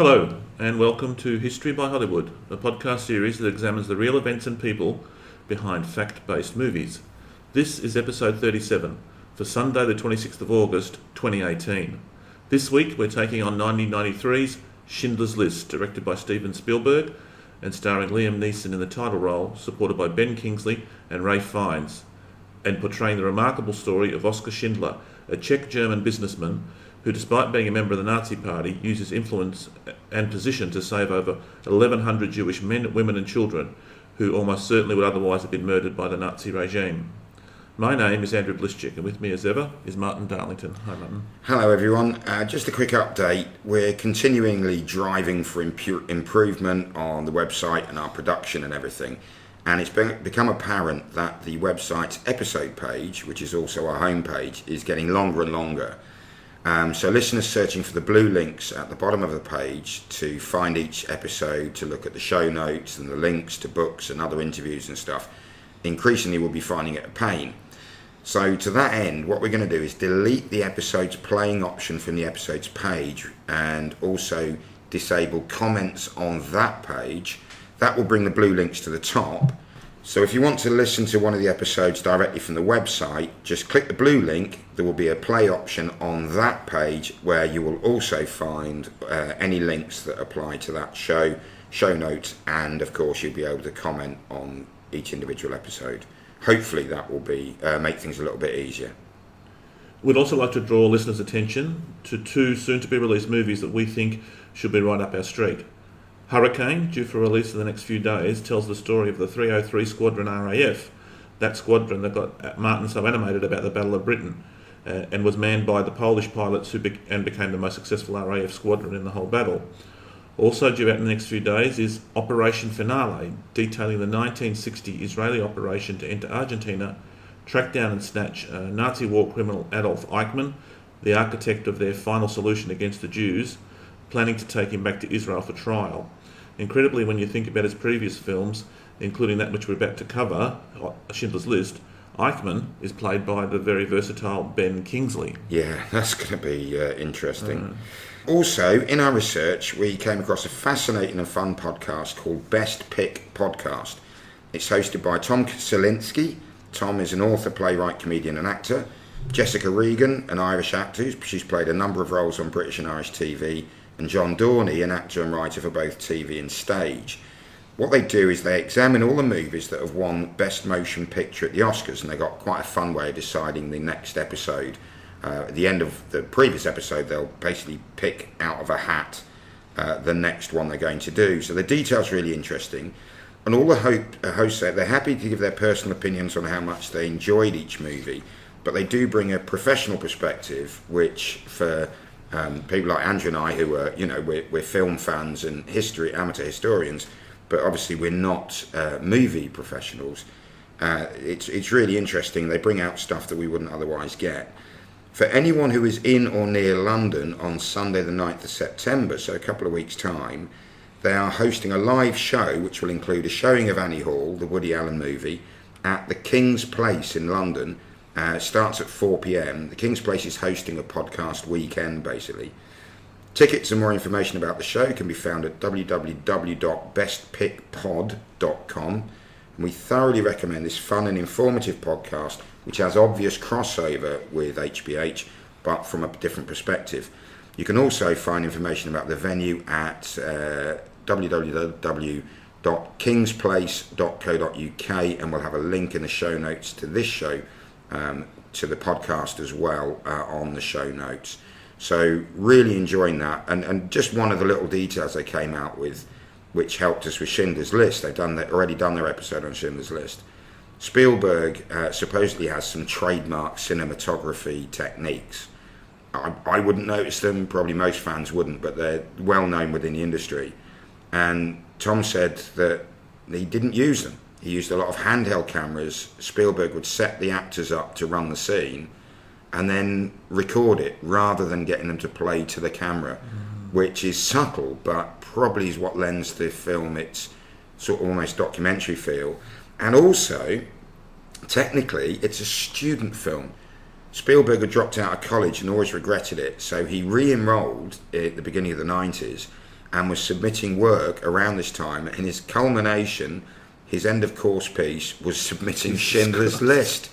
Hello, and welcome to History by Hollywood, a podcast series that examines the real events and people behind fact-based movies. This is episode 37, for Sunday the 26th of August, 2018. This week we're taking on 1993's Schindler's List, directed by Steven Spielberg and starring Liam Neeson in the title role, supported by Ben Kingsley and Fiennes, and portraying the remarkable story of Oskar Schindler, a Czech-German businessman who, despite being a member of the Nazi Party, used his influence and position to save over 1,100 Jewish men, women and children who almost certainly would otherwise have been murdered by the Nazi regime. My name is Andrew Blischik, and with me as ever is Martin Darlington. Hi Martin. Hello everyone. Just a quick update. We're continually driving for improvement on the website and our production and everything. And it's become apparent that the website's episode page, which is also our homepage, is getting longer and longer. So listeners searching for the blue links at the bottom of the page to find each episode, to look at the show notes and the links to books and other interviews and stuff, increasingly will be finding it a pain. So to that end, what we're going to do is delete the episode's playing option from the episode's page and also disable comments on that page. That will bring the blue links to the top. So if you want to listen to one of the episodes directly from the website, just click the blue link. There will be a play option on that page where you will also find any links that apply to that show notes, and of course you'll be able to comment on each individual episode. Hopefully that will be make things a little bit easier. We'd also like to draw listeners' attention to two soon-to-be-released movies that we think should be right up our street. Hurricane, due for release in the next few days, tells the story of the 303 Squadron RAF, that squadron that got Martin so animated about the Battle of Britain, and was manned by the Polish pilots who became the most successful RAF squadron in the whole battle. Also due out in the next few days is Operation Finale, detailing the 1960 Israeli operation to enter Argentina, track down and snatch Nazi war criminal Adolf Eichmann, the architect of their final solution against the Jews, planning to take him back to Israel for trial. Incredibly, when you think about his previous films, including that which we're about to cover, Schindler's List, Eichmann is played by the very versatile Ben Kingsley. Yeah, that's going to be interesting. Also, in our research, we came across a fascinating and fun podcast called Best Pick Podcast. It's hosted by Tom Selinsky. Tom is an author, playwright, comedian and actor. Jessica Regan, an Irish actor. She's played a number of roles on British and Irish TV. And John Dorney, an actor and writer for both TV and stage. What they do is they examine all the movies that have won Best Motion Picture at the Oscars, and they got quite a fun way of deciding the next episode. At the end of the previous episode, they'll basically pick out of a hat the next one they're going to do. So the detail's really interesting. And all the hosts say they're happy to give their personal opinions on how much they enjoyed each movie, but they do bring a professional perspective, which for people like Andrew and I, who are, we're film fans and amateur historians, but obviously we're not movie professionals. It's really interesting. They bring out stuff that we wouldn't otherwise get. For anyone who is in or near London on Sunday the 9th of September, so a couple of weeks' time, they are hosting a live show which will include a showing of Annie Hall, the Woody Allen movie, at the King's Place in London. Starts at 4 p.m. The King's Place is hosting a podcast weekend, basically. Tickets and more information about the show can be found at www.bestpickpod.com. And we thoroughly recommend this fun and informative podcast, which has obvious crossover with HBH, but from a different perspective. You can also find information about the venue at www.kingsplace.co.uk, and we'll have a link in the show notes to this show, to the podcast as well, on the show notes. So really enjoying that, and just one of the little details they came out with, which helped us with Schindler's List. They've already done their episode on Schindler's List. Spielberg supposedly has some trademark cinematography techniques. I wouldn't notice them, probably most fans wouldn't, but they're well known within the industry. And Tom said that he didn't use them. He used a lot of handheld cameras. Spielberg would set the actors up to run the scene and then record it rather than getting them to play to the camera, which is subtle, but probably is what lends the film its sort of almost documentary feel. And also, technically, it's a student film. Spielberg had dropped out of college and always regretted it, so he re-enrolled at the beginning of the 90s and was submitting work around this time. And his culmination, his end of course piece, was submitting Schindler's List.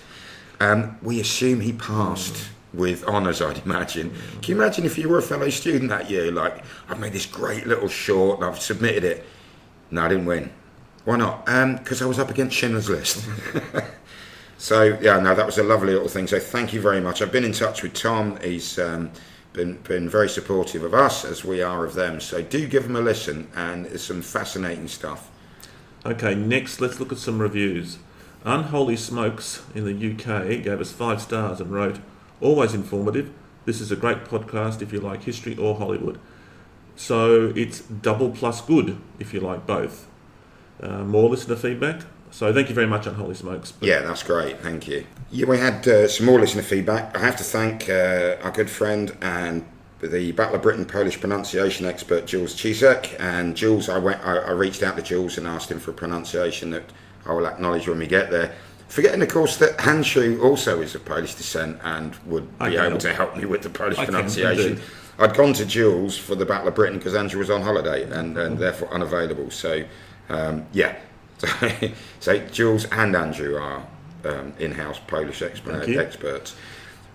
We assume he passed with honours, I'd imagine. Can you imagine if you were a fellow student that year, like, I've made this great little short and I've submitted it. No, I didn't win. Why not? Because I was up against Schindler's List. So, yeah, no, that was a lovely little thing. So thank you very much. I've been in touch with Tom. He's been very supportive of us as we are of them. So do give them a listen, and it's some fascinating stuff. Okay, next let's look at some reviews. Unholy Smokes in the UK gave us 5 stars and wrote, always informative. This is a great podcast if you like history or Hollywood. So it's double plus good if you like both. More listener feedback. So thank you very much, Unholy Smokes. Yeah, that's great. Thank you. Yeah, we had some more listener feedback. I have to thank our good friend and the Battle of Britain Polish pronunciation expert, Jules Itzak. And Jules, I reached out to Jules and asked him for a pronunciation that I will acknowledge when we get there. Forgetting, of course, that Andrew also is of Polish descent and would be able to help me with the Polish pronunciation. I'd gone to Jules for the Battle of Britain because Andrew was on holiday and therefore unavailable. So, yeah. So Jules and Andrew are in-house Polish experts.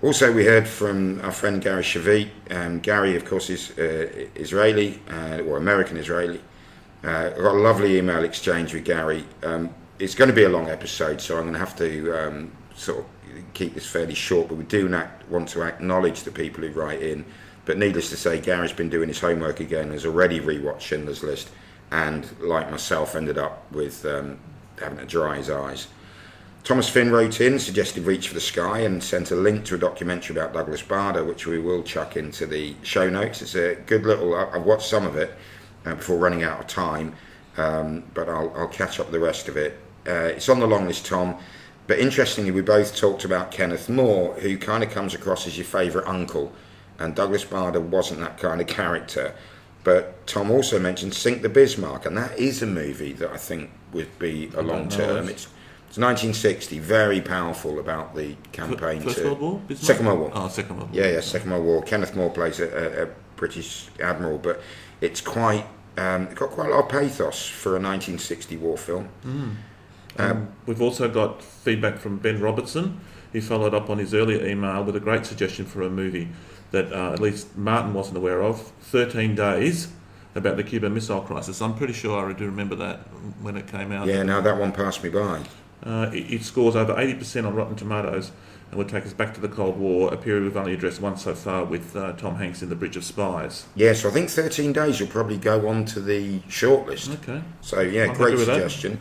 Also, we heard from our friend Gary Shavit. Gary, of course, is Israeli or American Israeli. I got a lovely email exchange with Gary. It's going to be a long episode, so I'm going to have to sort of keep this fairly short. But we do want to acknowledge the people who write in. But needless to say, Gary's been doing his homework again. Has already rewatched Schindler's List. And like myself, ended up with having to dry his eyes. Thomas Finn wrote in, suggested Reach for the Sky, and sent a link to a documentary about Douglas Bader, which we will chuck into the show notes. It's a good little... I've watched some of it before running out of time, but I'll catch up with the rest of it. It's on the long list, Tom, but interestingly, we both talked about Kenneth More, who kind of comes across as your favourite uncle, and Douglas Bader wasn't that kind of character. But Tom also mentioned Sink the Bismarck, and that is a movie that I think would be a long term. It's 1960, very powerful about the campaign First World War? Bismarck? Second World War. Oh, Second World War. Yeah, Second World War. Kenneth More plays a British admiral, but it's quite it got quite a lot of pathos for a 1960 war film. We've also got feedback from Ben Robertson, who followed up on his earlier email with a great suggestion for a movie that at least Martin wasn't aware of, 13 Days, about the Cuban Missile Crisis. I'm pretty sure I do remember that when it came out. Yeah, no, that one passed me by. It scores over 80% on Rotten Tomatoes and would take us back to the Cold War, a period we've only addressed once so far with Tom Hanks in The Bridge of Spies. Yeah, so I think 13 Days will probably go on to the shortlist. Okay. So, yeah, great suggestion.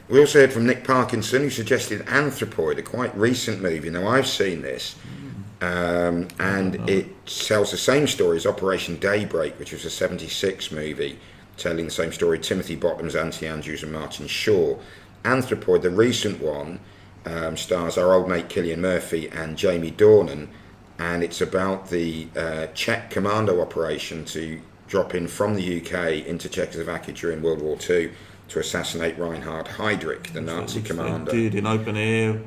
We also heard from Nick Parkinson, who suggested Anthropoid, a quite recent movie. Now, I've seen this. And it tells the same story as Operation Daybreak, which was a 76 movie telling the same story, Timothy Bottoms, Anthony Andrews and Martin Shaw. Anthropoid, the recent one, stars our old mate Cillian Murphy and Jamie Dornan, and it's about the Czech commando operation to drop in from the UK into Czechoslovakia during World War II to assassinate Reinhard Heydrich, the Nazi commander. They did in open air.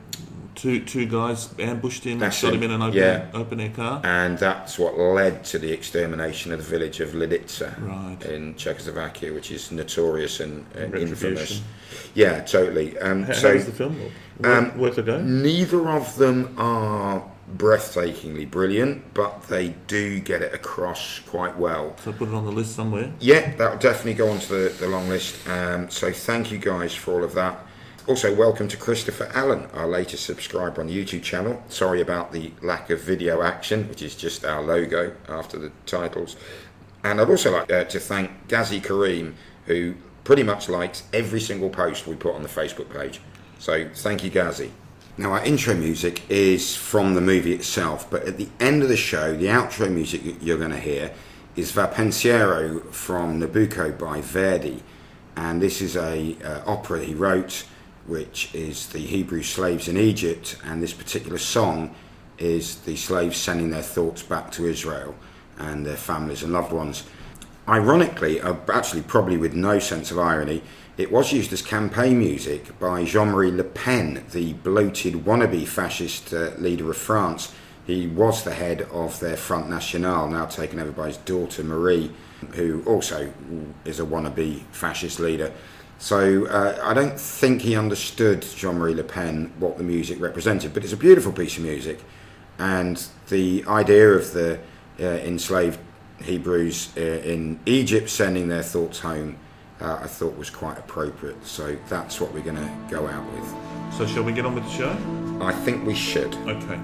Two guys ambushed him and shot him in an open air car. And that's what led to the extermination of the village of Lidice in Czechoslovakia, which is notorious and infamous. Yeah, totally. How does the film look? Worth a go? Neither of them are breathtakingly brilliant, but they do get it across quite well. So put it on the list somewhere? Yeah, that'll definitely go onto the long list. So thank you guys for all of that. Also, welcome to Christopher Allen, our latest subscriber on the YouTube channel. Sorry about the lack of video action, which is just our logo after the titles. And I'd also like to thank Ghazi Kareem, who pretty much likes every single post we put on the Facebook page. So thank you, Ghazi. Now, our intro music is from the movie itself, but at the end of the show, the outro music you're going to hear is Va Pensiero from Nabucco by Verdi. And this is a opera he wrote, which is the Hebrew slaves in Egypt, and this particular song is the slaves sending their thoughts back to Israel and their families and loved ones. Ironically, actually probably with no sense of irony, it was used as campaign music by Jean-Marie Le Pen, the bloated wannabe fascist leader of France, He was the head of their Front National, now taken over by his daughter Marie, who also is a wannabe fascist leader. So I don't think he understood Jean-Marie Le Pen, what the music represented, but it's a beautiful piece of music. And the idea of the enslaved Hebrews in Egypt sending their thoughts home, I thought was quite appropriate. So that's what we're going to go out with. So shall we get on with the show? I think we should. Okay.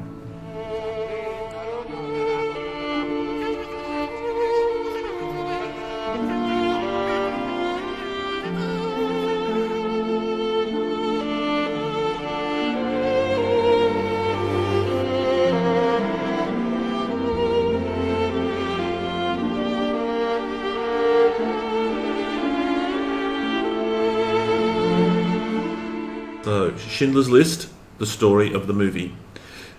So, Schindler's List, the story of the movie.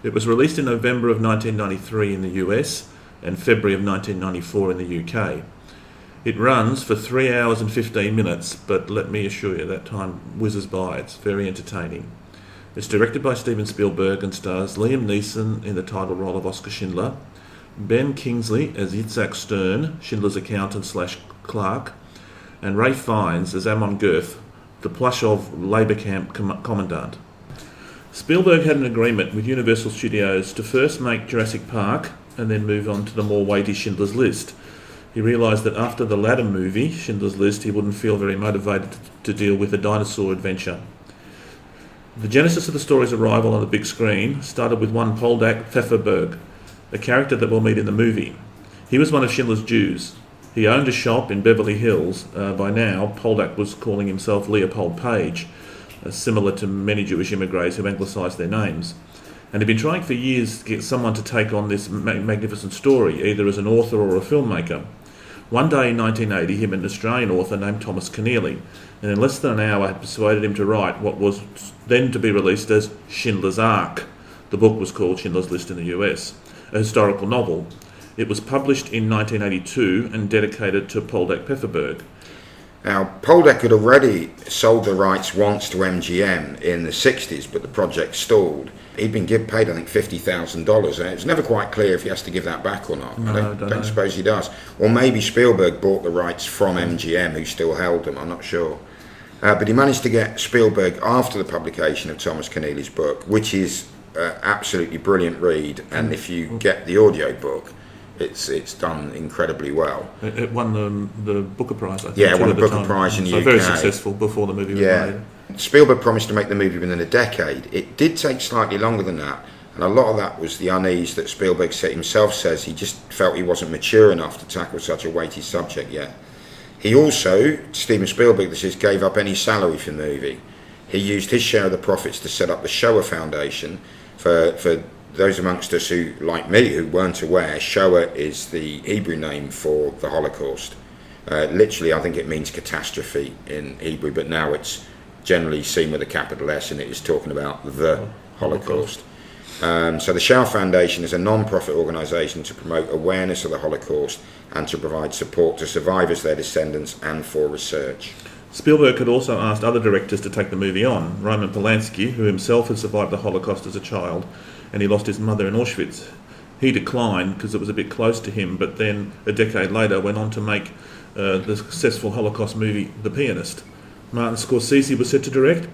It was released in November of 1993 in the US and February of 1994 in the UK. It runs for 3 hours and 15 minutes, but let me assure you that time whizzes by. It's very entertaining. It's directed by Steven Spielberg and stars Liam Neeson in the title role of Oscar Schindler, Ben Kingsley as Itzak Stern, Schindler's accountant/clerk, and Ray Fiennes as Amon Goeth, the Plaszow labour camp commandant. Spielberg had an agreement with Universal Studios to first make Jurassic Park and then move on to the more weighty Schindler's List. He realised that after the latter movie, Schindler's List, he wouldn't feel very motivated to deal with a dinosaur adventure. The genesis of the story's arrival on the big screen started with one Poldak Pfefferberg, a character that we'll meet in the movie. He was one of Schindler's Jews. He owned a shop in Beverly Hills. By now, Poldak was calling himself Leopold Page, similar to many Jewish immigrants who anglicised their names. And he'd been trying for years to get someone to take on this magnificent story, either as an author or a filmmaker. One day in 1980, him and an Australian author named Thomas Keneally, and in less than an hour had persuaded him to write what was then to be released as Schindler's Ark. The book was called Schindler's List in the US, a historical novel. It was published in 1982 and dedicated to Poldak Pfefferberg. Now, Poldak had already sold the rights once to MGM in the 60s, but the project stalled. He'd been paid, I think, $50,000, and it's never quite clear if he has to give that back or not. No, I don't suppose he does. Or maybe Spielberg bought the rights from MGM, who still held them, I'm not sure. But he managed to get Spielberg after the publication of Thomas Keneally's book, which is absolutely brilliant read, and if you get the audio book, it's done incredibly well. It won the Booker Prize, I think. Yeah, it won the Booker Prize in the UK. So very successful before the movie was made. Spielberg promised to make the movie within a decade. It did take slightly longer than that, and a lot of that was the unease that Spielberg himself says he just felt he wasn't mature enough to tackle such a weighty subject yet. He also, Steven Spielberg, gave up any salary for the movie. He used his share of the profits to set up the Shoah Foundation for those amongst us who, like me, who weren't aware. Shoah is the Hebrew name for the Holocaust. Literally, I think it means catastrophe in Hebrew, but now it's generally seen with a capital S, and it is talking about the Holocaust. So the Shoah Foundation is a non-profit organisation to promote awareness of the Holocaust and to provide support to survivors, their descendants, and for research. Spielberg had also asked other directors to take the movie on. Roman Polanski, who himself had survived the Holocaust as a child, and he lost his mother in Auschwitz. He declined because it was a bit close to him, but then a decade later went on to make the successful Holocaust movie The Pianist. Martin Scorsese was set to direct,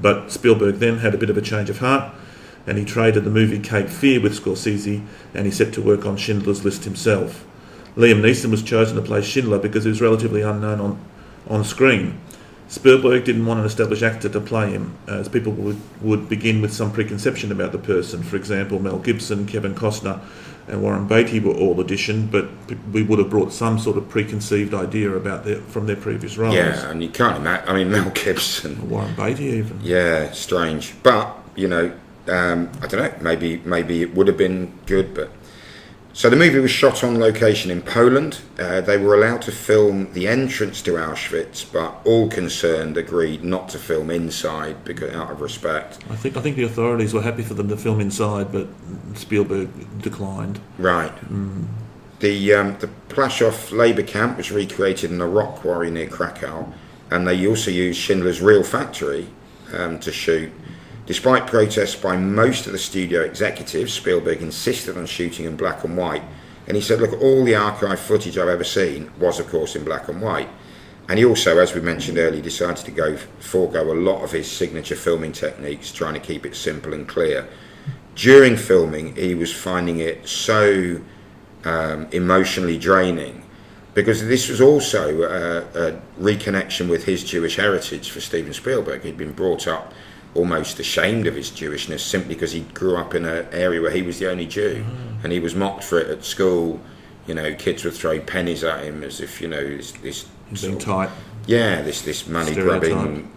but Spielberg then had a bit of a change of heart, and he traded the movie Cape Fear with Scorsese, and he set to work on Schindler's List himself. Liam Neeson was chosen to play Schindler because he was relatively unknown on screen. Spielberg didn't want an established actor to play him, as people would begin with some preconception about the person. For example, Mel Gibson, Kevin Costner and Warren Beatty were all auditioned, but we would have brought some sort of preconceived idea about from their previous roles. Yeah, and you can't imagine, I mean, Mel Gibson. Warren Beatty even. Yeah, strange. But, I don't know, maybe it would have been good, but... So the movie was shot on location in Poland. They were allowed to film the entrance to Auschwitz, but all concerned agreed not to film inside because out of respect. I think the authorities were happy for them to film inside, but Spielberg declined. Right. The Plaszow labour camp was recreated in a rock quarry near Krakow, and they also used Schindler's real factory to shoot. Despite protests by most of the studio executives, Spielberg insisted on shooting in black and white. And he said, look, all the archive footage I've ever seen was, of course, in black and white. And he also, as we mentioned earlier, decided to forego a lot of his signature filming techniques, trying to keep it simple and clear. During filming, he was finding it so emotionally draining, because this was also a reconnection with his Jewish heritage for Steven Spielberg. He'd been brought up almost ashamed of his Jewishness simply because he grew up in an area where he was the only Jew, and he was mocked for it at school. You know, kids would throw pennies at him as if, you know, this being tight. Yeah, this money-grubbing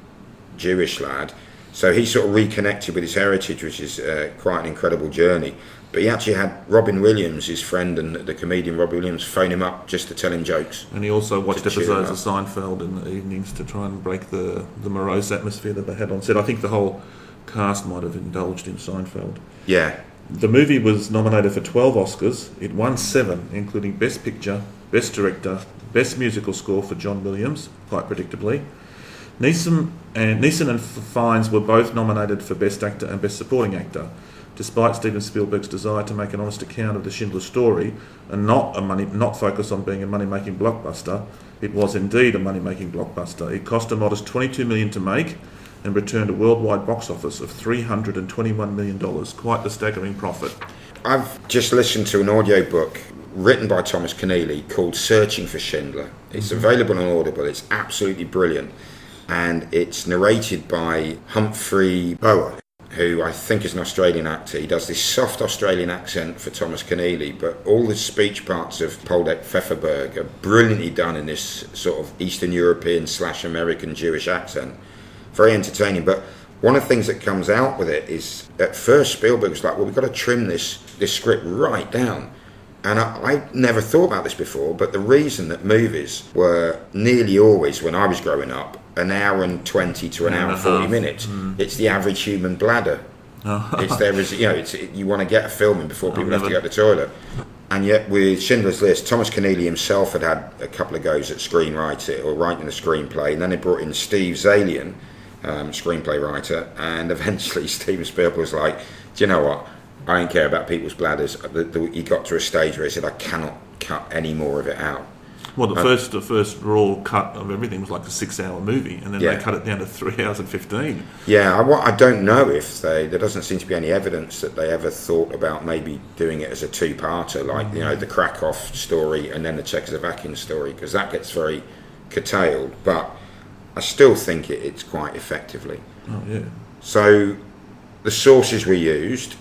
Jewish lad. So he sort of reconnected with his heritage, which is quite an incredible journey. But he actually had Robin Williams, his friend, and the comedian Robin Williams, phone him up just to tell him jokes. And he also watched episodes of Seinfeld in the evenings to try and break the morose atmosphere that they had on set. I think the whole cast might have indulged in Seinfeld. Yeah. The movie was nominated for 12 Oscars. It won 7, including Best Picture, Best Director, Best Musical Score for John Williams, quite predictably. Neeson and Fiennes were both nominated for Best Actor and Best Supporting Actor. Despite Steven Spielberg's desire to make an honest account of the Schindler story and not focus on being a money-making blockbuster, it was indeed a money-making blockbuster. It cost a modest $22 million to make and returned a worldwide box office of $321 million. Quite the staggering profit. I've just listened to an audiobook written by Thomas Keneally called Searching for Schindler. It's available on Audible. It's absolutely brilliant. And it's narrated by Humphrey Bogart, who I think is an Australian actor. He does this soft Australian accent for Thomas Keneally, but all the speech parts of Poldek Pfefferberg are brilliantly done in this sort of Eastern European / American Jewish accent. Very entertaining. But one of the things that comes out with it is, at first Spielberg was like, well, we've got to trim this script right down. And I never thought about this before, but the reason that movies were nearly always, when I was growing up, an hour and 20 to an hour and 40 minutes, it's the average human bladder. You want to get a film in before people have to go to the toilet. And yet with Schindler's List, Thomas Keneally himself had a couple of goes at screenwriting or writing the screenplay, and then they brought in Steve Zalian, screenplay writer, and eventually Steven Spielberg was like, do you know what? I don't care about people's bladders. He got to a stage where he said, I cannot cut any more of it out. Well, the first raw cut of everything was like a 6-hour movie, and then they cut it down to 3 hours and 15. Yeah, I don't know if there doesn't seem to be any evidence that they ever thought about maybe doing it as a two-parter, like, you know, the Krakow story and then the Czechoslovakian story, because that gets very curtailed. But I still think it's quite effectively. Oh, yeah. So the sources we used,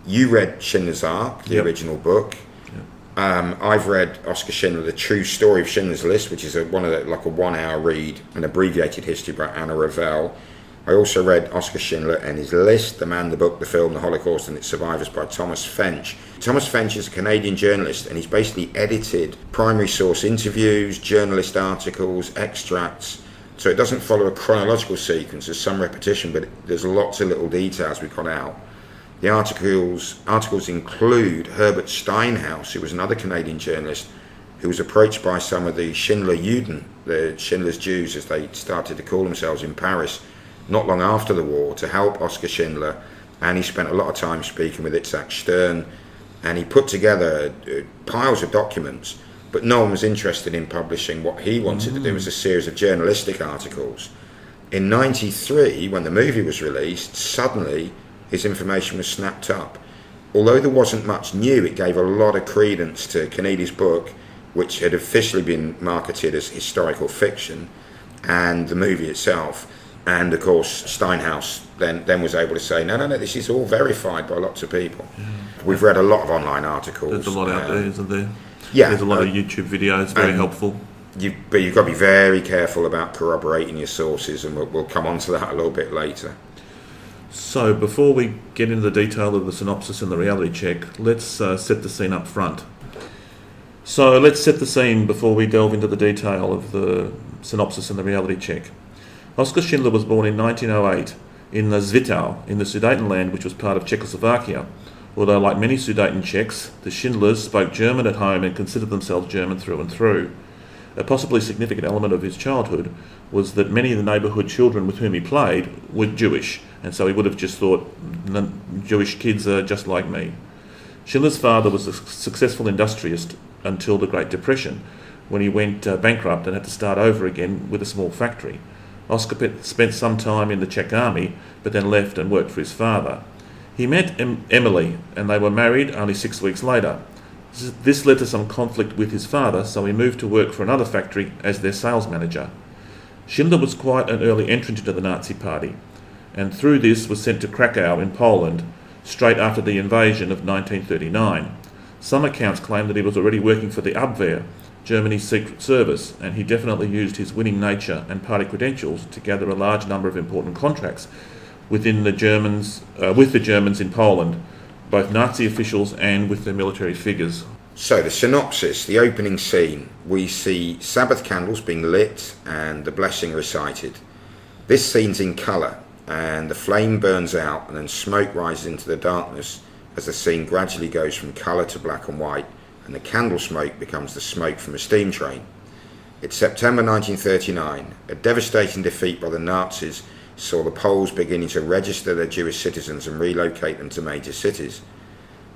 you read Schindler's Ark, the original book. I've read Oskar Schindler, The True Story of Schindler's List, which is a 1-hour read, an abbreviated history by Anna Revell. I also read Oskar Schindler and His List, The Man, the Book, the Film, the Holocaust and its Survivors by Thomas Fench. Thomas Fench is a Canadian journalist, and he's basically edited primary source interviews, journalist articles, extracts. So it doesn't follow a chronological sequence, there's some repetition, but there's lots of little details we got out. The articles include Herbert Steinhaus, who was another Canadian journalist who was approached by some of the Schindler Juden, the Schindler's Jews as they started to call themselves in Paris, not long after the war, to help Oskar Schindler. And he spent a lot of time speaking with Itzak Stern, and he put together piles of documents, but no one was interested in publishing. What he wanted to do was a series of journalistic articles. In 1993, when the movie was released, suddenly his information was snapped up. Although there wasn't much new, it gave a lot of credence to Keneally's book, which had officially been marketed as historical fiction, and the movie itself. And of course, Steinhaus then was able to say, no, this is all verified by lots of people. We've read a lot of online articles. There's a lot out there, isn't there? Yeah. There's a lot of YouTube videos, very helpful. But you've got to be very careful about corroborating your sources, and we'll come on to that a little bit later. So before we get into the detail of the synopsis and the reality check, let's set the scene up front. So let's set the scene before we delve into the detail of the synopsis and the reality check. Oskar Schindler was born in 1908 in Zwickau, in the Sudetenland, which was part of Czechoslovakia. Although, like many Sudeten Czechs, the Schindlers spoke German at home and considered themselves German through and through. A possibly significant element of his childhood was that many of the neighbourhood children with whom he played were Jewish, and so he would have just thought, Jewish kids are just like me. Schindler's father was a successful industrialist until the Great Depression, when he went bankrupt and had to start over again with a small factory. Oscar spent some time in the Czech army, but then left and worked for his father. He met Emily, and they were married only 6 weeks later. This led to some conflict with his father, so he moved to work for another factory as their sales manager. Schindler was quite an early entrant into the Nazi Party, and through this was sent to Krakow in Poland straight after the invasion of 1939. Some accounts claim that he was already working for the Abwehr, Germany's secret service, and he definitely used his winning nature and party credentials to gather a large number of important contracts with the Germans in Poland, both Nazi officials and with their military figures. So the synopsis, the opening scene, we see Sabbath candles being lit and the blessing recited. This scene's in colour, and the flame burns out and then smoke rises into the darkness as the scene gradually goes from colour to black and white, and the candle smoke becomes the smoke from a steam train. It's September 1939. A devastating defeat by the Nazis saw the Poles beginning to register their Jewish citizens and relocate them to major cities.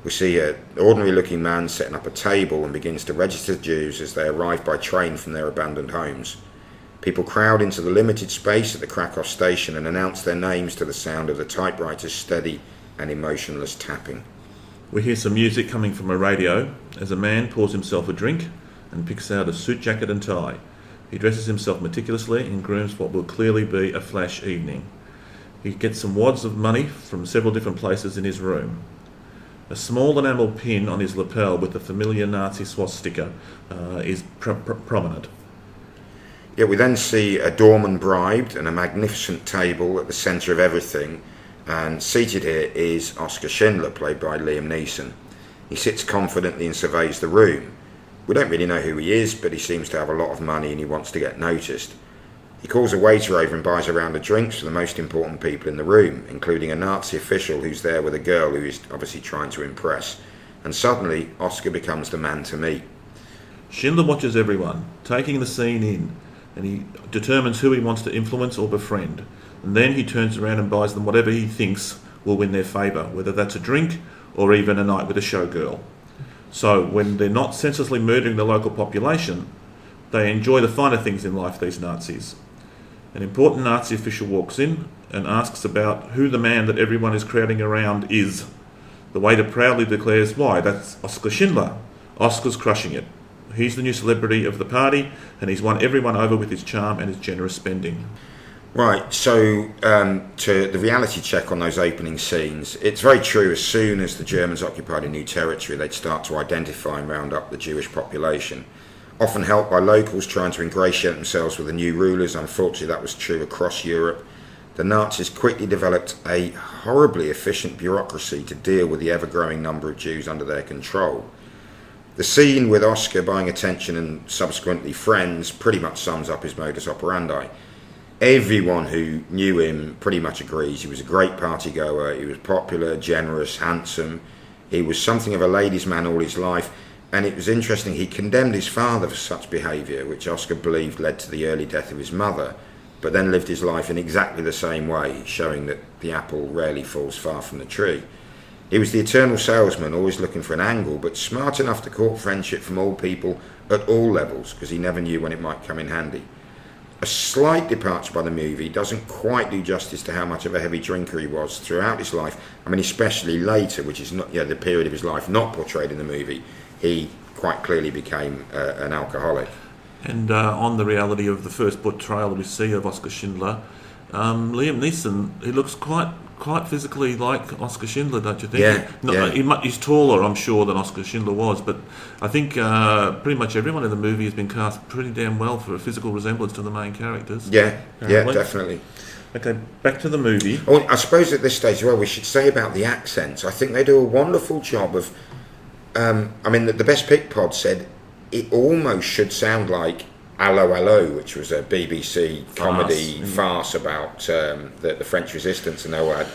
We see an ordinary looking man setting up a table and begins to register Jews as they arrive by train from their abandoned homes. People crowd into the limited space at the Krakow station and announce their names to the sound of the typewriter's steady and emotionless tapping. We hear some music coming from a radio as a man pours himself a drink and picks out a suit jacket and tie. He dresses himself meticulously and grooms what will clearly be a flash evening. He gets some wads of money from several different places in his room. A small enamel pin on his lapel with the familiar Nazi swastika is prominent. Yeah, we then see a doorman bribed and a magnificent table at the centre of everything, and seated here is Oskar Schindler, played by Liam Neeson. He sits confidently and surveys the room. We don't really know who he is, but he seems to have a lot of money and he wants to get noticed. He calls a waiter over and buys a round of drinks for the most important people in the room, including a Nazi official who's there with a girl who he's obviously trying to impress. And suddenly, Oscar becomes the man to meet. Schindler watches everyone, taking the scene in, and he determines who he wants to influence or befriend. And then he turns around and buys them whatever he thinks will win their favour, whether that's a drink or even a night with a showgirl. So when they're not senselessly murdering the local population, they enjoy the finer things in life, these Nazis. An important Nazi official walks in and asks about who the man that everyone is crowding around is. The waiter proudly declares, "Why, that's Oskar Schindler. Oscar's crushing it. He's the new celebrity of the party, and he's won everyone over with his charm and his generous spending." Right, so to the reality check on those opening scenes, it's very true. As soon as the Germans occupied a new territory, they'd start to identify and round up the Jewish population, often helped by locals trying to ingratiate themselves with the new rulers. Unfortunately, that was true across Europe. The Nazis quickly developed a horribly efficient bureaucracy to deal with the ever-growing number of Jews under their control. The scene with Oscar buying attention and subsequently friends pretty much sums up his modus operandi. Everyone who knew him pretty much agrees he was a great party goer, he was popular, generous, handsome, he was something of a ladies' man all his life, and it was interesting, he condemned his father for such behaviour, which Oscar believed led to the early death of his mother, but then lived his life in exactly the same way, showing that the apple rarely falls far from the tree. He was the eternal salesman, always looking for an angle, but smart enough to court friendship from all people at all levels, because he never knew when it might come in handy. A slight departure by the movie doesn't quite do justice to how much of a heavy drinker he was throughout his life. I mean, especially later, which is not the period of his life not portrayed in the movie, he quite clearly became an alcoholic. And on the reality of the first portrayal we see of Oskar Schindler, Liam Neeson, he looks quite physically like Oskar Schindler, don't you think? Yeah. He's taller, I'm sure, than Oskar Schindler was, but I think pretty much everyone in the movie has been cast pretty damn well for a physical resemblance to the main characters. Yeah, definitely. Okay, back to the movie. Oh, I suppose at this stage as well, we should say about the accents. I think they do a wonderful job of... the Best Pick Pod said it almost should sound like Allo Allo, which was a BBC comedy farce about the French resistance, and they all had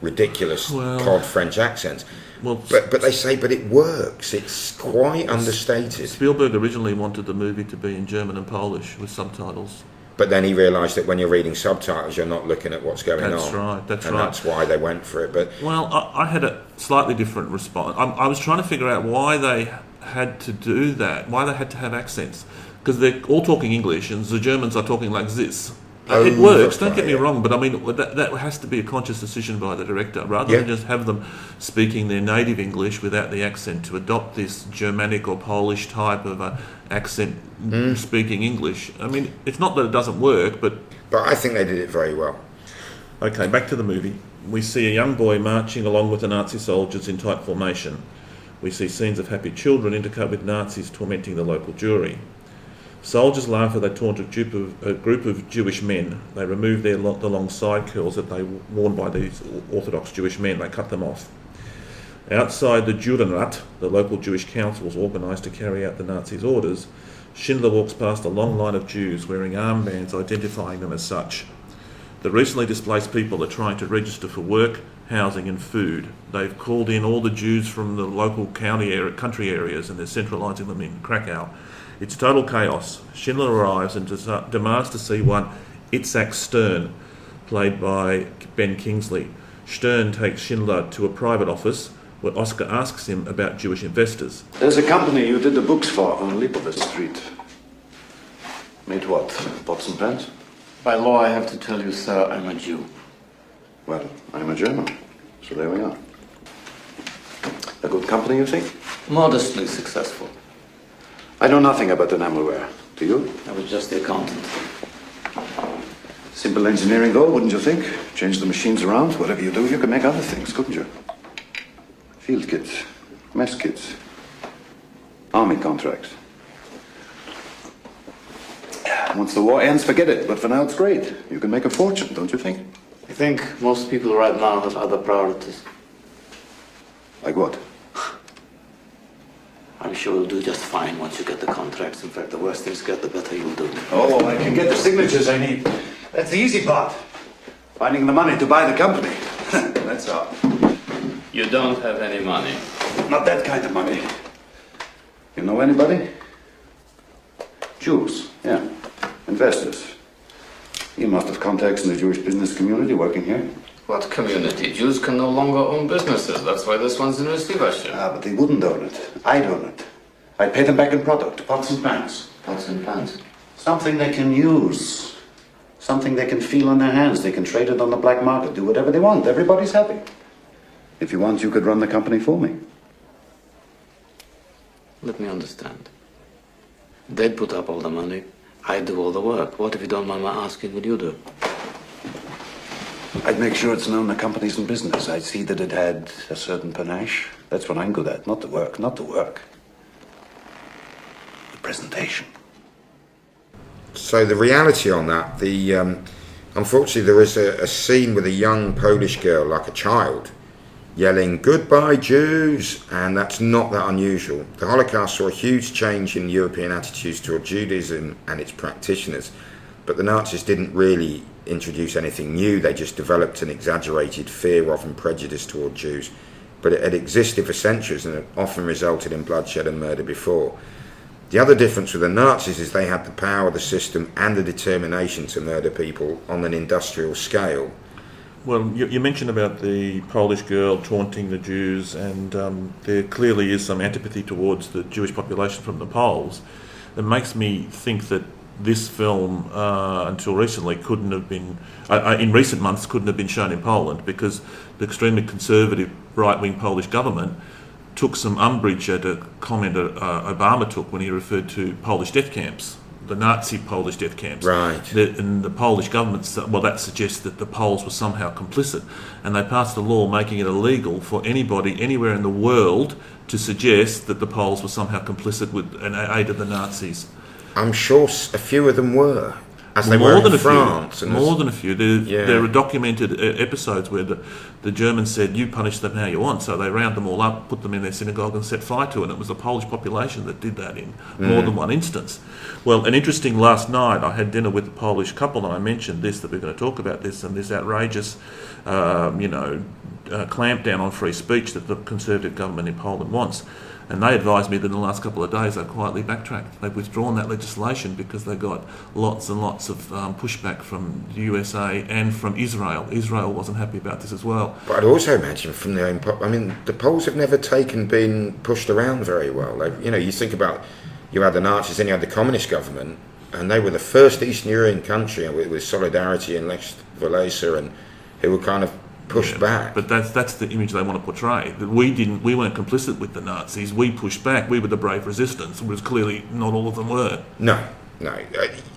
ridiculous cod French accents. Well, But they say, but it works. It's quite understated. Spielberg originally wanted the movie to be in German and Polish with subtitles. But then he realised that when you're reading subtitles, you're not looking at what's going on. That's right. And that's why they went for it. But I had a slightly different response. I was trying to figure out why they had to do that, why they had to have accents. Because they're all talking English, and the Germans are talking like this. It works, don't get me wrong, but I mean, that has to be a conscious decision by the director, rather than just have them speaking their native English without the accent, to adopt this Germanic or Polish type of accent speaking English. I mean, it's not that it doesn't work, but I think they did it very well. Okay, back to the movie. We see a young boy marching along with the Nazi soldiers in tight formation. We see scenes of happy children intercut with Nazis tormenting the local jury. Soldiers laugh as they taunt a group of Jewish men. They remove the long side curls that they worn by these Orthodox Jewish men. They cut them off. Outside the Judenrat, the local Jewish council was organised to carry out the Nazis' orders. Schindler walks past a long line of Jews wearing armbands identifying them as such. The recently displaced people are trying to register for work, housing and food. They've called in all the Jews from the local country areas, and they're centralising them in Krakow. It's total chaos. Schindler arrives and demands to see one Itzak Stern, played by Ben Kingsley. Stern takes Schindler to a private office where Oscar asks him about Jewish investors. There's a company you did the books for on Lipovitz Street. Made what? Pots and pans? By law, I have to tell you, sir, I'm a Jew. Well, I'm a German, so there we are. A good company, you think? Modestly successful. I know nothing about enamelware. Do you? I was just the accountant. Simple engineering, though, wouldn't you think? Change the machines around. Whatever you do, you can make other things, couldn't you? Field kits, mess kits, army contracts. Once the war ends, forget it. But for now, it's great. You can make a fortune, don't you think? I think most people right now have other priorities. Like what? I'm sure you'll do just fine once you get the contracts. In fact, the worse things get, the better you'll do. Oh, I can get the signatures I need. That's the easy part. Finding the money to buy the company. That's all. You don't have any money. Not that kind of money. You know anybody? Jews, yeah. Investors. You must have contacts in the Jewish business community working here. What community? Jews can no longer own businesses. That's why this one's in receivership. Ah, but they wouldn't own it. I'd own it. I'd pay them back in product, pots and pans. Pots and pans. Something they can use. Something they can feel on their hands. They can trade it on the black market, do whatever they want. Everybody's happy. If you want, you could run the company for me. Let me understand. They'd put up all the money. I'd do all the work. What, if you don't mind my asking, would you do? I'd make sure it's known the company's in business. I'd see that it had a certain panache. That's what I'm good at. Not the work, not the work. The presentation. So the reality on that, unfortunately there is a scene with a young Polish girl, like a child, yelling, "Goodbye Jews," and that's not that unusual. The Holocaust saw a huge change in European attitudes toward Judaism and its practitioners, but the Nazis didn't really introduce anything new. They just developed an exaggerated fear of and prejudice toward Jews, but it had existed for centuries and had often resulted in bloodshed and murder before. The other difference with the Nazis is they had the power of the system and the determination to murder people on an industrial scale. Well, you mentioned about the Polish girl taunting the Jews, and there clearly is some antipathy towards the Jewish population from the Poles. It makes me think that this film, until recently, couldn't have been, in recent months, couldn't have been shown in Poland, because the extremely conservative right-wing Polish government took some umbrage at a comment Obama took when he referred to Polish death camps, the Nazi Polish death camps. Right. And the Polish government, that suggests that the Poles were somehow complicit, and they passed a law making it illegal for anybody anywhere in the world to suggest that the Poles were somehow complicit with an aid of the Nazis. I'm sure a few of them were. As they were in France. More than a few. There are documented episodes where the Germans said, you punish them how you want. So they round them all up, put them in their synagogue and set fire to it. And it was the Polish population that did that in more than one instance. Well, an interesting last night, I had dinner with a Polish couple and I mentioned this, that we're going to talk about this and this outrageous, clampdown on free speech that the Conservative government in Poland wants. And they advised me that in the last couple of days they've quietly backtracked. They've withdrawn that legislation because they got lots and lots of pushback from the USA and from Israel. Israel wasn't happy about this as well. But I'd also imagine from their own... the Poles have never been pushed around very well. You think about, you had the Nazis, then you had the communist government, and they were the first Eastern European country with Solidarity and Lech Walesa, and who were kind of pushed back. But that's the image they want to portray. That we weren't complicit with the Nazis. We pushed back. We were the brave resistance, whereas clearly not all of them were. No.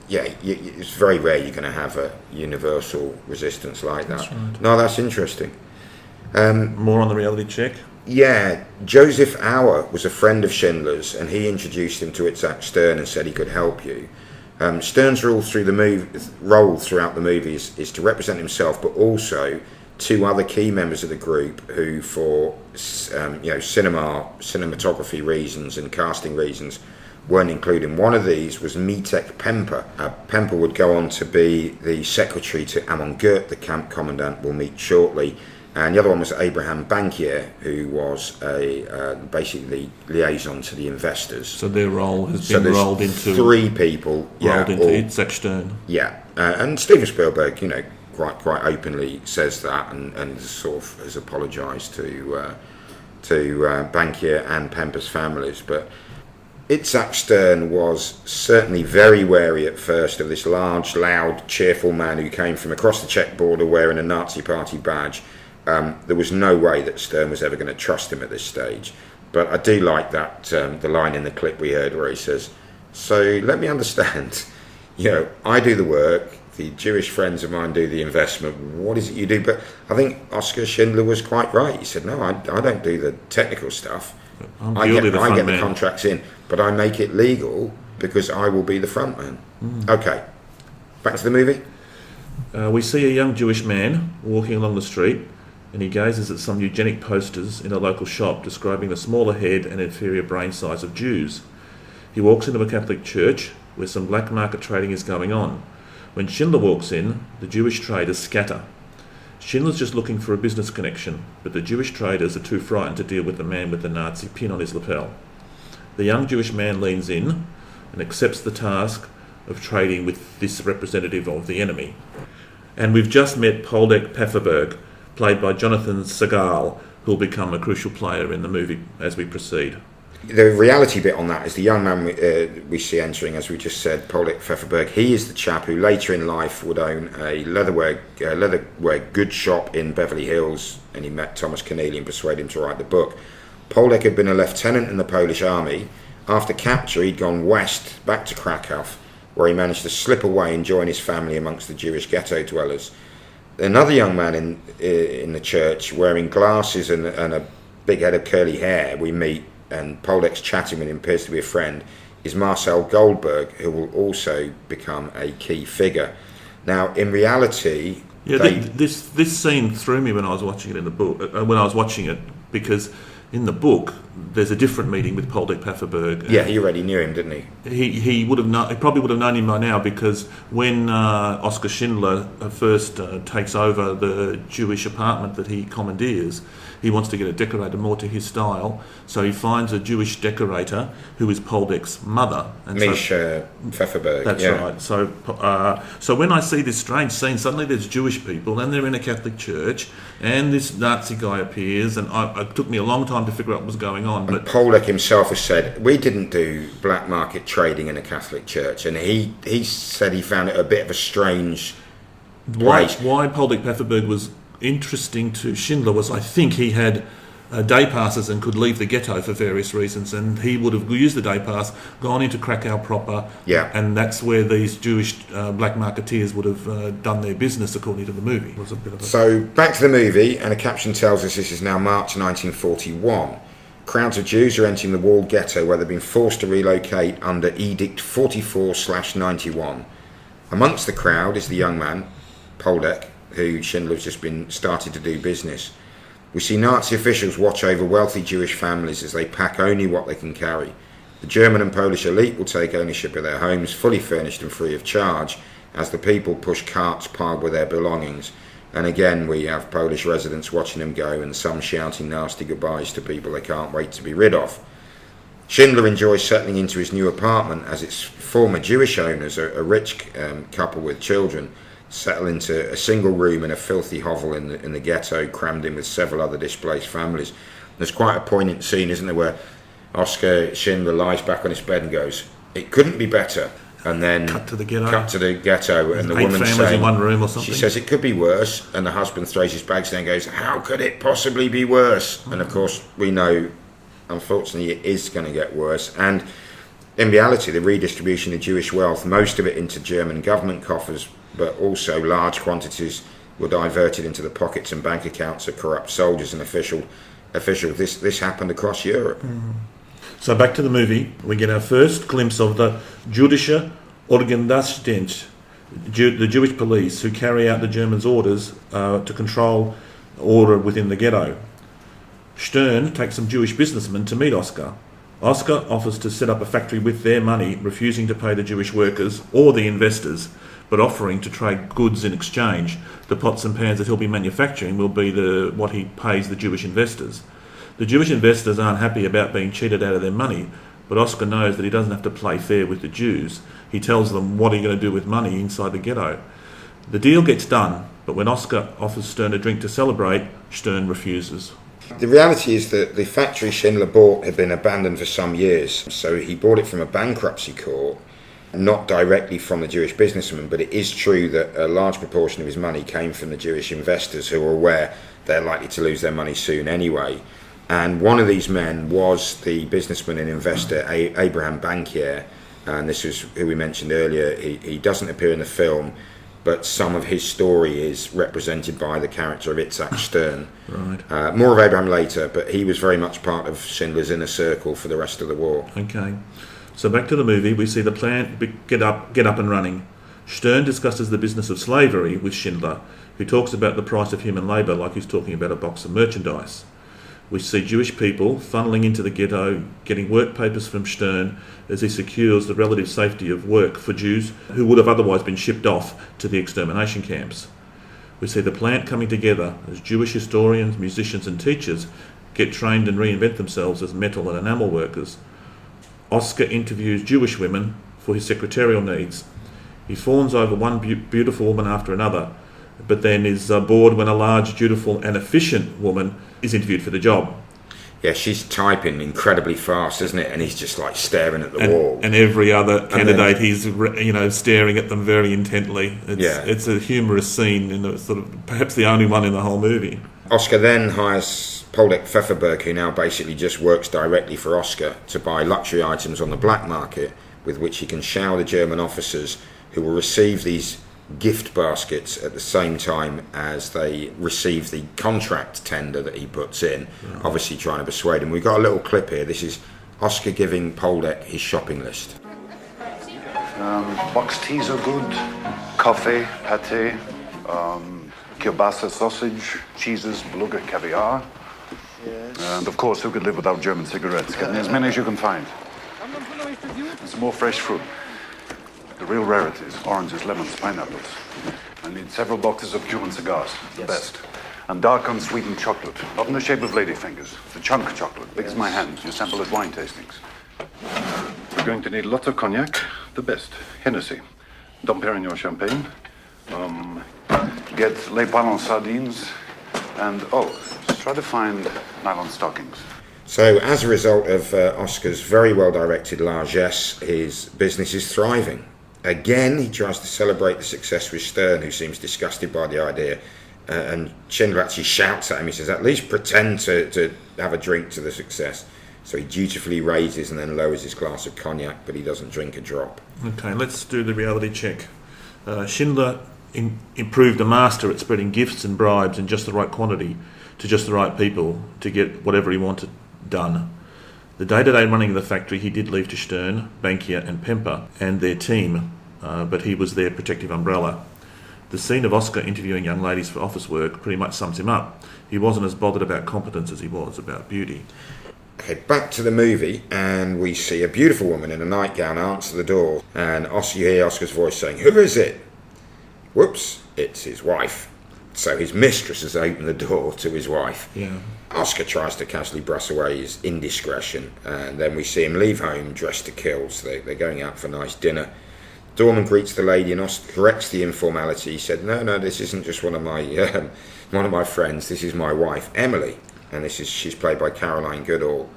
It's very rare you're going to have a universal resistance like that. That's right. No, that's interesting. More on the reality check. Yeah, Joseph Auer was a friend of Schindler's, and he introduced him to Itzak Stern and said he could help you. Stern's role throughout the movie is to represent himself, but also two other key members of the group who, for cinematography reasons and casting reasons, weren't included. One of these was Mietek Pemper. Pemper would go on to be the secretary to Amon Goeth, the camp commandant we'll meet shortly. And the other one was Abraham Bankier, who was basically liaison to the investors. So their role has been rolled into... three people. Rolled into Itzak Stern. Yeah. And Steven Spielberg, quite openly says that and sort of has apologised to Bankier and Pemper's families. But Itzak Stern was certainly very wary at first of this large, loud, cheerful man who came from across the Czech border wearing a Nazi Party badge. There was no way that Stern was ever going to trust him at this stage. But I do like that, the line in the clip we heard where he says, so let me understand, I do the work, the Jewish friends of mine do the investment, what is it you do? But I think Oskar Schindler was quite right. He said, no, I don't do the technical stuff. I get the contracts in, but I make it legal because I will be the front man. Okay, back to the movie. We see a young Jewish man walking along the street, and he gazes at some eugenic posters in a local shop describing the smaller head and inferior brain size of Jews. He walks into a Catholic church where some black market trading is going on. When Schindler walks in, the Jewish traders scatter. Schindler's just looking for a business connection, but the Jewish traders are too frightened to deal with the man with the Nazi pin on his lapel. The young Jewish man leans in and accepts the task of trading with this representative of the enemy. And we've just met Poldek Pfefferberg, played by Jonathan Segal, who will become a crucial player in the movie as we proceed. The reality bit on that is the young man we see entering, as we just said, Poldek Pfefferberg. He is the chap who later in life would own a leatherware goods shop in Beverly Hills, and he met Thomas Keneally and persuaded him to write the book. Poldek had been a lieutenant in the Polish army. After capture, he'd gone west, back to Krakow, where he managed to slip away and join his family amongst the Jewish ghetto dwellers. Another young man in the church, wearing glasses and a big head of curly hair, we meet, and Poldek's chatting with him, appears to be a friend, is Marcel Goldberg, who will also become a key figure. Now, in reality... Yeah, this scene threw me when I was watching it in the book, because in the book, there's a different meeting with Poldek Pfefferberg. Yeah, he already knew him, didn't he? He probably would have known him by now, because when Oskar Schindler first takes over the Jewish apartment that he commandeers, he wants to get a decorator more to his style, so he finds a Jewish decorator who is Poldek's mother. Misha Pfefferberg. That's right. So when I see this strange scene, suddenly there's Jewish people, and they're in a Catholic church, and this Nazi guy appears, and it took me a long time to figure out what was going on. But Poldek himself has said, we didn't do black market trading in a Catholic church, and he said he found it a bit of a strange place. Why Poldek Pfefferberg was interesting to Schindler was, I think he had day passes and could leave the ghetto for various reasons, and he would have used the day pass, gone into Krakow proper, and that's where these Jewish black marketeers would have done their business, according to the movie. It was a bit of So back to the movie, and a caption tells us this is now March 1941. Crowds of Jews are entering the walled ghetto where they've been forced to relocate under Edict 44/91. Amongst the crowd is the young man, Poldek, who Schindler's just been started to do business. We see Nazi officials watch over wealthy Jewish families as they pack only what they can carry. The German and Polish elite will take ownership of their homes, fully furnished and free of charge, as the people push carts piled with their belongings. And again, we have Polish residents watching them go, and some shouting nasty goodbyes to people they can't wait to be rid of. Schindler enjoys settling into his new apartment as its former Jewish owners, a rich couple with children, settle into a single room in a filthy hovel in the ghetto, crammed in with several other displaced families. There's quite a poignant scene, isn't there, where Oskar Schindler lies back on his bed and goes, "It couldn't be better." And then cut to the ghetto, and the eight woman families saying, in one room or something. she says it could be worse, and the husband throws his bags down and goes, "How could it possibly be worse?" And of course we know, unfortunately, it is going to get worse. And in reality, the redistribution of Jewish wealth, most of it into German government coffers, but also large quantities were diverted into the pockets and bank accounts of corrupt soldiers and officials. This happened across Europe. So back to the movie, we get our first glimpse of the Jüdische Organisationdienst, the Jewish police who carry out the Germans' orders to control order within the ghetto. Stern takes some Jewish businessmen to meet Oskar. Oskar offers to set up a factory with their money, refusing to pay the Jewish workers or the investors, but offering to trade goods in exchange. The pots and pans that he'll be manufacturing will be what he pays the Jewish investors. The Jewish investors aren't happy about being cheated out of their money, but Oskar knows that he doesn't have to play fair with the Jews. He tells them what are you going to do with money inside the ghetto. The deal gets done, but when Oskar offers Stern a drink to celebrate, Stern refuses. The reality is that the factory Schindler bought had been abandoned for some years, so he bought it from a bankruptcy court, not directly from the Jewish businessman, but it is true that a large proportion of his money came from the Jewish investors who were aware they're likely to lose their money soon anyway. And one of these men was the businessman and investor Abraham Bankier, and this is who we mentioned earlier. He doesn't appear in the film, but some of his story is represented by the character of Itzak Stern. Right. More of Abraham later, but he was very much part of Schindler's inner circle for the rest of the war. Okay. So back to the movie, we see the plant get up and running. Stern discusses the business of slavery with Schindler, who talks about the price of human labour like he's talking about a box of merchandise. We see Jewish people funneling into the ghetto, getting work papers from Stern as he secures the relative safety of work for Jews who would have otherwise been shipped off to the extermination camps. We see the plant coming together as Jewish historians, musicians and teachers get trained and reinvent themselves as metal and enamel workers. Oskar interviews Jewish women for his secretarial needs. He fawns over one beautiful woman after another, but then is bored when a large, beautiful and efficient woman is interviewed for the job. Yeah, she's typing incredibly fast, isn't it? And he's just like staring at the wall. And every other candidate, he's staring at them very intently. It's a humorous scene, and sort of perhaps the only one in the whole movie. Oskar then hires Poldek Pfefferberg, who now basically just works directly for Oskar, to buy luxury items on the black market with which he can shower the German officers who will receive these gift baskets at the same time as they receive the contract tender that he puts in, obviously trying to persuade him. We've got a little clip here. This is Oskar giving Poldek his shopping list. Boxed teas are good, coffee, pate, kielbasa sausage, cheeses, beluga, caviar. Yes. And of course, who could live without German cigarettes? Getting as many as you can find. And some more fresh fruit. The real rarities, oranges, lemons, pineapples. I need several boxes of Cuban cigars, the best. And dark unsweetened chocolate, not in the shape of ladyfingers. The chunk chocolate, big as my hand. You sample at wine tastings. We're going to need lots of cognac, the best. Hennessy. Dom Perignon champagne. Get Les Ballons sardines. And, just try to find nylon stockings. So as a result of Oscar's very well-directed largesse, his business is thriving. Again, he tries to celebrate the success with Stern, who seems disgusted by the idea. And Schindler actually shouts at him. He says, at least pretend to have a drink to the success. So he dutifully raises and then lowers his glass of cognac, but he doesn't drink a drop. Okay, let's do the reality check. Schindler improved a master at spreading gifts and bribes in just the right quantity to just the right people to get whatever he wanted done. The day-to-day running of the factory he did leave to Stern, Bankier and Pemper and their team, but he was their protective umbrella. The scene of Oscar interviewing young ladies for office work pretty much sums him up. He wasn't as bothered about competence as he was about beauty. Okay, back to the movie, and we see a beautiful woman in a nightgown answer the door, and you hear Oscar's voice saying, "Who is it?" Whoops, it's his wife. So his mistress has opened the door to his wife. Yeah. Oscar tries to casually brush away his indiscretion, and then we see him leave home dressed to kill. So they're going out for a nice dinner. Dorman greets the lady, and Oscar corrects the informality. He said, "No, this isn't just one of my friends. This is my wife, Emily, and she's played by Caroline Goodall."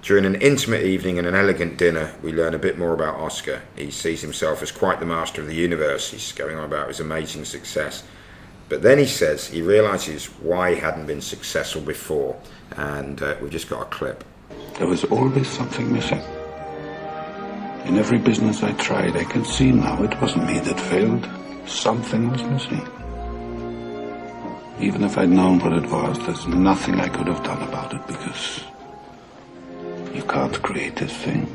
During an intimate evening and an elegant dinner, we learn a bit more about Oscar. He sees himself as quite the master of the universe. He's going on about his amazing success. But then he says he realises why he hadn't been successful before, and we've just got a clip. There was always something missing. In every business I tried, I can see now it wasn't me that failed. Something was missing. Even if I'd known what it was, there's nothing I could have done about it, because you can't create this thing.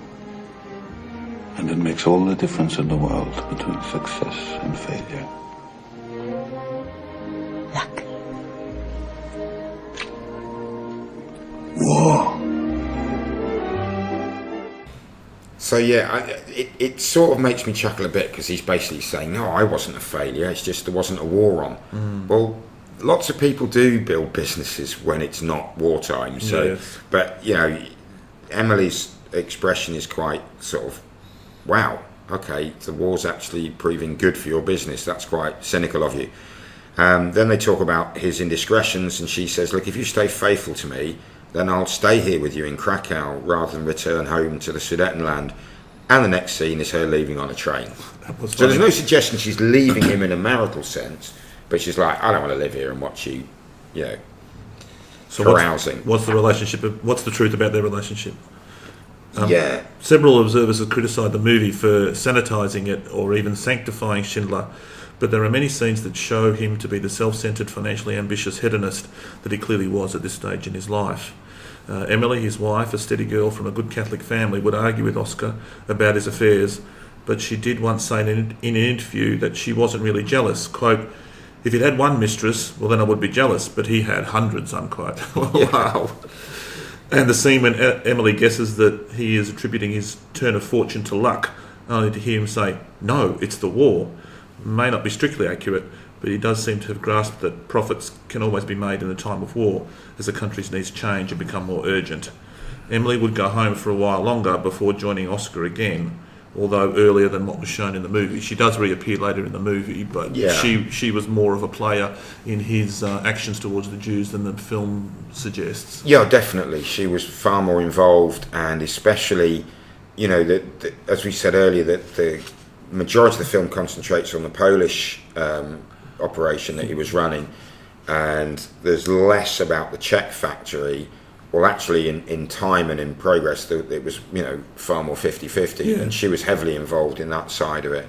And it makes all the difference in the world between success and failure. Luck. War. So yeah, it sort of makes me chuckle a bit, because he's basically saying, "No, I wasn't a failure. It's just there wasn't a war on." Well, lots of people do build businesses when it's not wartime. So, yes. But Emily's expression is quite sort of, "Wow, okay, the war's actually proving good for your business. That's quite cynical of you." Then they talk about his indiscretions, and she says, "Look, if you stay faithful to me, then I'll stay here with you in Krakow rather than return home to the Sudetenland." And the next scene is her leaving on a train. So there's no suggestion she's leaving him in a marital sense, but she's like, "I don't want to live here and watch you, So carousing." What's the relationship? What's the truth about their relationship? Yeah. Several observers have criticised the movie for sanitising it or even sanctifying Schindler, but there are many scenes that show him to be the self-centred, financially ambitious hedonist that he clearly was at this stage in his life. Emily, his wife, a steady girl from a good Catholic family, would argue with Oscar about his affairs, but she did once say in an interview that she wasn't really jealous. Quote, "If he'd had one mistress, well then I would be jealous, but he had hundreds," unquote. Wow. And the scene when Emily guesses that he is attributing his turn of fortune to luck, only to hear him say, "No, it's the war," may not be strictly accurate, but he does seem to have grasped that profits can always be made in a time of war, as a country's needs change and become more urgent. Emily would go home for a while longer before joining Oscar again, although earlier than what was shown in the movie. She does reappear later in the movie, but she was more of a player in his actions towards the Jews than the film suggests. Yeah, definitely. She was far more involved, and especially, as we said earlier, that the majority of the film concentrates on the Polish operation that he was running, and there's less about the Czech factory. Well, actually, in time and in progress, it was far more 50-50, and she was heavily involved in that side of it.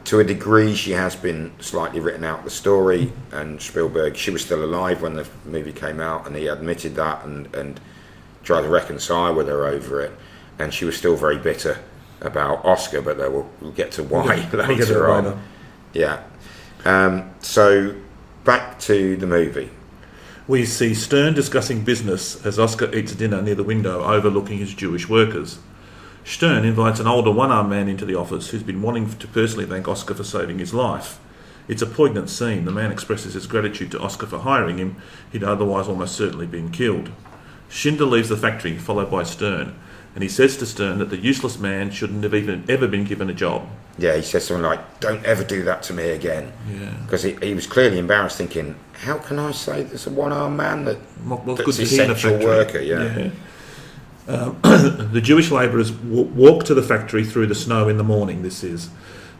To a degree, she has been slightly written out the story, and Spielberg, she was still alive when the movie came out, and he admitted that and tried to reconcile with her over it, and she was still very bitter about Oscar, but we'll get to why later on. Yeah. So back to the movie. We see Stern discussing business as Oscar eats dinner near the window overlooking his Jewish workers. Stern invites an older one-armed man into the office who's been wanting to personally thank Oscar for saving his life. It's a poignant scene. The man expresses his gratitude to Oscar for hiring him. He'd otherwise almost certainly been killed. Schindler leaves the factory, followed by Stern, and he says to Stern that the useless man shouldn't have ever been given a job. Yeah, he says something like, "Don't ever do that to me again." Yeah. Because he was clearly embarrassed, thinking, how can I say there's a one-armed man that's good an essential worker? The Jewish labourers walk to the factory through the snow in the morning,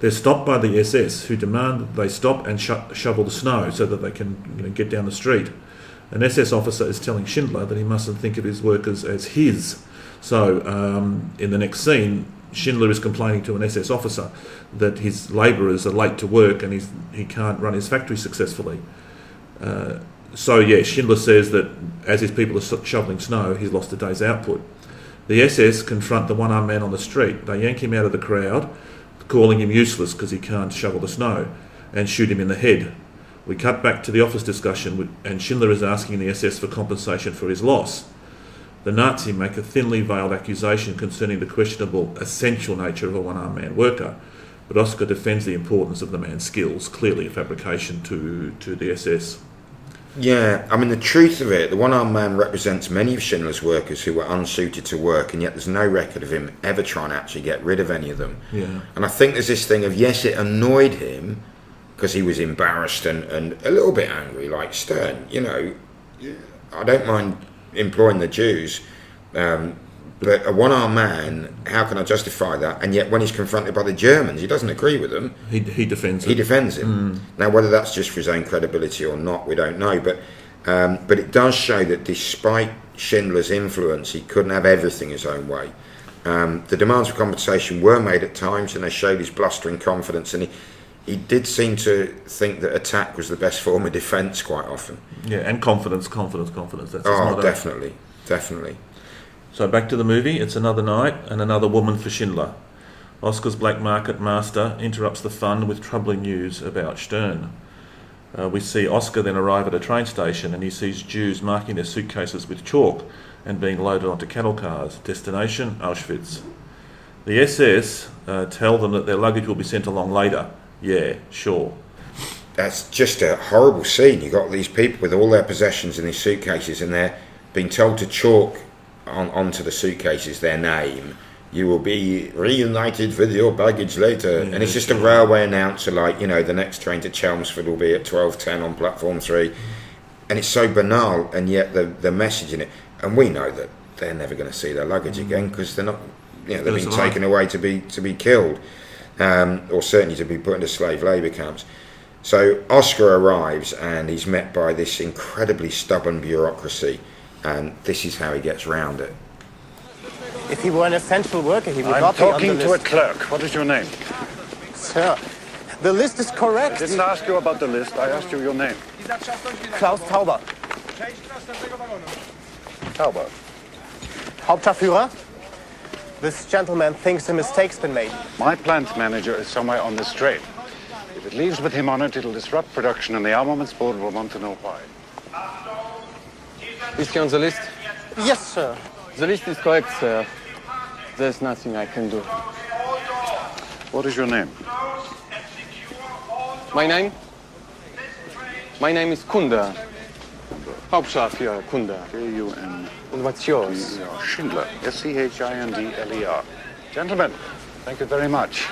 They're stopped by the SS, who demand that they stop and shovel the snow so that they can get down the street. An SS officer is telling Schindler that he mustn't think of his workers as his. So in the next scene, Schindler is complaining to an SS officer that his labourers are late to work and he can't run his factory successfully. Schindler says that as his people are shoveling snow, he's lost a day's output. The SS confront the one-armed man on the street. They yank him out of the crowd, calling him useless because he can't shovel the snow, and shoot him in the head. We cut back to the office discussion, and Schindler is asking the SS for compensation for his loss. The Nazi make a thinly veiled accusation concerning the questionable essential nature of a one-armed man worker, but Oscar defends the importance of the man's skills, clearly a fabrication to the SS. Yeah, I mean, the truth of it, the one-armed man represents many of Schindler's workers who were unsuited to work, and yet there's no record of him ever trying to actually get rid of any of them. Yeah. And I think there's this thing of, yes, it annoyed him because he was embarrassed and a little bit angry, like Stern. You know, I don't mind employing the Jews, but a one-armed man, how can I justify that? And yet when he's confronted by the Germans, he doesn't agree with them. He defends He defends him. Now, whether that's just for his own credibility or not, we don't know. But it does show that despite Schindler's influence, he couldn't have everything his own way. The demands for compensation were made at times, and they showed his blustering confidence, and he did seem to think that attack was the best form of defence quite often. Yeah, and confidence. That's Definitely. So back to the movie. It's another night and another woman for Schindler. Oscar's black market master interrupts the fun with troubling news about Stern. We see Oscar then arrive at a train station, and he sees Jews marking their suitcases with chalk and being loaded onto cattle cars. Destination, Auschwitz. The SS tell them that their luggage will be sent along later. Yeah, sure. That's just a horrible scene. You've got these people with all their possessions in these suitcases, and they're being told to chalk onto the suitcases their name. You will be reunited with your baggage later. And it's just a railway announcer, like, you know, the next train to Chelmsford will be at 12:10 on platform 3. And it's so banal, and yet the message in it. And we know that they're never going to see their luggage again, because they're not, you know, they've been taken away to be killed. Or certainly to be put into slave labour camps. So Oscar arrives, and he's met by this incredibly stubborn bureaucracy, and this is how he gets round it. If he were an essential worker, he would I'm not be on the talking to a list. clerk. What is your name? Sir, the list is correct. I didn't ask you about the list. I asked you your name. Klaus Tauber. Tauber. Hauptscharführer, this gentleman thinks a mistake's been made. My plant manager is somewhere on this train. If it leaves with him on it, it'll disrupt production, and the armaments board will want to know why. Is he on the list? Yes, sir. The list is correct, sir. There's nothing I can do. What is your name? My name? My name is Kunda. Hauptscharführer Kunda. K-U-N. And what's yours? Schindler. S-C-H-I-N-D-L-E-R. Gentlemen, thank you very much.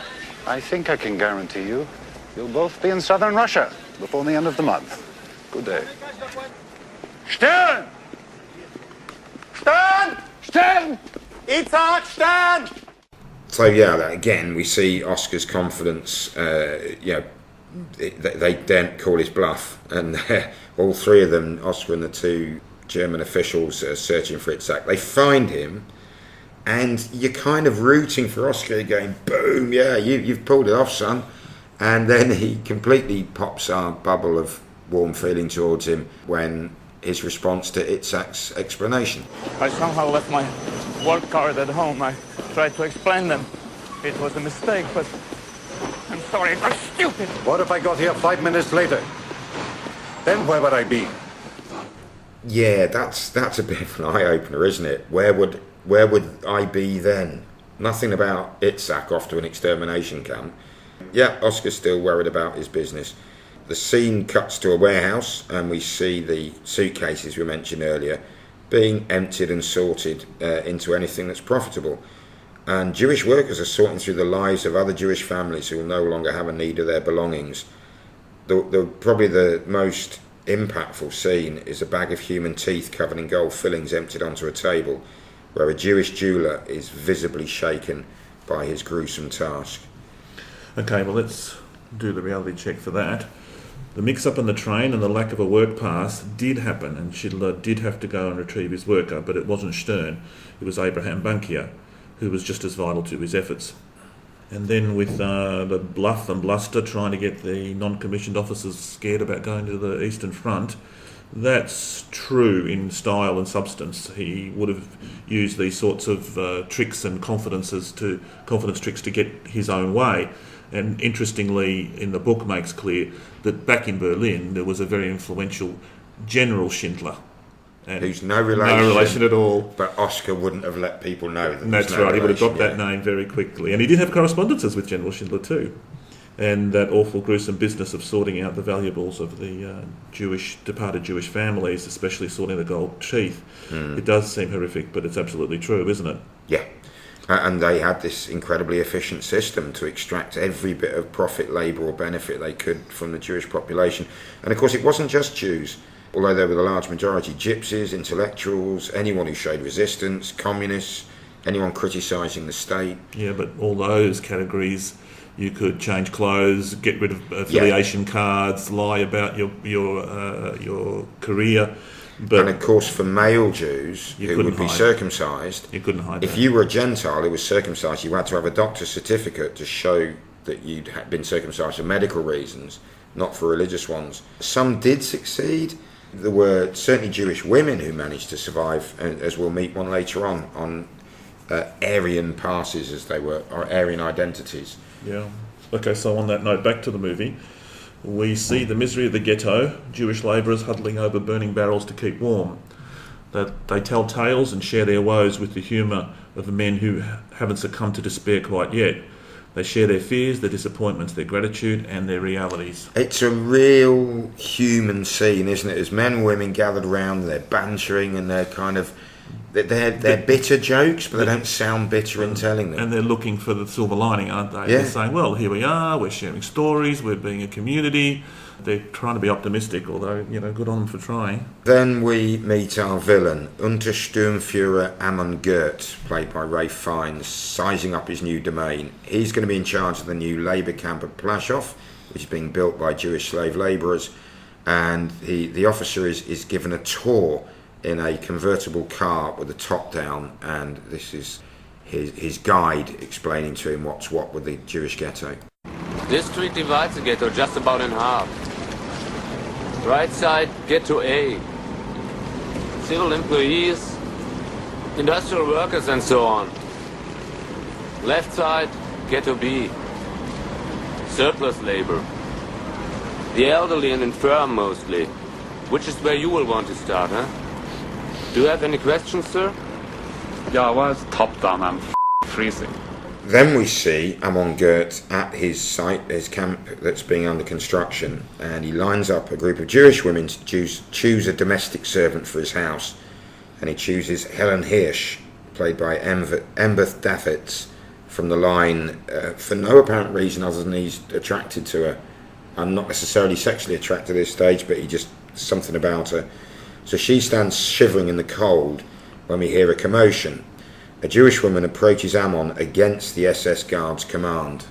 I think I can guarantee you'll both be in southern Russia before the end of the month. Good day. Stern! Stern! Stern! Itzak, Stern! So yeah, again we see Oscar's confidence. They don't call his bluff, and all three of them, Oscar and the two German officials, are searching for Itzak. They find him, and you're kind of rooting for Oscar, going, boom, yeah, you've pulled it off, son. And then he completely pops our bubble of warm feeling towards him when his response to Itzak's explanation. I somehow left my work card at home. I tried to explain them. It was a mistake, but I'm sorry, it was stupid. What if I got here 5 minutes later? Then where would I be? Yeah, that's a bit of an eye-opener, isn't it? Where would I be then? Nothing about Itzak off to an extermination camp. Yeah, Oscar's still worried about his business. The scene cuts to a warehouse, and we see the suitcases we mentioned earlier being emptied and sorted into anything that's profitable. And Jewish workers are sorting through the lives of other Jewish families who will no longer have a need of their belongings. Probably the most impactful scene is a bag of human teeth covered in gold fillings emptied onto a table, where a Jewish jeweller is visibly shaken by his gruesome task. Okay, well, let's do the reality check for that. The mix-up on the train and the lack of a work pass did happen, and Schindler did have to go and retrieve his worker, but it wasn't Stern, it was Abraham Bunkier, who was just as vital to his efforts. And then with the bluff and bluster, trying to get the non-commissioned officers scared about going to the Eastern Front, That's true in style and substance. He would have used these sorts of tricks and confidence tricks to get his own way. And interestingly, in the book makes clear that back in Berlin there was a very influential General Schindler. Who's no relation at all. But Oscar wouldn't have let people know that. That's right, he would have dropped that name very quickly. And he did have correspondences with General Schindler too. And that awful gruesome business of sorting out the valuables of the departed Jewish families, especially sorting the gold teeth. It does seem horrific, but it's absolutely true, isn't it? Yeah. And they had this incredibly efficient system to extract every bit of profit, labour or benefit they could from the Jewish population. And of course it wasn't just Jews, although they were the large majority. Gypsies, intellectuals, anyone who showed resistance, communists, anyone criticising the state. Yeah, but all those categories, you could change clothes, get rid of affiliation cards, lie about your career. But and of course, for male Jews who would be circumcised, you couldn't hide. If you were a Gentile who was circumcised, you had to have a doctor's certificate to show that you'd been circumcised for medical reasons, not for religious ones. Some did succeed. There were certainly Jewish women who managed to survive, as we'll meet one later on Aryan passes, as they were, or Aryan identities. Yeah. Okay, so on that note, back to the movie. We see the misery of the ghetto, Jewish labourers huddling over burning barrels to keep warm. That they tell tales and share their woes with the humour of the men who haven't succumbed to despair quite yet. They share their fears, their disappointments, their gratitude and their realities. It's a real human scene, isn't it? As men and women gathered around, they're bantering and they're kind of... They're bitter jokes, but they don't sound bitter in telling them. And they're looking for the silver lining, aren't they? Yeah. They're saying, well, here we are, we're sharing stories, we're being a community. They're trying to be optimistic, although, good on them for trying. Then we meet our villain, Untersturmführer Amon Goeth, played by Fiennes, sizing up his new domain. He's going to be in charge of the new labour camp at Plaszow, which is being built by Jewish slave labourers. And the officer is given a tour in a convertible car with the top down, and this is his guide explaining to him what's what with the Jewish ghetto. This street divides the ghetto just about in half. Right side, ghetto A. Civil employees, industrial workers and so on. Left side, ghetto B. Surplus labor. The elderly and infirm mostly. Which is where you will want to start, huh? Do you have any questions, sir? Yeah, well, it's top down. I'm freezing. Then we see Amon Goeth at his site, his camp that's being under construction, and he lines up a group of Jewish women to choose a domestic servant for his house. And he chooses Helen Hirsch, played by Embeth Daffitz, from the line, for no apparent reason other than he's attracted to her. I'm not necessarily sexually attracted at this stage, but he just, something about her. So she stands shivering in the cold when we hear a commotion. A Jewish woman approaches Amon against the SS guard's command.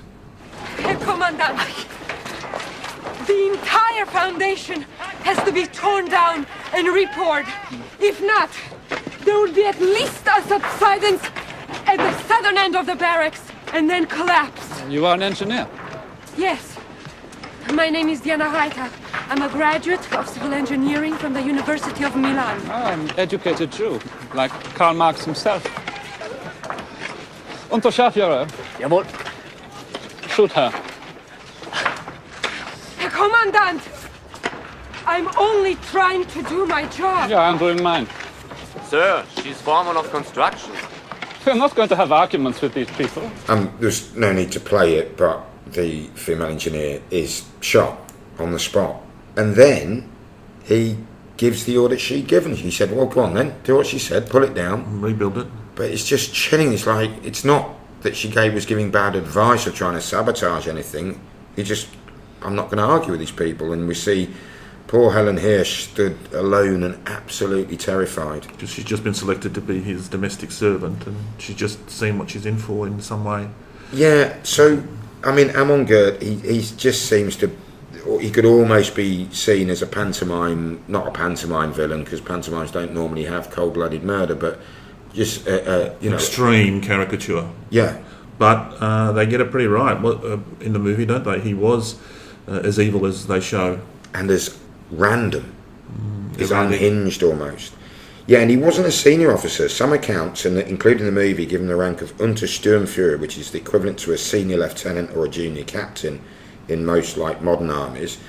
Herr Kommandant, the entire foundation has to be torn down and repoured. If not, there will be at least a subsidence at the southern end of the barracks and then collapse. You are an engineer? Yes. My name is Diana Reiter. I'm a graduate of civil engineering from the University of Milan. I'm an educated Jew, like Karl Marx himself. Unterscharführer. Jawohl. Shoot her. Herr Kommandant, I'm only trying to do my job. Yeah, I'm doing mine. Sir, she's foreman of construction. We're not going to have arguments with these people. There's no need to play it, but the female engineer is shot on the spot. And then he gives the order she'd given. She said, well, go on then, do what she said, pull it down. Rebuild it. But it's just chilling. It's like, it's not that she was giving bad advice or trying to sabotage anything. I'm not going to argue with these people. And we see poor Helen Hirsch stood alone and absolutely terrified. She's just been selected to be his domestic servant, and she's just seen what she's in for in some way. Yeah, so, Amon Goeth, he just seems to... He could almost be seen as a pantomime, not a pantomime villain, because pantomimes don't normally have cold-blooded murder, but just, extreme caricature. Yeah. But they get it pretty right in the movie, don't they? He was as evil as they show. And as random. He's unhinged almost. Yeah, and he wasn't a senior officer. Some accounts, including the movie, give him the rank of Untersturmführer, which is the equivalent to a senior lieutenant or a junior captain in most modern armies.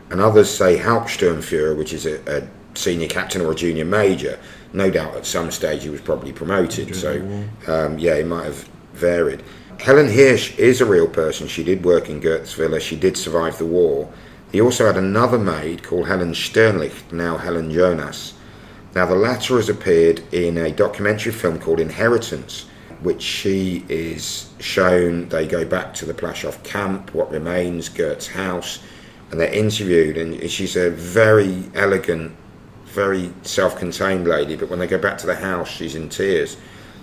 And others say Hauptsturmführer, which is a senior captain or a junior major. No doubt at some stage he was probably promoted. So, he might have varied. Helen Hirsch is a real person. She did work in Goeth's villa. She did survive the war. He also had another maid called Helen Sternlicht, now Helen Jonas. Now, the latter has appeared in a documentary film called Inheritance, which she is shown. They go back to the Plaszow camp, what remains, Goeth's house, and they're interviewed. And she's a very elegant, very self-contained lady, but when they go back to the house, she's in tears.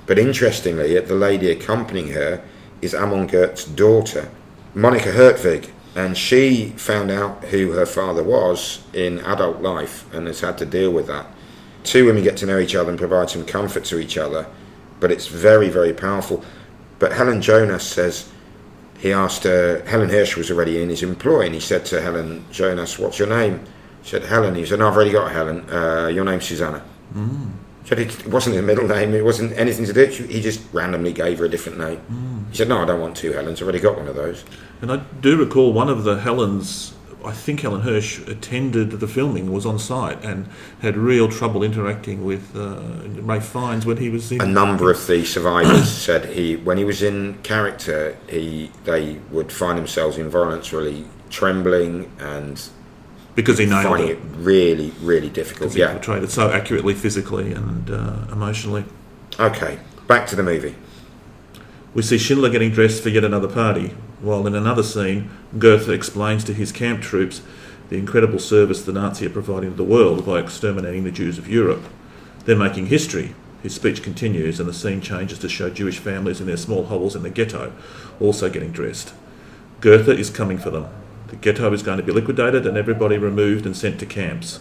But interestingly, the lady accompanying her is Amon Goeth's daughter, Monika Hertwig, and she found out who her father was in adult life and has had to deal with that. Two women get to know each other and provide some comfort to each other, but it's very, very powerful. But Helen Jonas says, he asked her, Helen Hirsch was already in his employ, and he said to Helen Jonas, "What's your name?" She said, "Helen." He said, "No, I've already got Helen. Your name's Susanna." She said, it wasn't a middle name, it wasn't anything to do. He just randomly gave her a different name. He said, "No, I don't want two Helens, I've already got one of those." And I do recall one of the Helens, I think Helen Hirsch attended the filming, was on site and had real trouble interacting with Ray Fiennes when he was in... A number of the survivors said when he was in character, they would find themselves involuntarily trembling and... Because he nailed finding it really, really difficult. Because he portrayed it so accurately physically and emotionally. Okay, back to the movie. We see Schindler getting dressed for yet another party, while in another scene, Goethe explains to his camp troops the incredible service the Nazis are providing to the world by exterminating the Jews of Europe. They're making history. His speech continues and the scene changes to show Jewish families in their small hovels in the ghetto, also getting dressed. Goethe is coming for them. The ghetto is going to be liquidated and everybody removed and sent to camps.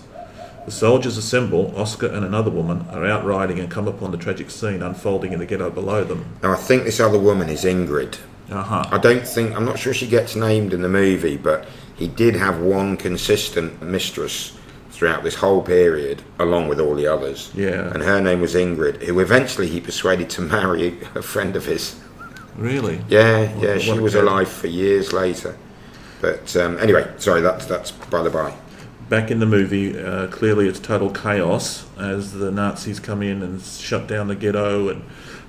The soldiers assemble. Oscar and another woman are out riding and come upon the tragic scene unfolding in the ghetto below them. Now, I think this other woman is Ingrid. I'm not sure she gets named in the movie, but he did have one consistent mistress throughout this whole period, along with all the others. Yeah. And her name was Ingrid, who eventually he persuaded to marry a friend of his. Really? Yeah, she was alive for years later. But anyway, sorry, that's by the by. Back in the movie, clearly it's total chaos as the Nazis come in and shut down the ghetto and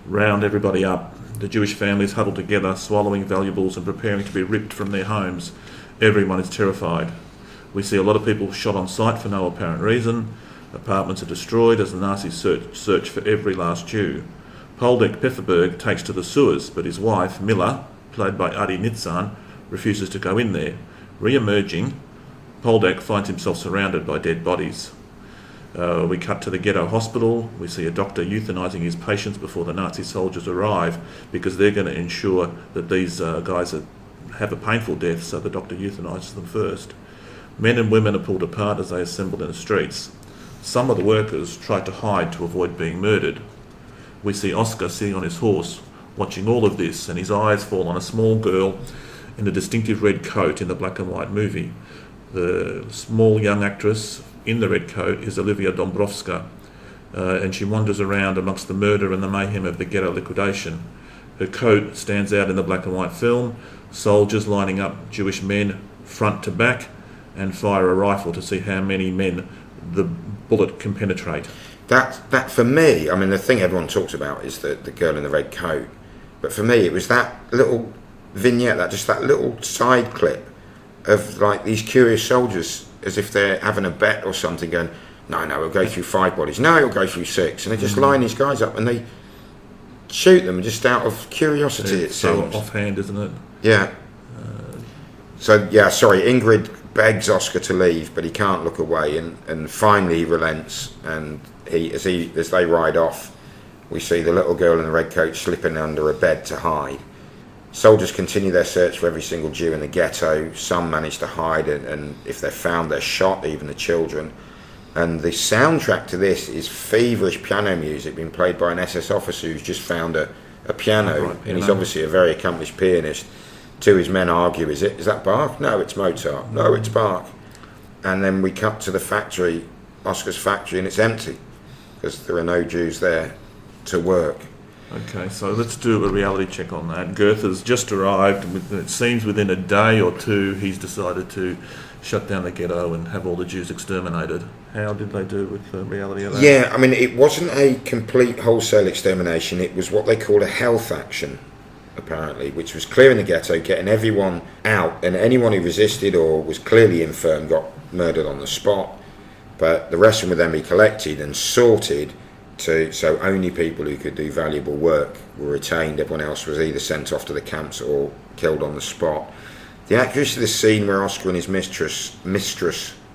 round everybody up. The Jewish families huddle together, swallowing valuables and preparing to be ripped from their homes. Everyone is terrified. We see a lot of people shot on sight for no apparent reason. Apartments are destroyed as the Nazis search for every last Jew. Poldek Pfefferberg takes to the sewers, but his wife, Miller, played by Adi Nitzan, refuses to go in there. Re-emerging, Poldek finds himself surrounded by dead bodies. We cut to the ghetto hospital. We see a doctor euthanizing his patients before the Nazi soldiers arrive because they're going to ensure that these guys have a painful death, so the doctor euthanizes them first. Men and women are pulled apart as they assemble in the streets. Some of the workers try to hide to avoid being murdered. We see Oscar sitting on his horse, watching all of this, and his eyes fall on a small girl in a distinctive red coat in the black and white movie. The small young actress in the red coat is Olivia Dombrovska, and she wanders around amongst the murder and the mayhem of the ghetto liquidation. Her coat stands out in the black and white film, soldiers lining up Jewish men front to back and fire a rifle to see how many men the bullet can penetrate. That for me, I mean, the thing everyone talks about is the girl in the red coat, but for me it was that little vignette, that little side clip of like these curious soldiers as if they're having a bet or something, going, no, we'll go through 5 bodies, no, we'll go through 6, and they just line these guys up and they shoot them just out of curiosity. It's so offhand, isn't it? Yeah. Ingrid begs Oscar to leave, but he can't look away, and finally he relents, and as they ride off, we see the little girl in the red coat slipping under a bed to hide. Soldiers continue their search for every single Jew in the ghetto. Some manage to hide, and if they're found, they're shot, even the children. And the soundtrack to this is feverish piano music being played by an SS officer who's just found a piano, and he's obviously a very accomplished pianist. Two of his men argue, is that Bach? No, it's Mozart. No, it's Bach. And then we cut to the factory, Oscar's factory and it's empty because there are no Jews there to work. Okay, so let's do a reality check on that. Goeth has just arrived. It seems within a day or two he's decided to shut down the ghetto and have all the Jews exterminated. How did they do with the reality of that? Yeah, I mean, it wasn't a complete wholesale extermination. It was what they called a health action, apparently, which was clearing the ghetto, getting everyone out, and anyone who resisted or was clearly infirm got murdered on the spot. But the rest of them would then be collected and sorted so only people who could do valuable work were retained. Everyone else was either sent off to the camps or killed on the spot. The accuracy of the scene where Oscar and his mistress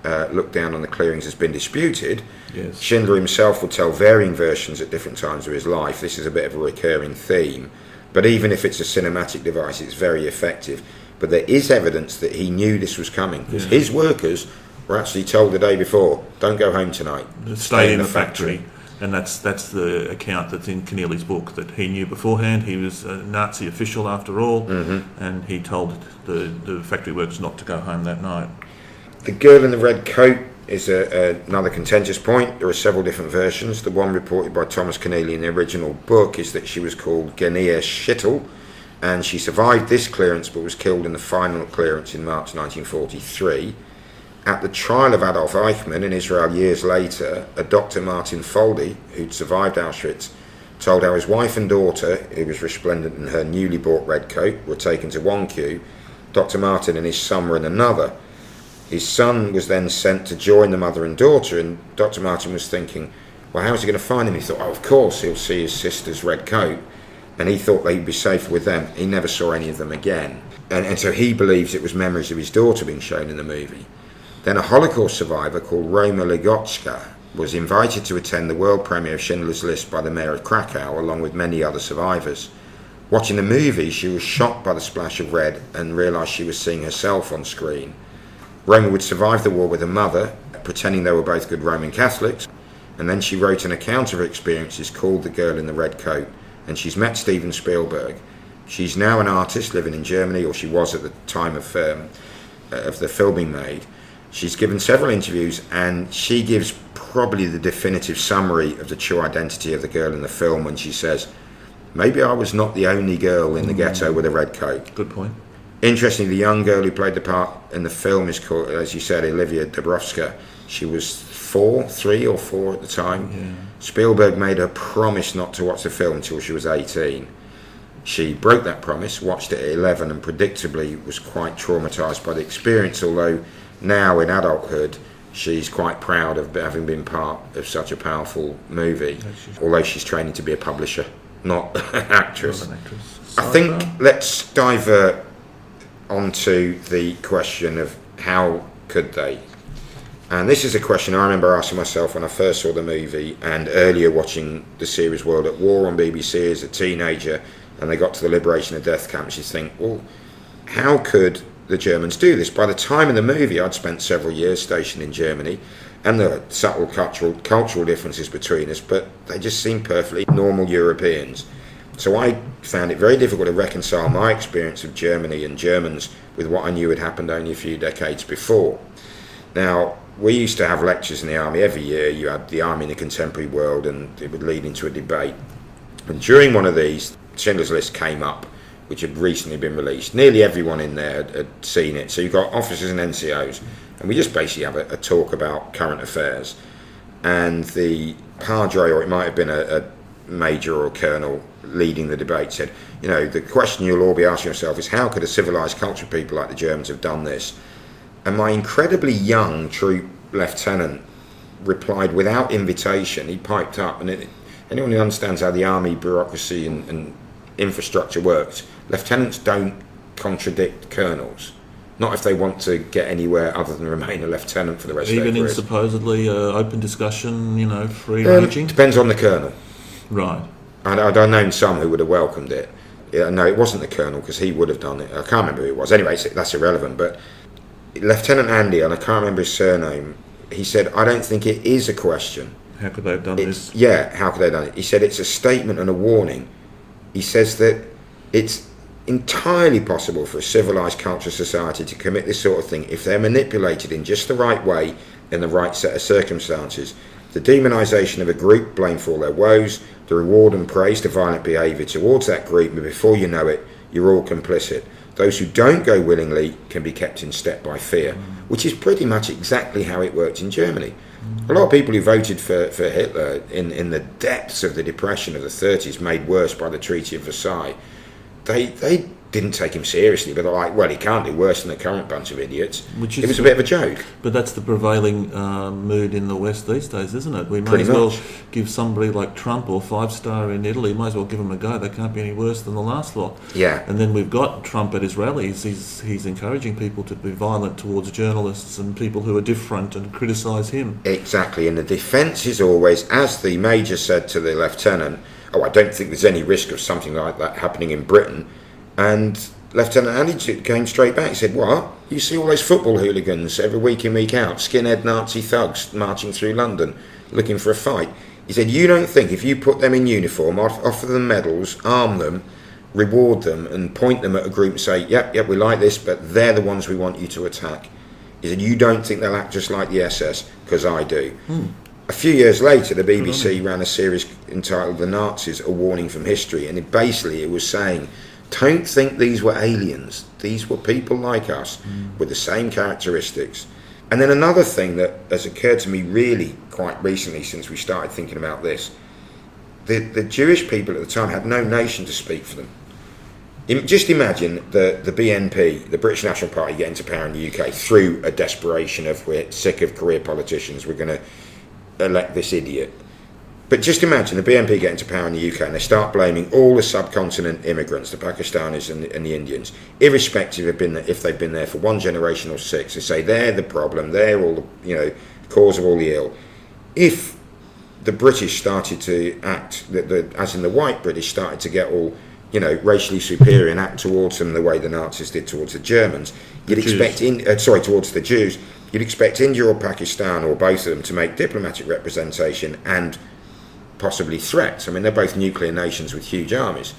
look down on the clearings has been disputed. Yes. Schindler himself would tell varying versions at different times of his life. This is a bit of a recurring theme. But even if it's a cinematic device, it's very effective. But there is evidence that he knew this was coming, because his workers were actually told the day before, don't go home tonight. Stay in the factory. And that's the account that's in Keneally's book, that he knew beforehand. He was a Nazi official after all, and he told the factory workers not to go home that night. The girl in the red coat is another contentious point. There are several different versions. The one reported by Thomas Keneally in the original book is that she was called Genia Schittel, and she survived this clearance but was killed in the final clearance in March 1943. At the trial of Adolf Eichmann in Israel years later, a Dr. Martin Foldy, who'd survived Auschwitz, told how his wife and daughter, who was resplendent in her newly bought red coat, were taken to one queue. Dr. Martin and his son were in another. His son was then sent to join the mother and daughter, and Dr. Martin was thinking, well, how's he going to find him? He thought, oh, of course, he'll see his sister's red coat. And he thought they'd be safer with them. He never saw any of them again. And so he believes it was memories of his daughter being shown in the movie. Then a Holocaust survivor called Roma Ligotska was invited to attend the world premiere of Schindler's List by the mayor of Krakow, along with many other survivors. Watching the movie, she was shocked by the splash of red and realised she was seeing herself on screen. Roma would survive the war with her mother, pretending they were both good Roman Catholics, and then she wrote an account of her experiences called The Girl in the Red Coat, and she's met Steven Spielberg. She's now an artist living in Germany, or she was at the time of the film being made. She's given several interviews, and she gives probably the definitive summary of the true identity of the girl in the film when she says, maybe I was not the only girl in the ghetto with a red coat. Good point. Interestingly, the young girl who played the part in the film is called, as you said, Olivia Dabrowska. She was 3 or 4 at the time. Yeah. Spielberg made her promise not to watch the film until she was 18. She broke that promise, watched it at 11, and predictably was quite traumatised by the experience, although now in adulthood she's quite proud of having been part of such a powerful movie, although she's training to be a publisher, not an actress. I think let's divert onto the question of how could they. And this is a question I remember asking myself when I first saw the movie, and earlier watching the series World at War on BBC as a teenager, and they got to the liberation of death camps. You think, well, how could the Germans do this? By the time in the movie, I'd spent several years stationed in Germany, and there were subtle cultural differences between us, but they just seemed perfectly normal Europeans. So I found it very difficult to reconcile my experience of Germany and Germans with what I knew had happened only a few decades before. Now, we used to have lectures in the army every year. You had the army in the contemporary world, and it would lead into a debate. And during one of these, Schindler's List came up, which had recently been released. Nearly everyone in there had seen it. So you've got officers and NCOs, and we just basically have a talk about current affairs. And the padre, or it might have been a major or a colonel leading the debate, said, you know, the question you'll all be asking yourself is, how could a civilised cultured people like the Germans have done this? And my incredibly young troop lieutenant replied without invitation. He piped up, and anyone who understands how the army bureaucracy and infrastructure works, lieutenants don't contradict colonels, not if they want to get anywhere other than remain a lieutenant for the rest of their careers. Even in supposedly open discussion, you know, free ranging? Depends on the colonel. Right. I've known some who would have welcomed it. No, it wasn't the colonel, because he would have done it. I can't remember who it was. Anyway, that's irrelevant. But Lieutenant Andy, and I can't remember his surname, he said, I don't think it is a question. How could they have done this? Yeah, how could they have done it? He said it's a statement and a warning. He says that it's entirely possible for a civilised cultural society to commit this sort of thing if they're manipulated in just the right way in the right set of circumstances. The demonisation of a group blamed for all their woes, the reward and praise to violent behaviour towards that group, but before you know it, you're all complicit. Those who don't go willingly can be kept in step by fear, which is pretty much exactly how it worked in Germany. A lot of people who voted for Hitler in the depths of the depression of the 30s, made worse by the Treaty of Versailles, they didn't take him seriously, but they're like, well, he can't do worse than the current bunch of idiots. It was a bit of a joke. But that's the prevailing mood in the West these days, isn't it? We may Pretty as well much. give somebody like Trump or Five Star in Italy, might as well give them a go. They can't be any worse than the last lot. Yeah. And then we've got Trump at his rallies. He's encouraging people to be violent towards journalists and people who are different and criticise him. Exactly, and the defence is always, as the Major said to the Lieutenant, oh, I don't think there's any risk of something like that happening in Britain. And Lieutenant Andy came straight back and said, what? You see all those football hooligans every week in, week out, skinhead Nazi thugs marching through London looking for a fight. He said, you don't think if you put them in uniform, offer them medals, arm them, reward them and point them at a group and say, yep, we like this, but they're the ones we want you to attack. He said, you don't think they'll act just like the SS? Because I do. A few years later, the BBC ran a series entitled The Nazis, A Warning from History, and it was saying, don't think these were aliens. These were people like us with the same characteristics. And then another thing that has occurred to me really quite recently since we started thinking about this, the Jewish people at the time had no nation to speak for them. Just imagine the BNP, the British National Party, getting to power in the UK through a desperation of we're sick of career politicians, we're going to elect this idiot. But just imagine the BNP getting to power in the UK and they start blaming all the subcontinent immigrants, the Pakistanis and the Indians, irrespective of if they've been there for one generation or six. They say they're the problem, they're all the cause of all the ill. If the British started to act, as in the white British started to get all racially superior and act towards them the way the Nazis did towards the Germans, towards the Jews, you'd expect India or Pakistan or both of them to make diplomatic representation and possibly threats. I mean, they're both nuclear nations with huge armies.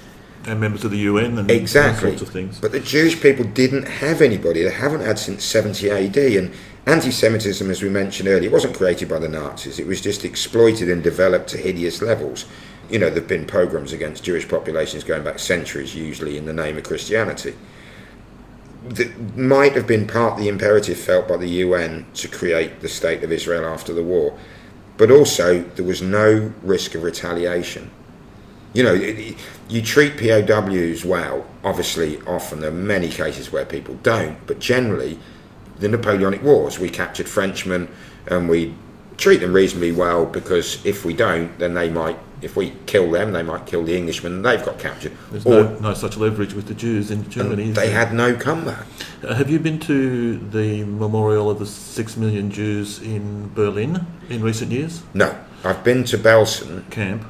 And members of the UN and exactly. all sorts of things. But the Jewish people didn't have anybody. They haven't had since 70 AD. And anti-Semitism, as we mentioned earlier, wasn't created by the Nazis. It was just exploited and developed to hideous levels. There have been pogroms against Jewish populations going back centuries, usually in the name of Christianity. That might have been part of the imperative felt by the UN to create the State of Israel after the war. But also, there was no risk of retaliation. You treat POWs well. Obviously, often there are many cases where people don't, but generally, the Napoleonic Wars, we captured Frenchmen and we treat them reasonably well, because if we don't, then if we kill them, they might kill the Englishmen and they've got captured. There's no such leverage with the Jews in Germany. They had no comeback. Have you been to the memorial of the 6 million Jews in Berlin in recent years? No. I've been to Belsen camp,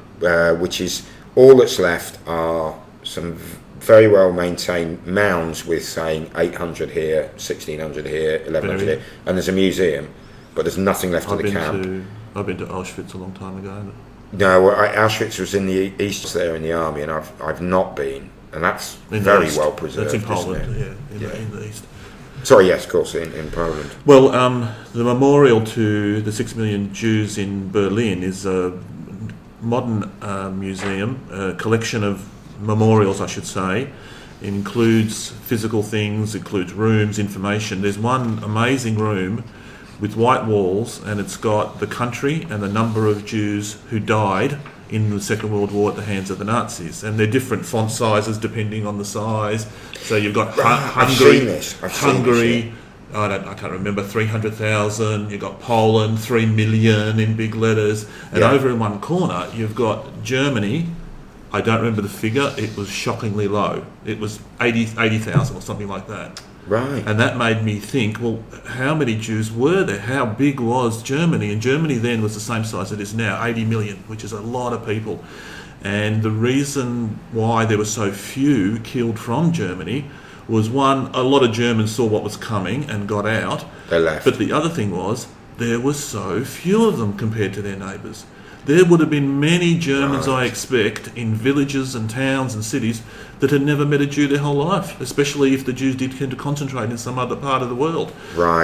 which is all that's left are some very well maintained mounds with saying 800 here, 1600 here, 1100 here, and there's a museum, but there's nothing left of the camp. I've been to Auschwitz a long time ago. No, Auschwitz was in the east there in the army, and I've not been, and that's very well preserved. That's in Poland, in the east. Sorry, yes, of course, in Poland. Well, the memorial to the 6 million Jews in Berlin is a modern museum, a collection of memorials, I should say. It includes physical things, includes rooms, information. There's one amazing room with white walls, and it's got the country and the number of Jews who died in the Second World War at the hands of the Nazis, and they're different font sizes depending on the size. So you've got Hungary, I can't remember, 300,000. You've got Poland, 3 million in big letters, and over in one corner you've got Germany. I don't remember the figure. It was shockingly low. It was 80,000 or something like that. Right. And that made me think, well, how many Jews were there? How big was Germany? And Germany then was the same size it is now, 80 million, which is a lot of people. And the reason why there were so few killed from Germany was, one, a lot of Germans saw what was coming and got out. They left. But the other thing was, there were so few of them compared to their neighbours. There would have been many Germans, I expect, in villages and towns and cities that had never met a Jew their whole life, especially if the Jews did tend to concentrate in some other part of the world,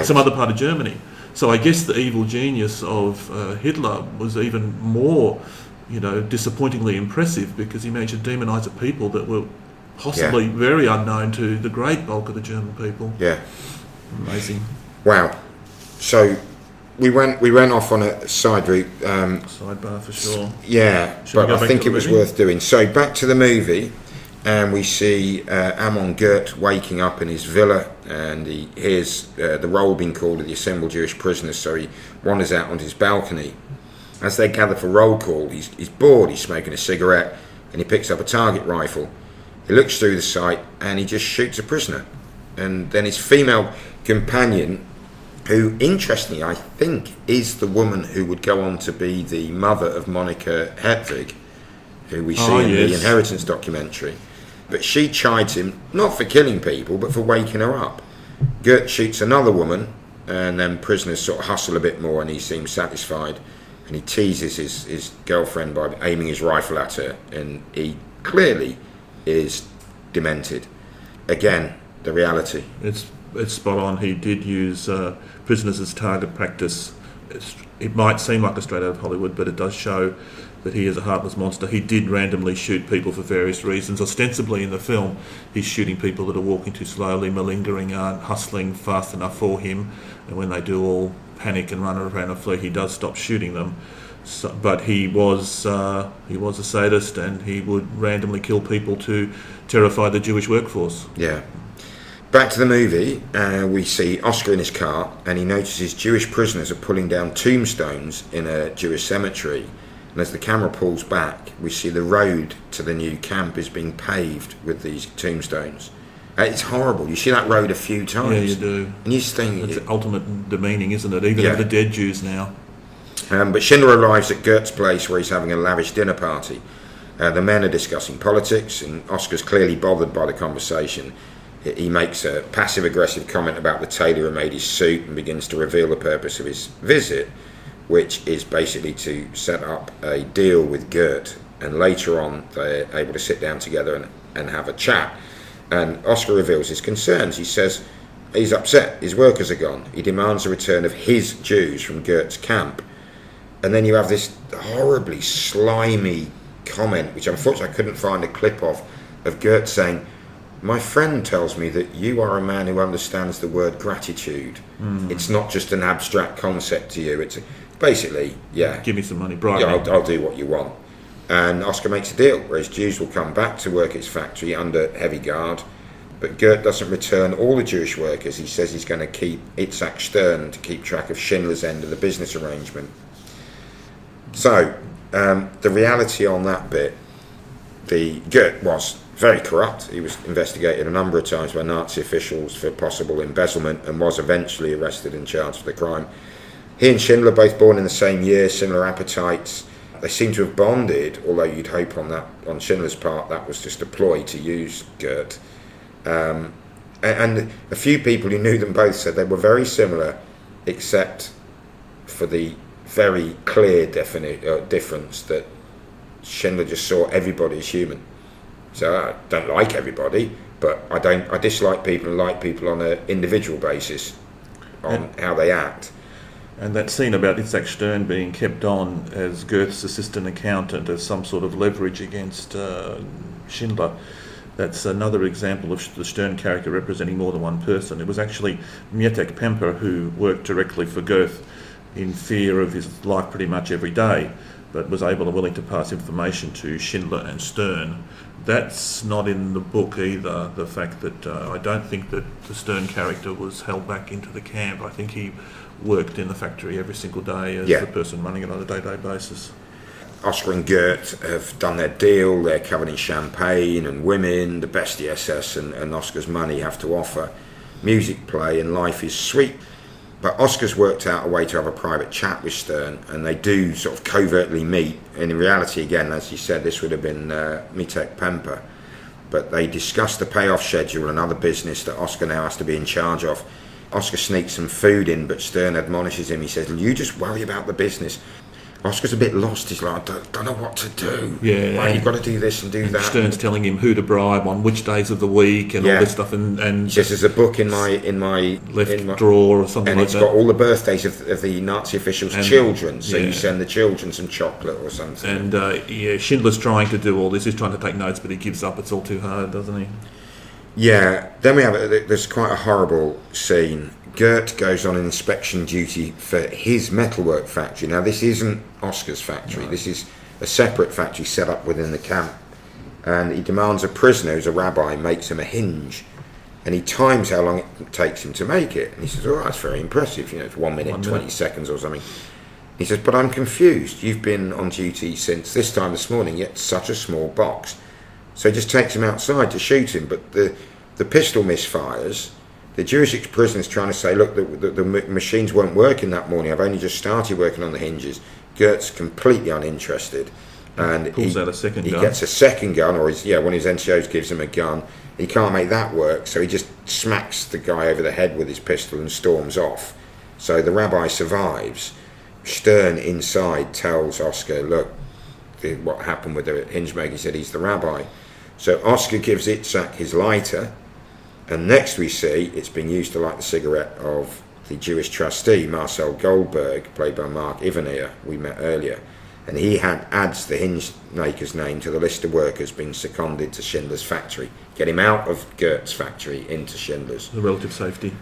some other part of Germany. So I guess the evil genius of Hitler was even more, disappointingly impressive, because he managed to demonise a people that were possibly very unknown to the great bulk of the German people. Yeah. Amazing. Wow. So we went off on a side route. Sidebar for sure. Yeah, but I think it was worth doing. So back to the movie, and we see Amon Goeth waking up in his villa, and he hears the roll being called of the assembled Jewish prisoners, so he wanders out onto his balcony. As they gather for roll call, he's bored, he's smoking a cigarette, and he picks up a target rifle. He looks through the sight, and he just shoots a prisoner. And then his female companion, who, interestingly, I think is the woman who would go on to be the mother of Monica Hedwig, who we see in the Inheritance documentary. But she chides him, not for killing people, but for waking her up. Goeth shoots another woman, and then prisoners sort of hustle a bit more, and he seems satisfied. And he teases his girlfriend by aiming his rifle at her, and he clearly is demented. Again, the reality. It's spot on. He did use prisoners as target practice. It might seem like a straight out of Hollywood, but it does show that he is a heartless monster. He did randomly shoot people for various reasons. Ostensibly in the film, he's shooting people that are walking too slowly, malingering, aren't hustling fast enough for him, and when they do all panic and run around and flee, he does stop shooting them. So, but he was a sadist, and he would randomly kill people to terrify the Jewish workforce. Yeah. Back to the movie, we see Oscar in his car, and he notices Jewish prisoners are pulling down tombstones in a Jewish cemetery. And as the camera pulls back, we see the road to the new camp is being paved with these tombstones. It's horrible. You see that road a few times. Yeah, you do. And you think it's ultimate demeaning, isn't it? Even of the dead Jews now. But Schindler arrives at Goeth's place where he's having a lavish dinner party. The men are discussing politics, and Oscar's clearly bothered by the conversation. He makes a passive-aggressive comment about the tailor who made his suit and begins to reveal the purpose of his visit, which is basically to set up a deal with Goeth. And later on, they're able to sit down together and have a chat. And Oscar reveals his concerns. He says he's upset. His workers are gone. He demands a return of his Jews from Goeth's camp. And then you have this horribly slimy comment, which unfortunately I couldn't find a clip of Goeth saying, "My friend tells me that you are a man who understands the word gratitude. It's not just an abstract concept to you. It's basically, give me some money, bribe me. I'll do what you want." And Oscar makes a deal where his Jews will come back to work at his factory under heavy guard. But Goeth doesn't return all the Jewish workers. He says he's going to keep Itzak Stern to keep track of Schindler's end of the business arrangement. So, the reality on that bit, Goeth was very corrupt. He was investigated a number of times by Nazi officials for possible embezzlement and was eventually arrested and charged for the crime. He and Schindler, both born in the same year, similar appetites. They seem to have bonded, although you'd hope on Schindler's part that was just a ploy to use Goeth. And a few people who knew them both said they were very similar, except for the very clear difference that Schindler just saw everybody as human. So I don't like everybody, but I dislike people and like people on an individual basis on how they act. And that scene about Itzak Stern being kept on as Goeth's assistant accountant as some sort of leverage against Schindler, that's another example of the Stern character representing more than one person. It was actually Mietek Pemper who worked directly for Goeth in fear of his life pretty much every day, but was able and willing to pass information to Schindler and Stern. That's not in the book either, the fact that I don't think that the Stern character was held back into the camp. I think he worked in the factory every single day as the person running it on a day-to-day basis. Oscar and Goeth have done their deal. They're covered in champagne and women. The best the SS and Oscar's money have to offer. Music play and life is sweet. But Oscar's worked out a way to have a private chat with Stern, and they do sort of covertly meet. And in reality, again, as you said, this would have been Mietek Pemper. But they discuss the payoff schedule and other business that Oscar now has to be in charge of. Oscar sneaks some food in, but Stern admonishes him. He says, "You just worry about the business." Oscar's a bit lost. He's like, I don't know what to do. Yeah, like, you've got to do this and do that. Stern's telling him who to bribe on which days of the week and all this stuff. And he says, there's a book in my left drawer or something and like that. And it's got all the birthdays of the Nazi officials' children. So you send the children some chocolate or something. And Schindler's trying to do all this. He's trying to take notes, but he gives up. It's all too hard, doesn't he? Yeah. Then we have there's quite a horrible scene. Goeth goes on an inspection duty for his metalwork factory. Now, this isn't Oscar's factory. No. This is a separate factory set up within the camp. And he demands a prisoner, who's a rabbi, makes him a hinge. And he times how long it takes him to make it. And he says, oh, that's very impressive. It's 1 minute, 20 seconds or something. He says, but I'm confused. You've been on duty since this time this morning, yet such a small box. So he just takes him outside to shoot him. But the pistol misfires. The Jewish prisoner's trying to say, look, the machines weren't working that morning. I've only just started working on the hinges. Goeth's completely uninterested. And he pulls out a second gun. He gets a second gun, or one of his NCOs gives him a gun. He can't make that work, so he just smacks the guy over the head with his pistol and storms off. So the rabbi survives. Stern inside tells Oscar, look, what happened with the hinge maker. He said he's the rabbi. So Oscar gives Itzak his lighter. And next we see it's being used to light the cigarette of the Jewish trustee, Marcel Goldberg, played by Mark Ivanir, we met earlier. And he adds the hinge maker's name to the list of workers being seconded to Schindler's factory. Get him out of Goeth's factory into Schindler's. The relative safety.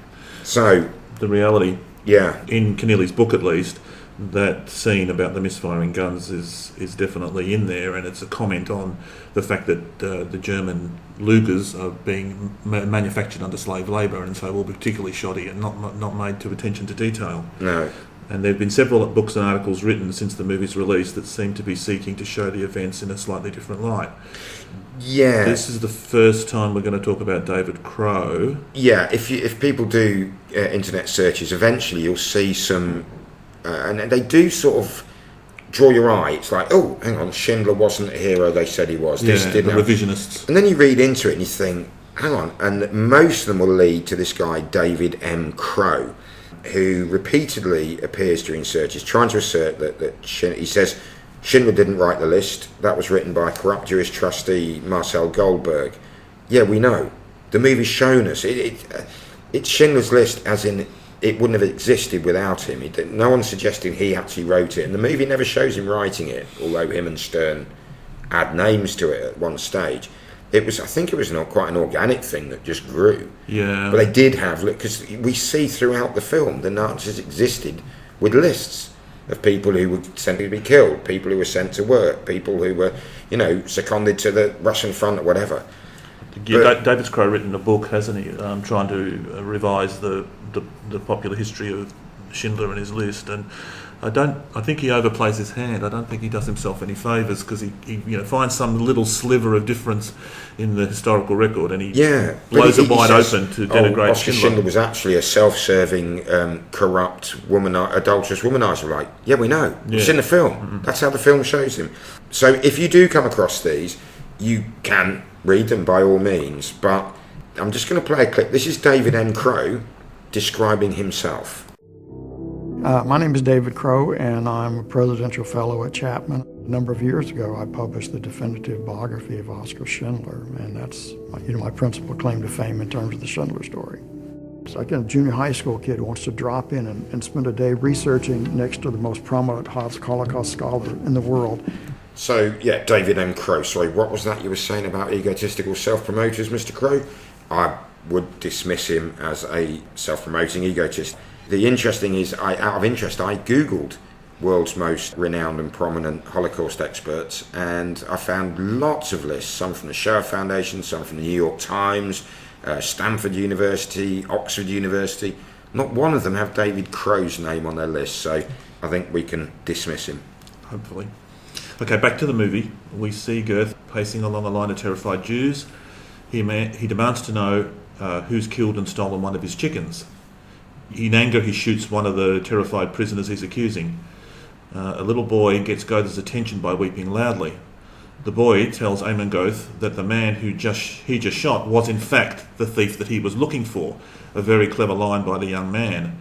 So... the reality, in Keneally's book at least, that scene about the misfiring guns is definitely in there, and it's a comment on the fact that the German Lugers are being manufactured under slave labour, and so will be particularly shoddy and not made to attention to detail. No. And there have been several books and articles written since the movie's release that seem to be seeking to show the events in a slightly different light. Yeah. This is the first time we're going to talk about David Crowe. Yeah, if people do internet searches, eventually you'll see some... and they do sort of draw your eye. It's like, oh, hang on, Schindler wasn't a hero they said he was. This didn't the revisionists. And then you read into it and you think, hang on. And most of them will lead to this guy, David M. Crowe, who repeatedly appears during searches, trying to assert that he says Schindler didn't write the list. That was written by corrupt Jewish trustee Marcel Goldberg. Yeah, we know. The movie's shown us. It's Schindler's List, as in... it wouldn't have existed without him. No one's suggesting he actually wrote it, and the movie never shows him writing it, although him and Stern add names to it at one stage. I think it was not quite an organic thing that just grew. Yeah. But they did have, because we see throughout the film the Nazis existed with lists of people who were sent to be killed, people who were sent to work, people who were, seconded to the Russian front or whatever. David Crowe written a book, hasn't he, trying to revise the popular history of Schindler and his list, and I think he overplays his hand. I don't think he does himself any favours, because he finds some little sliver of difference in the historical record, and he blows it wide open to denigrate Oscar Schindler was actually a self-serving, corrupt, adulterous womanizer. Like, yeah, we know. It's in the film. Mm-hmm. That's how the film shows him. So if you do come across these, you can read them by all means, but I'm just going to play a clip. This is David M. Crowe describing himself. My name is David Crowe, and I'm a presidential fellow at Chapman. A number of years ago, I published the definitive biography of Oskar Schindler, and that's my principal claim to fame in terms of the Schindler story. It's like a junior high school kid wants to drop in and spend a day researching next to the most prominent Holocaust scholar in the world. So, yeah, David M. Crowe. Sorry, what was that you were saying about egotistical self-promoters, Mr. Crowe? I would dismiss him as a self-promoting egotist. The interesting is, out of interest, I Googled world's most renowned and prominent Holocaust experts, and I found lots of lists, some from the Shoah Foundation, some from the New York Times, Stanford University, Oxford University. Not one of them have David Crowe's name on their list, so I think we can dismiss him. Hopefully. Okay, back to the movie. We see Goeth pacing along a line of terrified Jews. He demands to know who's killed and stolen one of his chickens. In anger, he shoots one of the terrified prisoners he's accusing. A little boy gets Goeth's attention by weeping loudly. The boy tells Amon Goeth that the man he just shot was in fact the thief that he was looking for. A very clever line by the young man.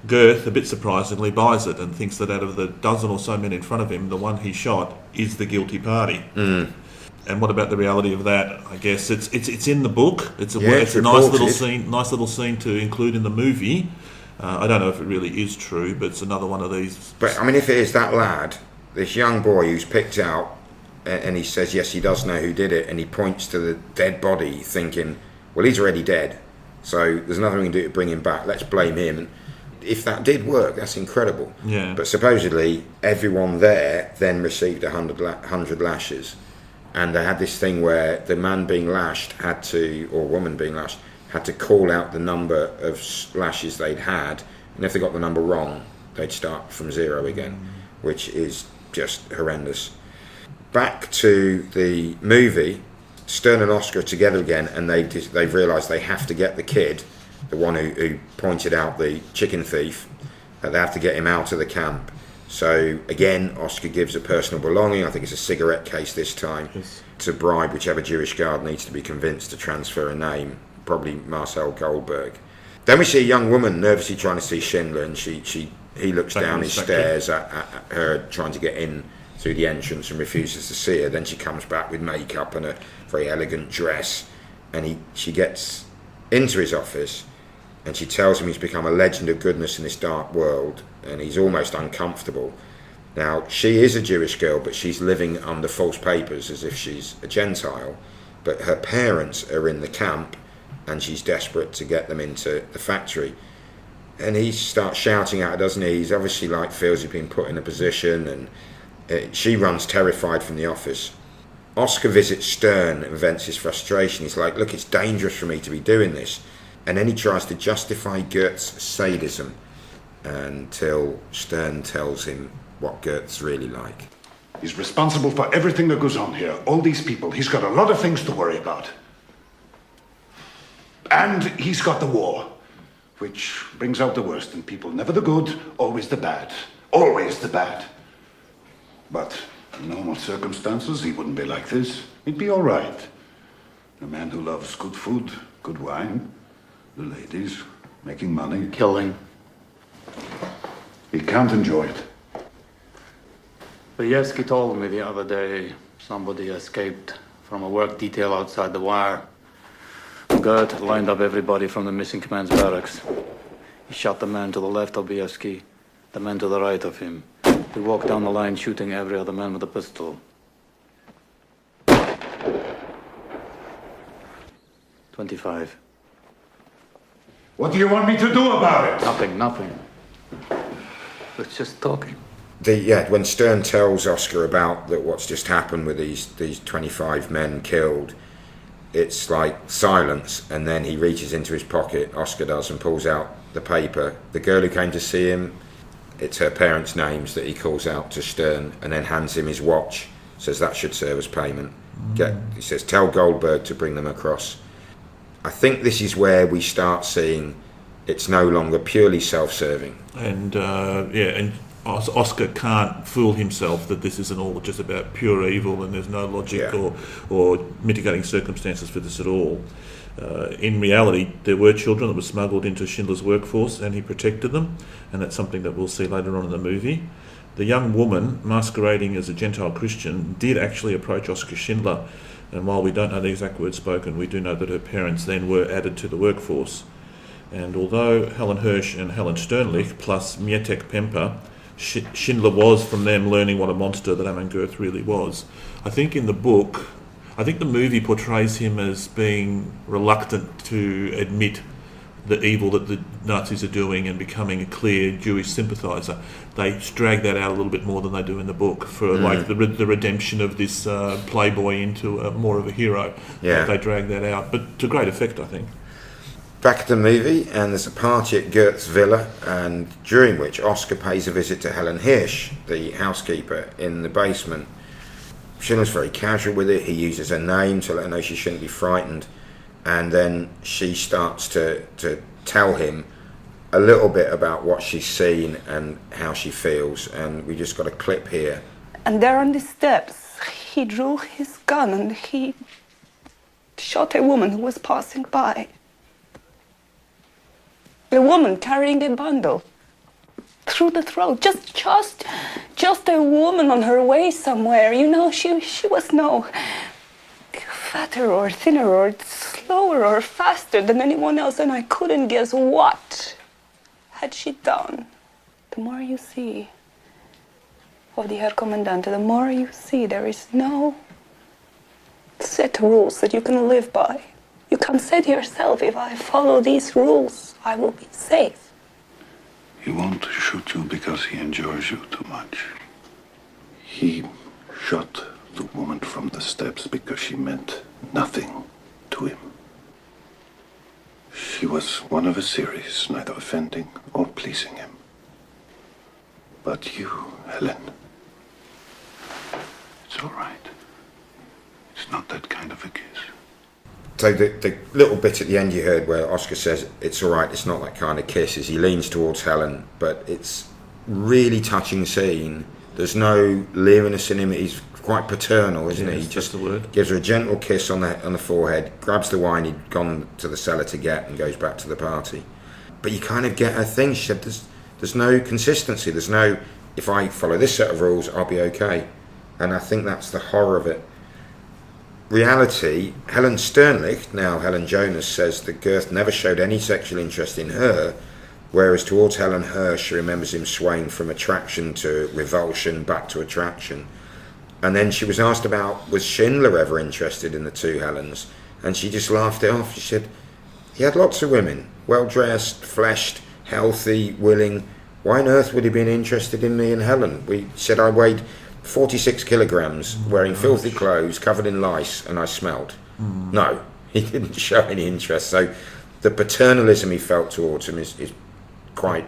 Goeth, a bit surprisingly, buys it and thinks that out of the dozen or so men in front of him, the one he shot is the guilty party. And what about the reality of that? I guess it's in the book. It's a nice little scene to include in the movie. I don't know if it really is true, but it's another one of these. But I mean, if it is that lad, this young boy who's picked out, and he says yes, he does know who did it, and he points to the dead body, thinking, well, he's already dead, so there's nothing we can do to bring him back. Let's blame him. And if that did work, that's incredible. Yeah. But supposedly everyone there then received 100 lashes. And they had this thing where the man being lashed had to, or woman being lashed, had to call out the number of lashes they'd had, and if they got the number wrong, they'd start from zero again, which is just horrendous. Back to the movie, Stern and Oscar are together again, and they've realised they have to get the kid, the one who pointed out the chicken thief, that they have to get him out of the camp. So again, Oscar gives a personal belonging, I think it's a cigarette case this time, to bribe whichever Jewish guard needs to be convinced to transfer a name, probably Marcel Goldberg. Then we see a young woman nervously trying to see Schindler, and he looks down his stairs at her trying to get in through the entrance and refuses to see her. Then she comes back with makeup and a very elegant dress, and she gets into his office, and she tells him he's become a legend of goodness in this dark world, and he's almost uncomfortable. Now, she is a Jewish girl, but she's living under false papers as if she's a Gentile, but her parents are in the camp, and she's desperate to get them into the factory. And he starts shouting at her, doesn't he? He's obviously feels he's been put in a position, and she runs terrified from the office. Oscar visits Stern and vents his frustration. He's like, look, it's dangerous for me to be doing this. And then he tries to justify Goeth's sadism until Stern tells him what Goeth's really like. He's responsible for everything that goes on here. All these people. He's got a lot of things to worry about. And he's got the war, which brings out the worst in people. Never the good, always the bad. Always the bad. But in normal circumstances, he wouldn't be like this. He'd be all right. A man who loves good food, good wine, the ladies, making money. Killing. He can't enjoy it. Bayevsky told me the other day somebody escaped from a work detail outside the wire. Goeth had lined up everybody from the missing command's barracks. He shot the man to the left of Bayevsky, the man to the right of him. He walked down the line shooting every other man with a pistol. 25. What do you want me to do about it? Nothing. It's just talking. When Stern tells Oscar about what's just happened with these 25 men killed, it's like silence, and then he reaches into his pocket, Oscar does, and pulls out the paper. The girl who came to see him, it's her parents' names that he calls out to Stern, and then hands him his watch, says that should serve as payment. He says, tell Goldberg to bring them across. I think this is where we start seeing it's no longer purely self-serving. And Oscar can't fool himself that this isn't all just about pure evil and there's no logic or mitigating circumstances for this at all. In reality, there were children that were smuggled into Schindler's workforce and he protected them, and that's something that we'll see later on in the movie. The young woman, masquerading as a Gentile Christian, did actually approach Oskar Schindler, and while we don't know the exact words spoken, we do know that her parents then were added to the workforce. And although Helen Hirsch and Helen Sternlich, plus Mietek Pemper, Schindler was from them learning what a monster that Amon Goeth really was. I think in the book, the movie portrays him as being reluctant to admit the evil that the Nazis are doing and becoming a clear Jewish sympathiser. They drag that out a little bit more than they do in the book for the redemption of this playboy into more of a hero. Yeah. They drag that out, but to great effect, I think. Back at the movie, and there's a party at Goeth's villa, and during which Oscar pays a visit to Helen Hirsch, the housekeeper, in the basement. Schindler's very casual with it. He uses her name to let her know she shouldn't be frightened, and then she starts to tell him a little bit about what she's seen and how she feels, and we just got a clip here. And there on the steps, he drew his gun and he shot a woman who was passing by. A woman carrying a bundle through the throat. Just a woman on her way somewhere. You know, she was no fatter or thinner or slower or faster than anyone else, and I couldn't guess what had she done. The more you see of the Herr Kommandant, the more you see there is no set rules that you can live by. You can say to yourself, if I follow these rules, I will be safe. He won't shoot you because he enjoys you too much. He shot the woman from the steps because she meant nothing to him. She was one of a series, neither offending or pleasing him. But you, Helen, it's all right. It's not that kind of a kiss. So the little bit at the end you heard where Oscar says, it's all right, it's not that kind of kiss, as he leans towards Helen, but it's really touching scene. There's no leeriness in him. He's quite paternal, isn't he? He just gives her a gentle kiss on the forehead, grabs the wine he'd gone to the cellar to get, and goes back to the party. But you kind of get her thing. She said, there's no consistency. There's no, if I follow this set of rules, I'll be okay. And I think that's the horror of it. Reality, Helen Sternlicht, now Helen Jonas, says that Goeth never showed any sexual interest in her, whereas towards Helen Hirsch, she remembers him swaying from attraction to revulsion, back to attraction. And then she was asked about, was Schindler ever interested in the two Helens? And she just laughed it off. She said, he had lots of women, well-dressed, fleshed, healthy, willing. Why on earth would he be interested in me and Helen? We said I weighed 46 kilograms, wearing filthy clothes, covered in lice, and I smelt. No, he didn't show any interest. So the paternalism he felt towards him is quite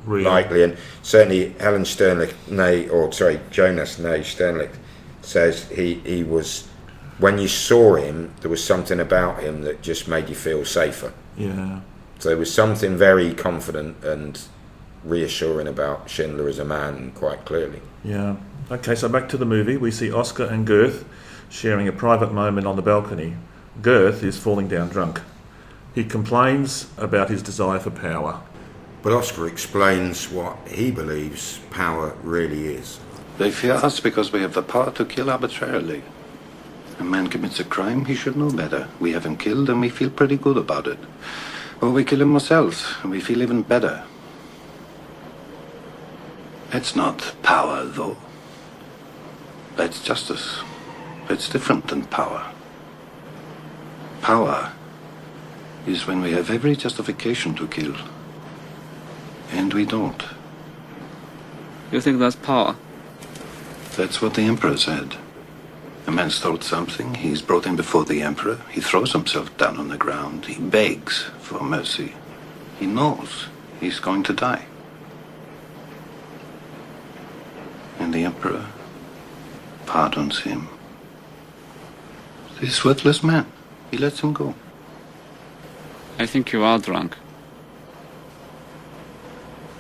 likely. And certainly Helen Sternlicht, Jonas Sternlicht, says he was, when you saw him, there was something about him that just made you feel safer. Yeah. So there was something very confident and reassuring about Schindler as a man, quite clearly. Yeah. Okay, so back to the movie. We see Oscar and Goeth sharing a private moment on the balcony. Goeth is falling down drunk. He complains about his desire for power. But Oscar explains what he believes power really is. They fear us because we have the power to kill arbitrarily. A man commits a crime, he should know better. We have him killed and we feel pretty good about it. Or we kill him ourselves and we feel even better. It's not power, though. That's justice. It's different than power. Power is when we have every justification to kill. And we don't. You think that's power? That's what the Emperor said. A man stole something, he's brought him before the Emperor, he throws himself down on the ground, he begs for mercy. He knows he's going to die. And the Emperor pardons him. This worthless man, he lets him go. I think you are drunk.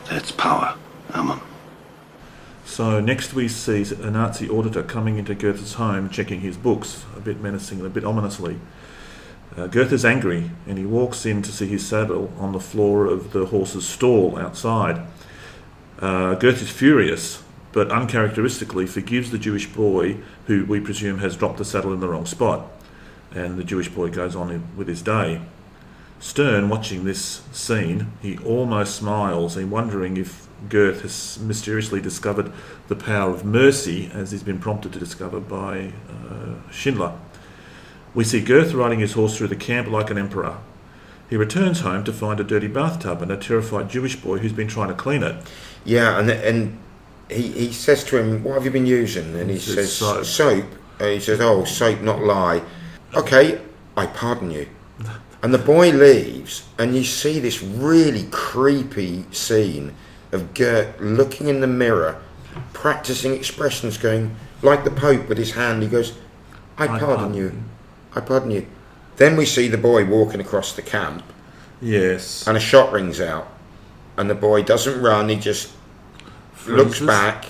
That's power, Amon. So next we see a Nazi auditor coming into Goethe's home, checking his books, a bit menacingly, a bit ominously. Goethe is angry, and he walks in to see his saddle on the floor of the horse's stall outside. Goethe is furious, but uncharacteristically forgives the Jewish boy, who we presume has dropped the saddle in the wrong spot, and the Jewish boy goes on with his day. Stern, watching this scene, he almost smiles, and wondering if Goethe has mysteriously discovered the power of mercy, as he's been prompted to discover by Schindler. We see Goethe riding his horse through the camp like an emperor. He returns home to find a dirty bathtub and a terrified Jewish boy who's been trying to clean it. Yeah, and he says to him, what have you been using? And he says, soap. And he says, oh, soap, not lye. Okay, I pardon you. And the boy leaves, and you see this really creepy scene of Goethe looking in the mirror, practicing expressions, going, like the Pope with his hand, he goes, I pardon you. I pardon you. Then we see the boy walking across the camp. Yes. And a shot rings out. And the boy doesn't run, he just looks back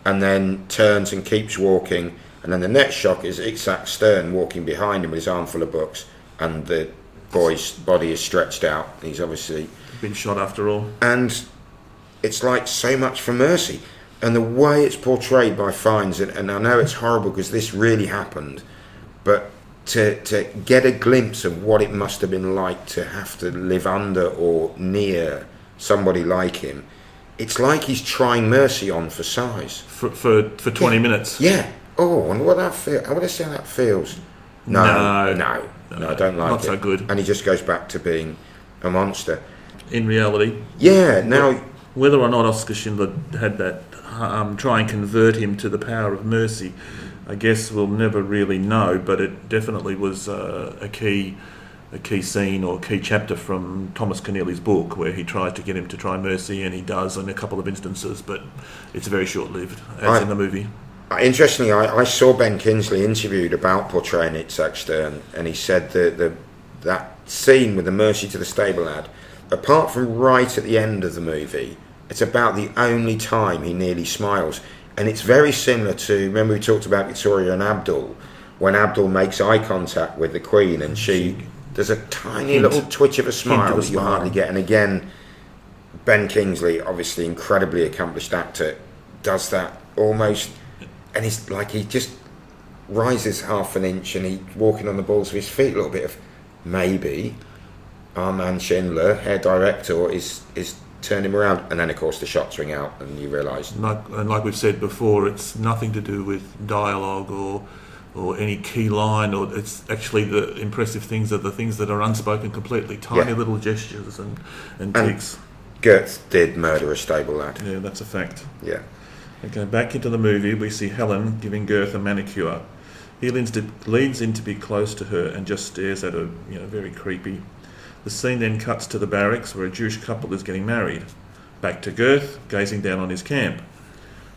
and then turns and keeps walking. And then the next shot is Itzak Stern walking behind him with his arm full of books. And the boy's body is stretched out. He's obviously been shot after all. And it's like so much for mercy. And the way it's portrayed by Fiennes, and I know it's horrible because this really happened, but to get a glimpse of what it must have been like to have to live under or near somebody like him, it's like he's trying mercy on for size. For 20 minutes. Yeah. Oh, and what that feel? I want to see how that feels. No, I don't like it. Not so good. And he just goes back to being a monster. In reality. Yeah. Now, whether or not Oskar Schindler had that try and convert him to the power of mercy, I guess we'll never really know. But it definitely was a key scene or key chapter from Thomas Keneally's book, where he tries to get him to try mercy, and he does in a couple of instances, but it's very short-lived, as in the movie. Interestingly, I saw Ben Kingsley interviewed about portraying Itzak Stern, and he said that scene with the mercy to the stable lad, apart from right at the end of the movie, it's about the only time he nearly smiles. And it's very similar to, remember we talked about Victoria and Abdul, when Abdul makes eye contact with the Queen and there's a tiny little twitch of a smile that you hardly get. And again, Ben Kingsley, obviously incredibly accomplished actor, does that almost, and he's like, he just rises half an inch and he's walking on the balls of his feet a little bit of, maybe our man Schindler, hair director, is turned him around. And then of course the shots ring out and you realise, like we've said before, it's nothing to do with dialogue or any key line, or it's actually the impressive things are the things that are unspoken completely, tiny little gestures and tics. Goeth did murder a stable lad. Yeah, that's a fact. Yeah. Okay, back into the movie, we see Helen giving Goeth a manicure. He leans in to be close to her and just stares at her, very creepy. The scene then cuts to the barracks where a Jewish couple is getting married. Back to Goeth, gazing down on his camp.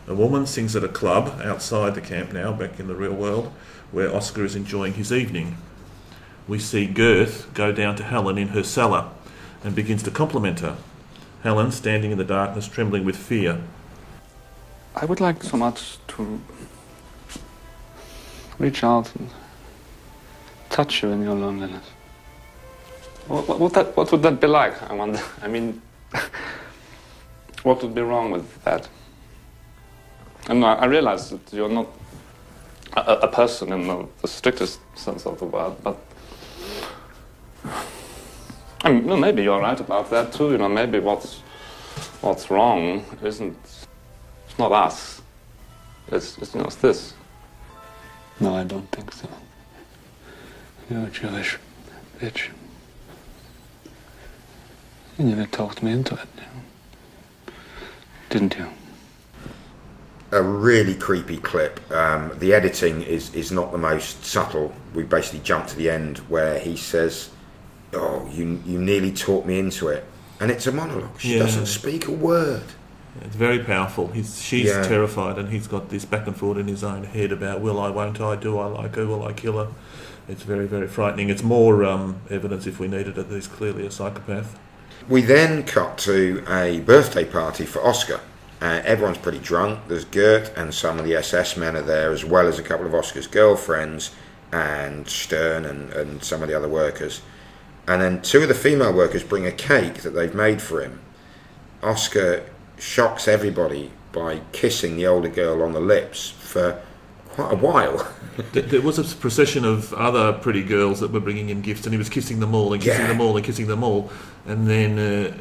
A woman sings at a club outside the camp now, back in the real world, where Oskar is enjoying his evening. We see Goeth go down to Helen in her cellar and begins to compliment her. Helen, standing in the darkness, trembling with fear. I would like so much to reach out and touch you in your loneliness. What would that be like? I wonder. I mean, what would be wrong with that? And I realize that you're not a person in the strictest sense of the word, but I mean, maybe you're right about that too. Maybe what's wrong isn't. It's not us. It's this. No, I don't think so. You're a Jewish bitch. You never talked me into it, didn't you? A really creepy clip. The editing is not the most subtle. We basically jump to the end where he says, "Oh, you nearly talked me into it," and it's a monologue. She doesn't speak a word. It's very powerful. She's terrified, and he's got this back and forth in his own head about will I, won't I, do I like her, will I kill her? It's very, very frightening. It's more evidence, if we needed it, that he's clearly a psychopath. We then cut to a birthday party for Oskar. Everyone's pretty drunk. There's Goeth and some of the SS men are there, as well as a couple of Oskar's girlfriends and Stern and some of the other workers. And then two of the female workers bring a cake that they've made for him. Oskar shocks everybody by kissing the older girl on the lips for quite a while. There was a procession of other pretty girls that were bringing him gifts, and he was kissing them all and kissing them all and kissing them all. And then,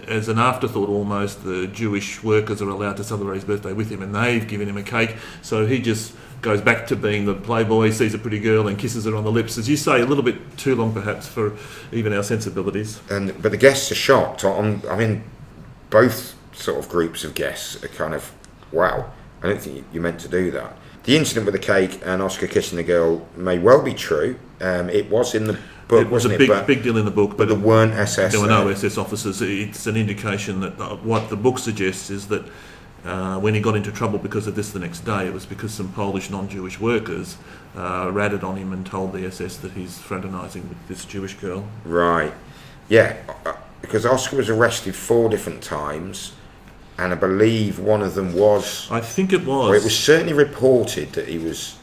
as an afterthought almost, the Jewish workers are allowed to celebrate his birthday with him, and they've given him a cake. So he just goes back to being the playboy, sees a pretty girl and kisses her on the lips. As you say, a little bit too long perhaps for even our sensibilities. But the guests are shocked. I mean, both sort of groups of guests are kind of, wow, I don't think you meant to do that. The incident with the cake and Oskar kissing the girl may well be true. It was in the book, it was a big deal in the book, but there weren't SS. There were no SS officers. It's an indication that what the book suggests is that when he got into trouble because of this the next day, it was because some Polish non-Jewish workers ratted on him and told the SS that he's fraternising with this Jewish girl. Right. Yeah, because Oskar was arrested 4 different times. And I believe one of them was... I think it was. Or it was certainly reported that he was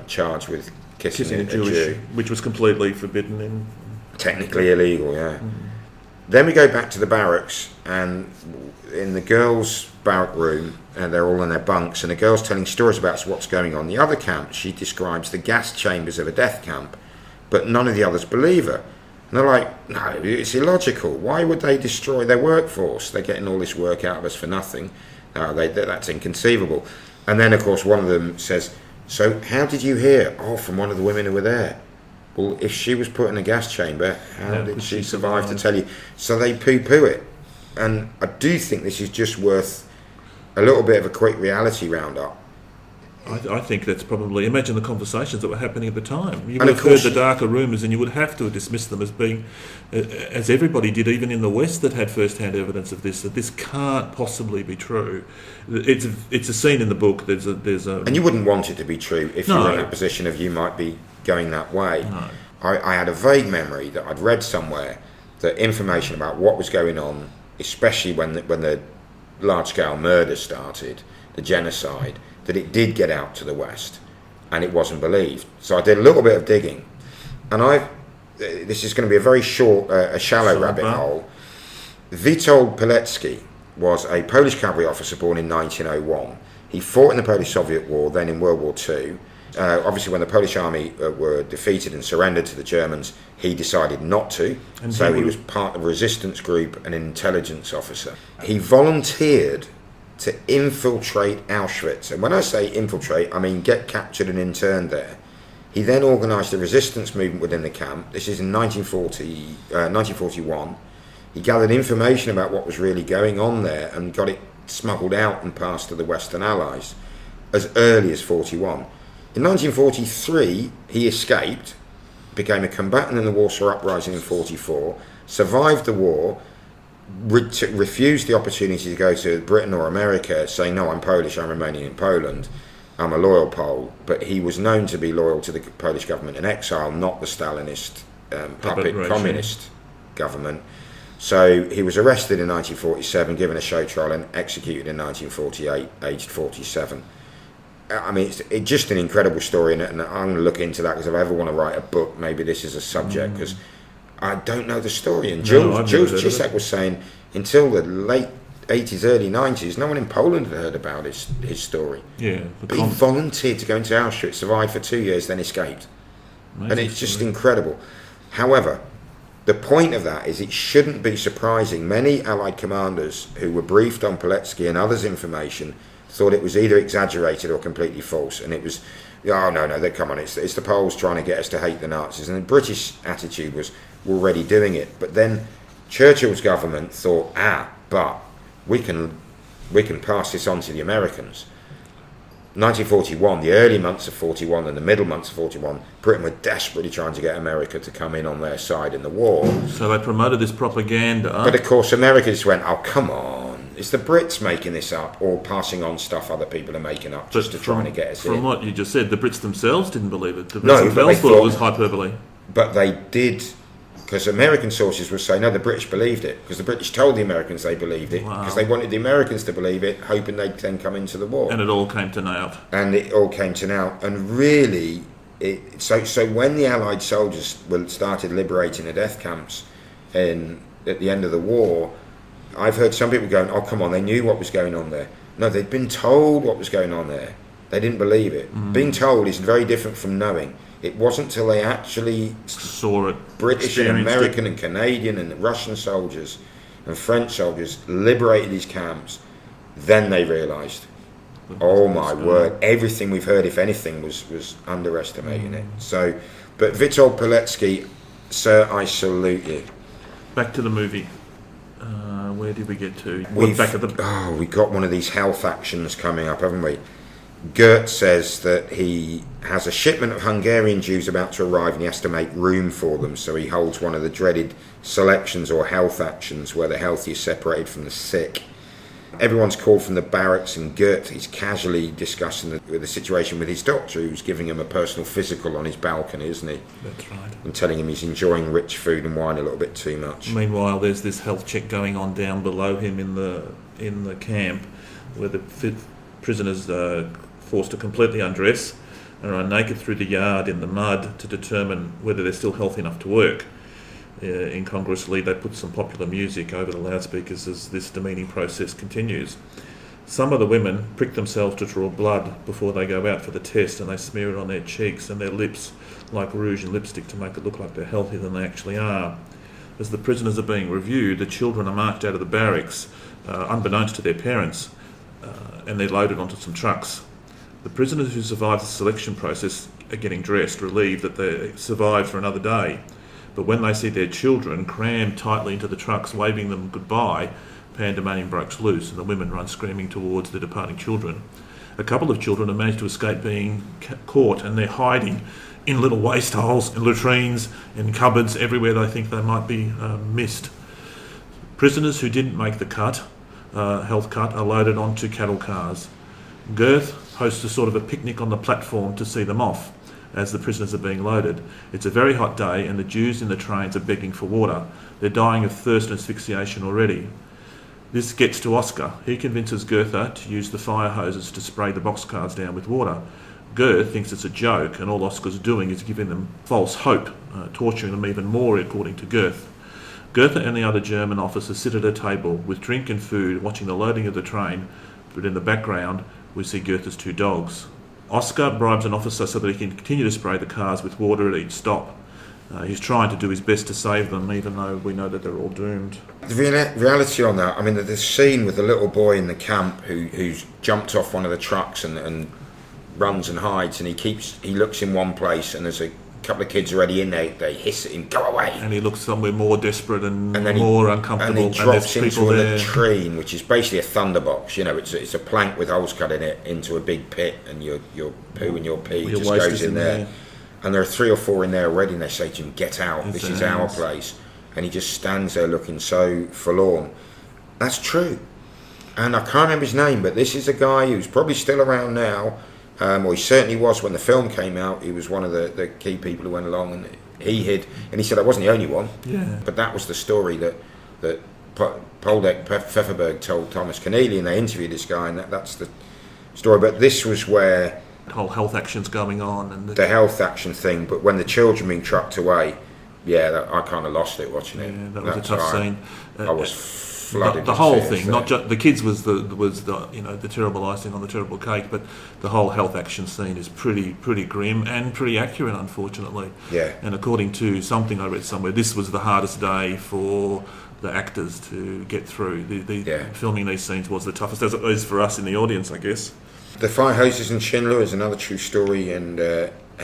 charged with kissing a Jew. Which was completely forbidden. Technically illegal, yeah. Then we go back to the barracks, and in the girls' barrack room, they're all in their bunks, and the girl's telling stories about what's going on in the other camp. She describes the gas chambers of a death camp, but none of the others believe her. And they're like, no, it's illogical. Why would they destroy their workforce? They're getting all this work out of us for nothing. That's inconceivable. And then, of course, one of them says, so how did you hear? Oh, from one of the women who were there. Well, if she was put in a gas chamber, how did she survive to tell you? So they poo-poo it. And I do think this is just worth a little bit of a quick reality roundup. I think that's probably... Imagine the conversations that were happening at the time. You would have heard the darker rumours, and you would have to have dismissed them as being, as everybody did, even in the West that had first-hand evidence of this, that this can't possibly be true. It's a scene in the book. There's a and you wouldn't want it to be true if you were in a position of you might be going that way. No. I had a vague memory that I'd read somewhere that information about what was going on, especially when the large-scale murder started, the genocide, that it did get out to the West, and it wasn't believed. So I did a little bit of digging, and this is going to be a very short, a shallow rabbit hole. Witold Pilecki was a Polish cavalry officer born in 1901. He fought in the Polish-Soviet War, then in World War II. Obviously, when the Polish army were defeated and surrendered to the Germans, he decided not to. And so he was part of a resistance group, an intelligence officer. He volunteered to infiltrate Auschwitz. And when I say infiltrate, I mean get captured and interned there. He then organised a resistance movement within the camp. This is in 1941. He gathered information about what was really going on there and got it smuggled out and passed to the Western Allies as early as 41. In 1943, he escaped, became a combatant in the Warsaw Uprising in 44, survived the war, refused the opportunity to go to Britain or America, saying, no, I'm Polish, I'm remaining in Poland, I'm a loyal Pole. But he was known to be loyal to the Polish government in exile, not the Stalinist puppet communist government. So he was arrested in 1947, given a show trial, and executed in 1948, aged 47. I mean, it's just an incredible story, and I'm going to look into that, because if I ever want to write a book, maybe this is a subject, because I don't know the story. And Jules Chisak was saying until the late 80s, early 90s, no one in Poland had heard about his story. Yeah, but he volunteered to go into Auschwitz, survived for 2 years, then escaped. Amazing. And it's just incredible. However, the point of that is it shouldn't be surprising. Many Allied commanders who were briefed on Pilecki and others' information thought it was either exaggerated or completely false, and it was, oh no, come on, it's the Poles trying to get us to hate the Nazis, and the British attitude was, we're already doing it. But then Churchill's government thought, but we can pass this on to the Americans. 1941, the early months of 41 and the middle months of 41, Britain were desperately trying to get America to come in on their side in the war. So they promoted this propaganda. But of course America just went, oh come on, it's the Brits making this up or passing on stuff other people are making up just to try and get us in. From what you just said, the Brits themselves didn't believe it. The Brits themselves thought it was hyperbole. But they did, because American sources would say, no, the British believed it, because the British told the Americans they believed it, because they wanted the Americans to believe it, hoping they'd then come into the war. And it all came to naught. And really, so when the Allied soldiers started liberating the death camps at the end of the war, I've heard some people going, oh, come on, they knew what was going on there. No, they'd been told what was going on there. They didn't believe it. Being told is very different from knowing. It wasn't till they actually saw it, British and American and Canadian and Russian soldiers and French soldiers liberated these camps, then they realised, oh my word, everything we've heard, if anything, was underestimating it. So, but Witold Pilecki, sir, I salute you. Back to the movie. Where did we get to? We got one of these health actions coming up, haven't we? Goeth says that he has a shipment of Hungarian Jews about to arrive and he has to make room for them, so he holds one of the dreaded selections or health actions where the healthy is separated from the sick. Everyone's called from the barracks, and Goeth, he's casually discussing the situation with his doctor, who's giving him a personal physical on his balcony, isn't he? That's right. And telling him he's enjoying rich food and wine a little bit too much. Meanwhile, there's this health check going on down below him in the camp, where the prisoners are forced to completely undress and run naked through the yard in the mud to determine whether they're still healthy enough to work. Incongruously, they put some popular music over the loudspeakers as this demeaning process continues. Some of the women prick themselves to draw blood before they go out for the test, and they smear it on their cheeks and their lips like rouge and lipstick to make it look like they're healthier than they actually are. As the prisoners are being reviewed, the children are marched out of the barracks, unbeknownst to their parents, and they're loaded onto some trucks. The prisoners who survive the selection process are getting dressed, relieved that they survived for another day. But when they see their children crammed tightly into the trucks, waving them goodbye, pandemonium breaks loose and the women run screaming towards the departing children. A couple of children have managed to escape being caught, and they're hiding in little waste holes, in latrines, in cupboards, everywhere they think they might be missed. Prisoners who didn't make the health cut, are loaded onto cattle cars. Goeth hosts a sort of a picnic on the platform to see them off as the prisoners are being loaded. It's a very hot day and the Jews in the trains are begging for water. They're dying of thirst and asphyxiation already. This gets to Oscar. He convinces Goethe to use the fire hoses to spray the boxcars down with water. Goethe thinks it's a joke, and all Oscar's doing is giving them false hope, torturing them even more, according to Goethe. Goethe and the other German officers sit at a table with drink and food, watching the loading of the train, but in the background we see Goethe's two dogs. Oscar bribes an officer so that he can continue to spray the cars with water at each stop. He's trying to do his best to save them, even though we know that they're all doomed. The reality on that, I mean, the scene with the little boy in the camp who's jumped off one of the trucks and runs and hides, and he looks in one place, and there's a couple of kids already in there, they hiss at him, go away. And he looks somewhere more desperate and more uncomfortable. And he drops into a there. latrine, which is basically a thunderbox. You know, it's a plank with holes cut in it into a big pit, and your poo and your pee just goes in there. And there are 3 or 4 in there already, and they say to him, get out, this is our place. And he just stands there looking so forlorn. That's true. And I can't remember his name, but this is a guy who's probably still around now, or he certainly was when the film came out. He was one of the key people who went along, and he hid. And he said, I wasn't the only one. Yeah. But that was the story that Poldek Pfefferberg told Thomas Keneally, and they interviewed this guy, and that's the story. But this was where whole health action's going on, and the health action thing. But when the children being trucked away, I kind of lost it watching it. Yeah, that was a tough scene. I was flooded. The whole thing, not just the kids, was the terrible icing on the terrible cake, but the whole health action scene is pretty grim and pretty accurate, unfortunately. Yeah. And according to something I read somewhere, this was the hardest day for the actors to get through. Filming these scenes was the toughest, as it is for us in the audience, I guess. The fire hoses in Schindler is another true story, and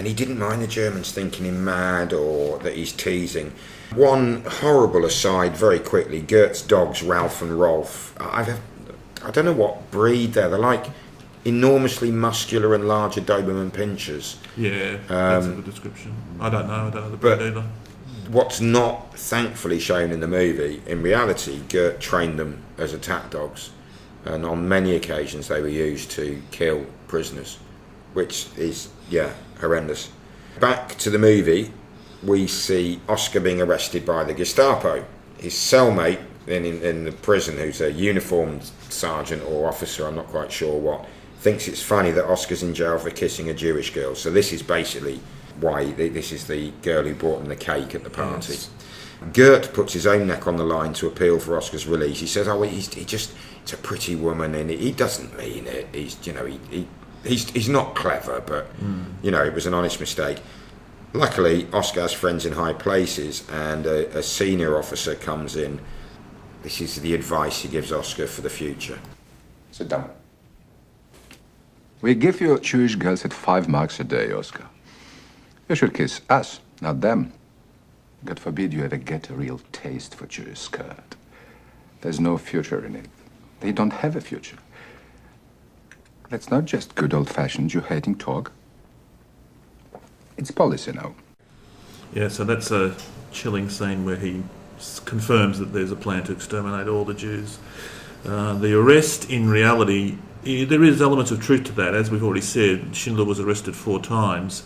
he didn't mind the Germans thinking him mad or that he's teasing. One horrible aside, very quickly, Goeth's dogs, Ralph and Rolf. I don't know what breed they're like enormously muscular and larger Doberman Pinschers. Yeah, that's a good description. I don't know the breed either. What's not thankfully shown in the movie, in reality, Goeth trained them as attack dogs. And on many occasions they were used to kill prisoners, which is, horrendous. Back to the movie, we see Oscar being arrested by the Gestapo. His cellmate in the prison, who's a uniformed sergeant or officer, I'm not quite sure what, thinks it's funny that Oscar's in jail for kissing a Jewish girl. So this is basically why this is the girl who brought him the cake at the party. Yes. Goeth puts his own neck on the line to appeal for Oscar's release. He says, it's a pretty woman, and he doesn't mean it. He's not clever, but it was an honest mistake. Luckily, Oscar has friends in high places, and a senior officer comes in. This is the advice he gives Oscar for the future. Sit down. We give you Jewish girls at 5 marks a day, Oscar. You should kiss us, not them. God forbid you ever get a real taste for Jewish skirt. There's no future in it. They don't have a future. That's not just good old-fashioned Jew-hating talk. It's policy now. Yeah, so that's a chilling scene where he confirms that there's a plan to exterminate all the Jews. The arrest, in reality, there is elements of truth to that. As we've already said, Schindler was arrested 4 times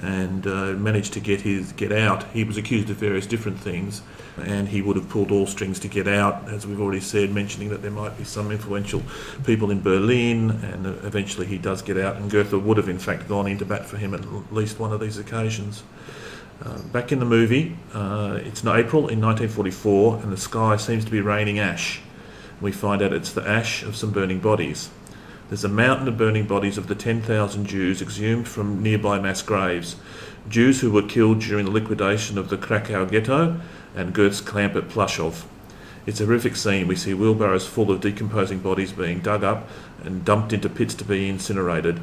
and managed to get out. He was accused of various different things, and he would have pulled all strings to get out, as we've already said, mentioning that there might be some influential people in Berlin, and eventually he does get out, and Goethe would have in fact gone into bat for him at least one of these occasions. Back in the movie, it's in April in 1944, and the sky seems to be raining ash. We find out it's the ash of some burning bodies. There's a mountain of burning bodies of the 10,000 Jews exhumed from nearby mass graves. Jews who were killed during the liquidation of the Krakow ghetto and Goeth's camp at Plaszow. It's a horrific scene. We see wheelbarrows full of decomposing bodies being dug up and dumped into pits to be incinerated.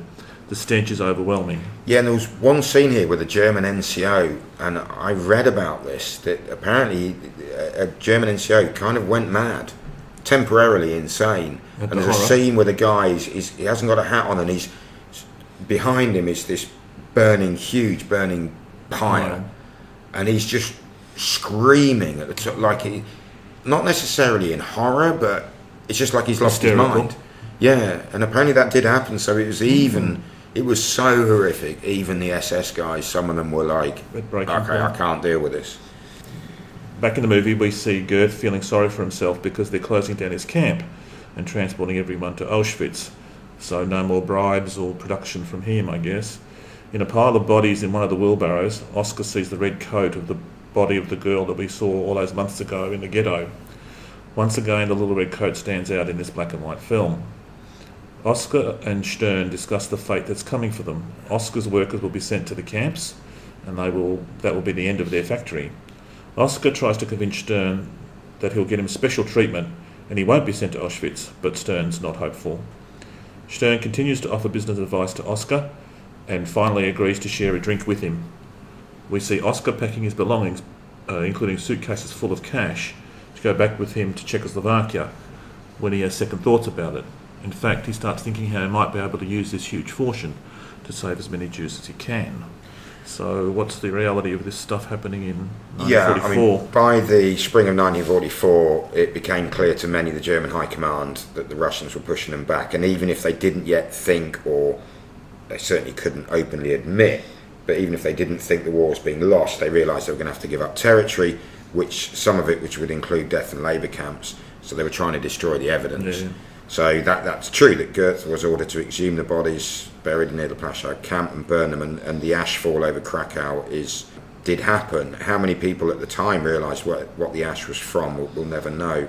The stench is overwhelming. Yeah, and there was one scene here with a German NCO, and I read about this, that apparently a German NCO kind of went mad, temporarily insane. And there's a scene where the guy, he hasn't got a hat on, and he's behind him is this huge burning pile, and he's just screaming at the top, like not necessarily in horror, but it's just like he's lost his mind. Yeah, and apparently that did happen. So it was it was so horrific. Even the SS guys, some of them were like, "Okay, I can't deal with this." Back in the movie, we see Goeth feeling sorry for himself because they're closing down his camp and transporting everyone to Auschwitz. So no more bribes or production from him, I guess. In a pile of bodies in one of the wheelbarrows, Oscar sees the red coat of the body of the girl that we saw all those months ago in the ghetto. Once again, the little red coat stands out in this black and white film. Oscar and Stern discuss the fate that's coming for them. Oscar's workers will be sent to the camps, and that will be the end of their factory. Oscar tries to convince Stern that he'll get him special treatment and he won't be sent to Auschwitz, but Stern's not hopeful. Stern continues to offer business advice to Oscar and finally agrees to share a drink with him. We see Oscar packing his belongings, including suitcases full of cash, to go back with him to Czechoslovakia when he has second thoughts about it. In fact, he starts thinking how he might be able to use this huge fortune to save as many Jews as he can. So what's the reality of this stuff happening in 1944? Yeah, I mean, by the spring of 1944, it became clear to many of the German high command that the Russians were pushing them back. And even if they didn't yet think, or they certainly couldn't openly admit, but even if they didn't think the war was being lost, they realised they were going to have to give up territory, some of it would include death and labour camps. So they were trying to destroy the evidence. Yeah. So that's true, that Goeth was ordered to exhume the bodies buried near the Plaszow camp and burn them, and the ash fall over Krakow did happen. How many people at the time realised what the ash was from, we'll never know.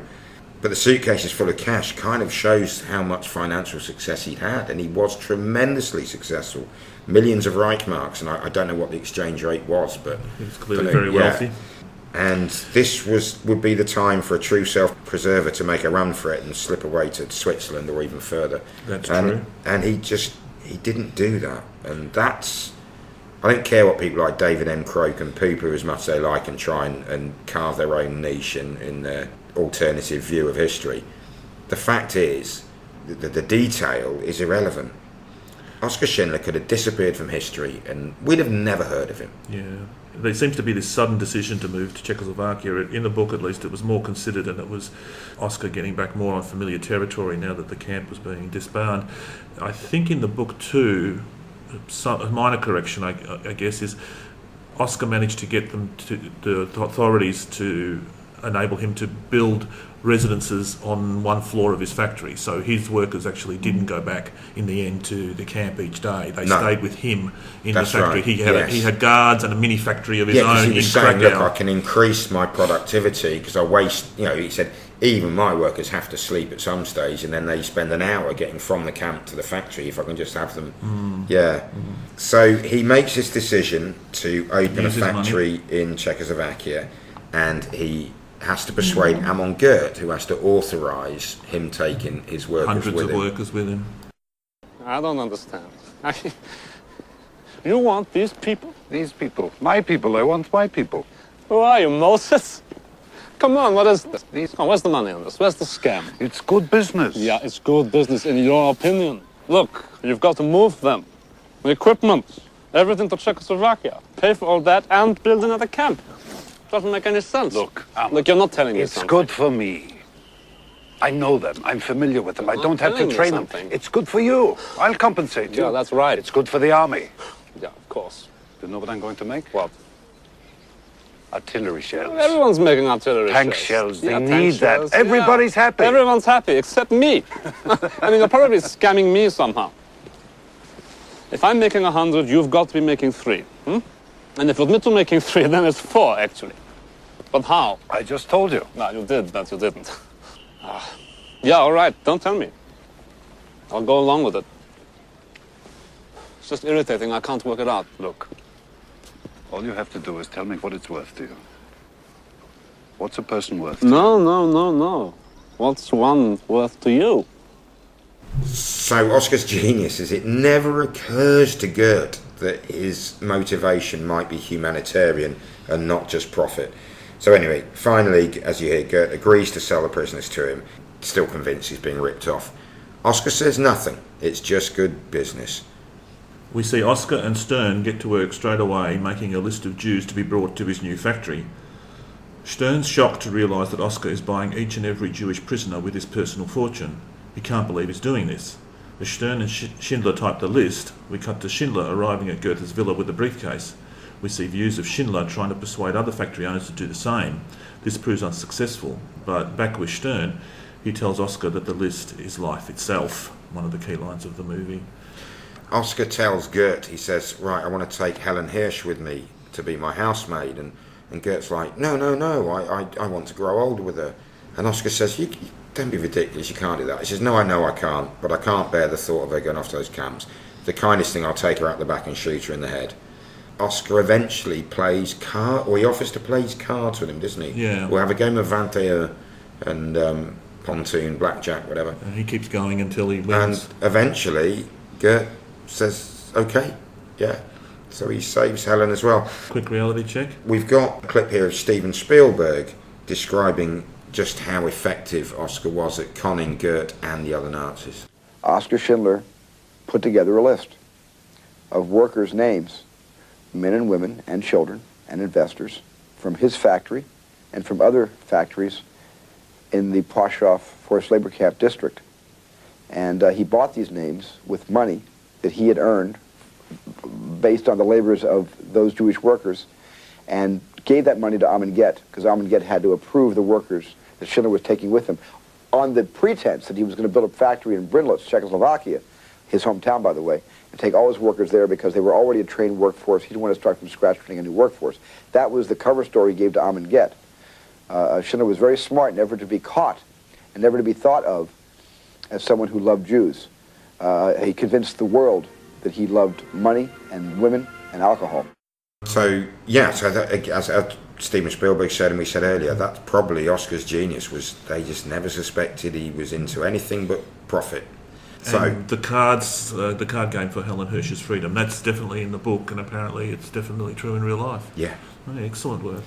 But the suitcases full of cash kind of shows how much financial success he'd had, and he was tremendously successful. Millions of Reichmarks, and I don't know what the exchange rate was, but he was clearly very wealthy. And this would be the time for a true self-preserver to make a run for it and slip away to Switzerland or even further. That's true. And he didn't do that. And that's... I don't care what people like David M. Croak and poo-poo as much as they like and try and carve their own niche in their alternative view of history. The fact is that the detail is irrelevant. Oskar Schindler could have disappeared from history and we'd have never heard of him. Yeah. There seems to be this sudden decision to move to Czechoslovakia. In the book, at least, it was more considered, and it was Oscar getting back more on familiar territory now that the camp was being disbanded. I think in the book too, a minor correction, I guess, is Oscar managed to get them the authorities to enable him to build residences on one floor of his factory. So his workers actually didn't go back in the end to the camp each day. They stayed with him in the factory. Right. He had guards and a mini factory of his own. He was saying, look, I can increase my productivity because I waste, he said, even my workers have to sleep at some stage and then they spend an hour getting from the camp to the factory if I can just have them. So he makes this decision to open a factory in Czechoslovakia, and he has to persuade Amon Goeth, who has to authorise him taking his workers Hundreds with him. Hundreds of workers with him. I don't understand. You want these people? These people. My people. I want my people. Who are you, Moses? Come on, what is this? Where's the money on this? Where's the scam? It's good business. Yeah, it's good business in your opinion. Look, you've got to move them. The equipment, everything to Czechoslovakia. Pay for all that and build another camp. Doesn't make any sense. Look, you're not telling me something. It's good for me. I know them. I'm familiar with them. I don't have to train them. It's good for you. I'll compensate you. Yeah, that's right. It's good for the army. Yeah, of course. Do you know what I'm going to make? What? Artillery shells. Well, everyone's making artillery tank shells. They need that. Everybody's happy. Everyone's happy, except me. I mean, you're probably scamming me somehow. If I'm making 100, you've got to be making 3. And if you admit to making 3, then it's 4, actually. But how? I just told you. No, you did, but you didn't. Yeah, all right, don't tell me. I'll go along with it. It's just irritating, I can't work it out. Look, all you have to do is tell me what it's worth to you. What's a person worth to you? No. What's one worth to you? So Oscar's genius is it never occurs to Goeth that his motivation might be humanitarian and not just profit. So anyway, finally, as you hear, Goeth agrees to sell the prisoners to him, still convinced he's being ripped off. Oscar says nothing, it's just good business. We see Oscar and Stern get to work straight away, making a list of Jews to be brought to his new factory. Stern's shocked to realise that Oscar is buying each and every Jewish prisoner with his personal fortune. He can't believe he's doing this. As Stern and Schindler type the list, we cut to Schindler arriving at Goethe's villa with a briefcase. We see views of Schindler trying to persuade other factory owners to do the same. This proves unsuccessful, but back with Stern, he tells Oscar that the list is life itself, one of the key lines of the movie. Oscar tells Goeth, he says, right, I want to take Helen Hirsch with me to be my housemaid, and Goeth's like, no, I want to grow older with her. And Oscar says, you don't be ridiculous, you can't do that. He says, no, I know I can't, but I can't bear the thought of her going off to those camps. The kindest thing, I'll take her out the back and shoot her in the head. Oscar eventually plays cards, or he offers to play cards with him, doesn't he? Yeah. We'll have a game of 21 and pontoon, blackjack, whatever. And he keeps going until he wins. And eventually, Goeth says, okay, yeah. So he saves Helen as well. Quick reality check. We've got a clip here of Steven Spielberg describing just how effective Oscar was at conning Goeth and the other Nazis. Oskar Schindler put together a list of workers' names, men and women and children and investors from his factory and from other factories in the Poshoff forced labor camp district. And he bought these names with money that he had earned based on the labors of those Jewish workers, and gave that money to Amon Goeth, because Amon Goeth had to approve the workers that Schindler was taking with him, on the pretense that he was going to build a factory in Brindlitz, Czechoslovakia, his hometown, by the way, and take all his workers there because they were already a trained workforce. He didn't want to start from scratch training a new workforce. That was the cover story he gave to Amon Goeth. Schindler was very smart never to be caught and never to be thought of as someone who loved Jews. He convinced the world that he loved money and women and alcohol. So, yeah, so that, as Steven Spielberg said and we said earlier, that's probably Oscar's genius, was they just never suspected he was into anything but profit. So and the card game for Helen Hirsch's freedom, that's definitely in the book, and apparently it's definitely true in real life. Yeah. Oh, excellent work.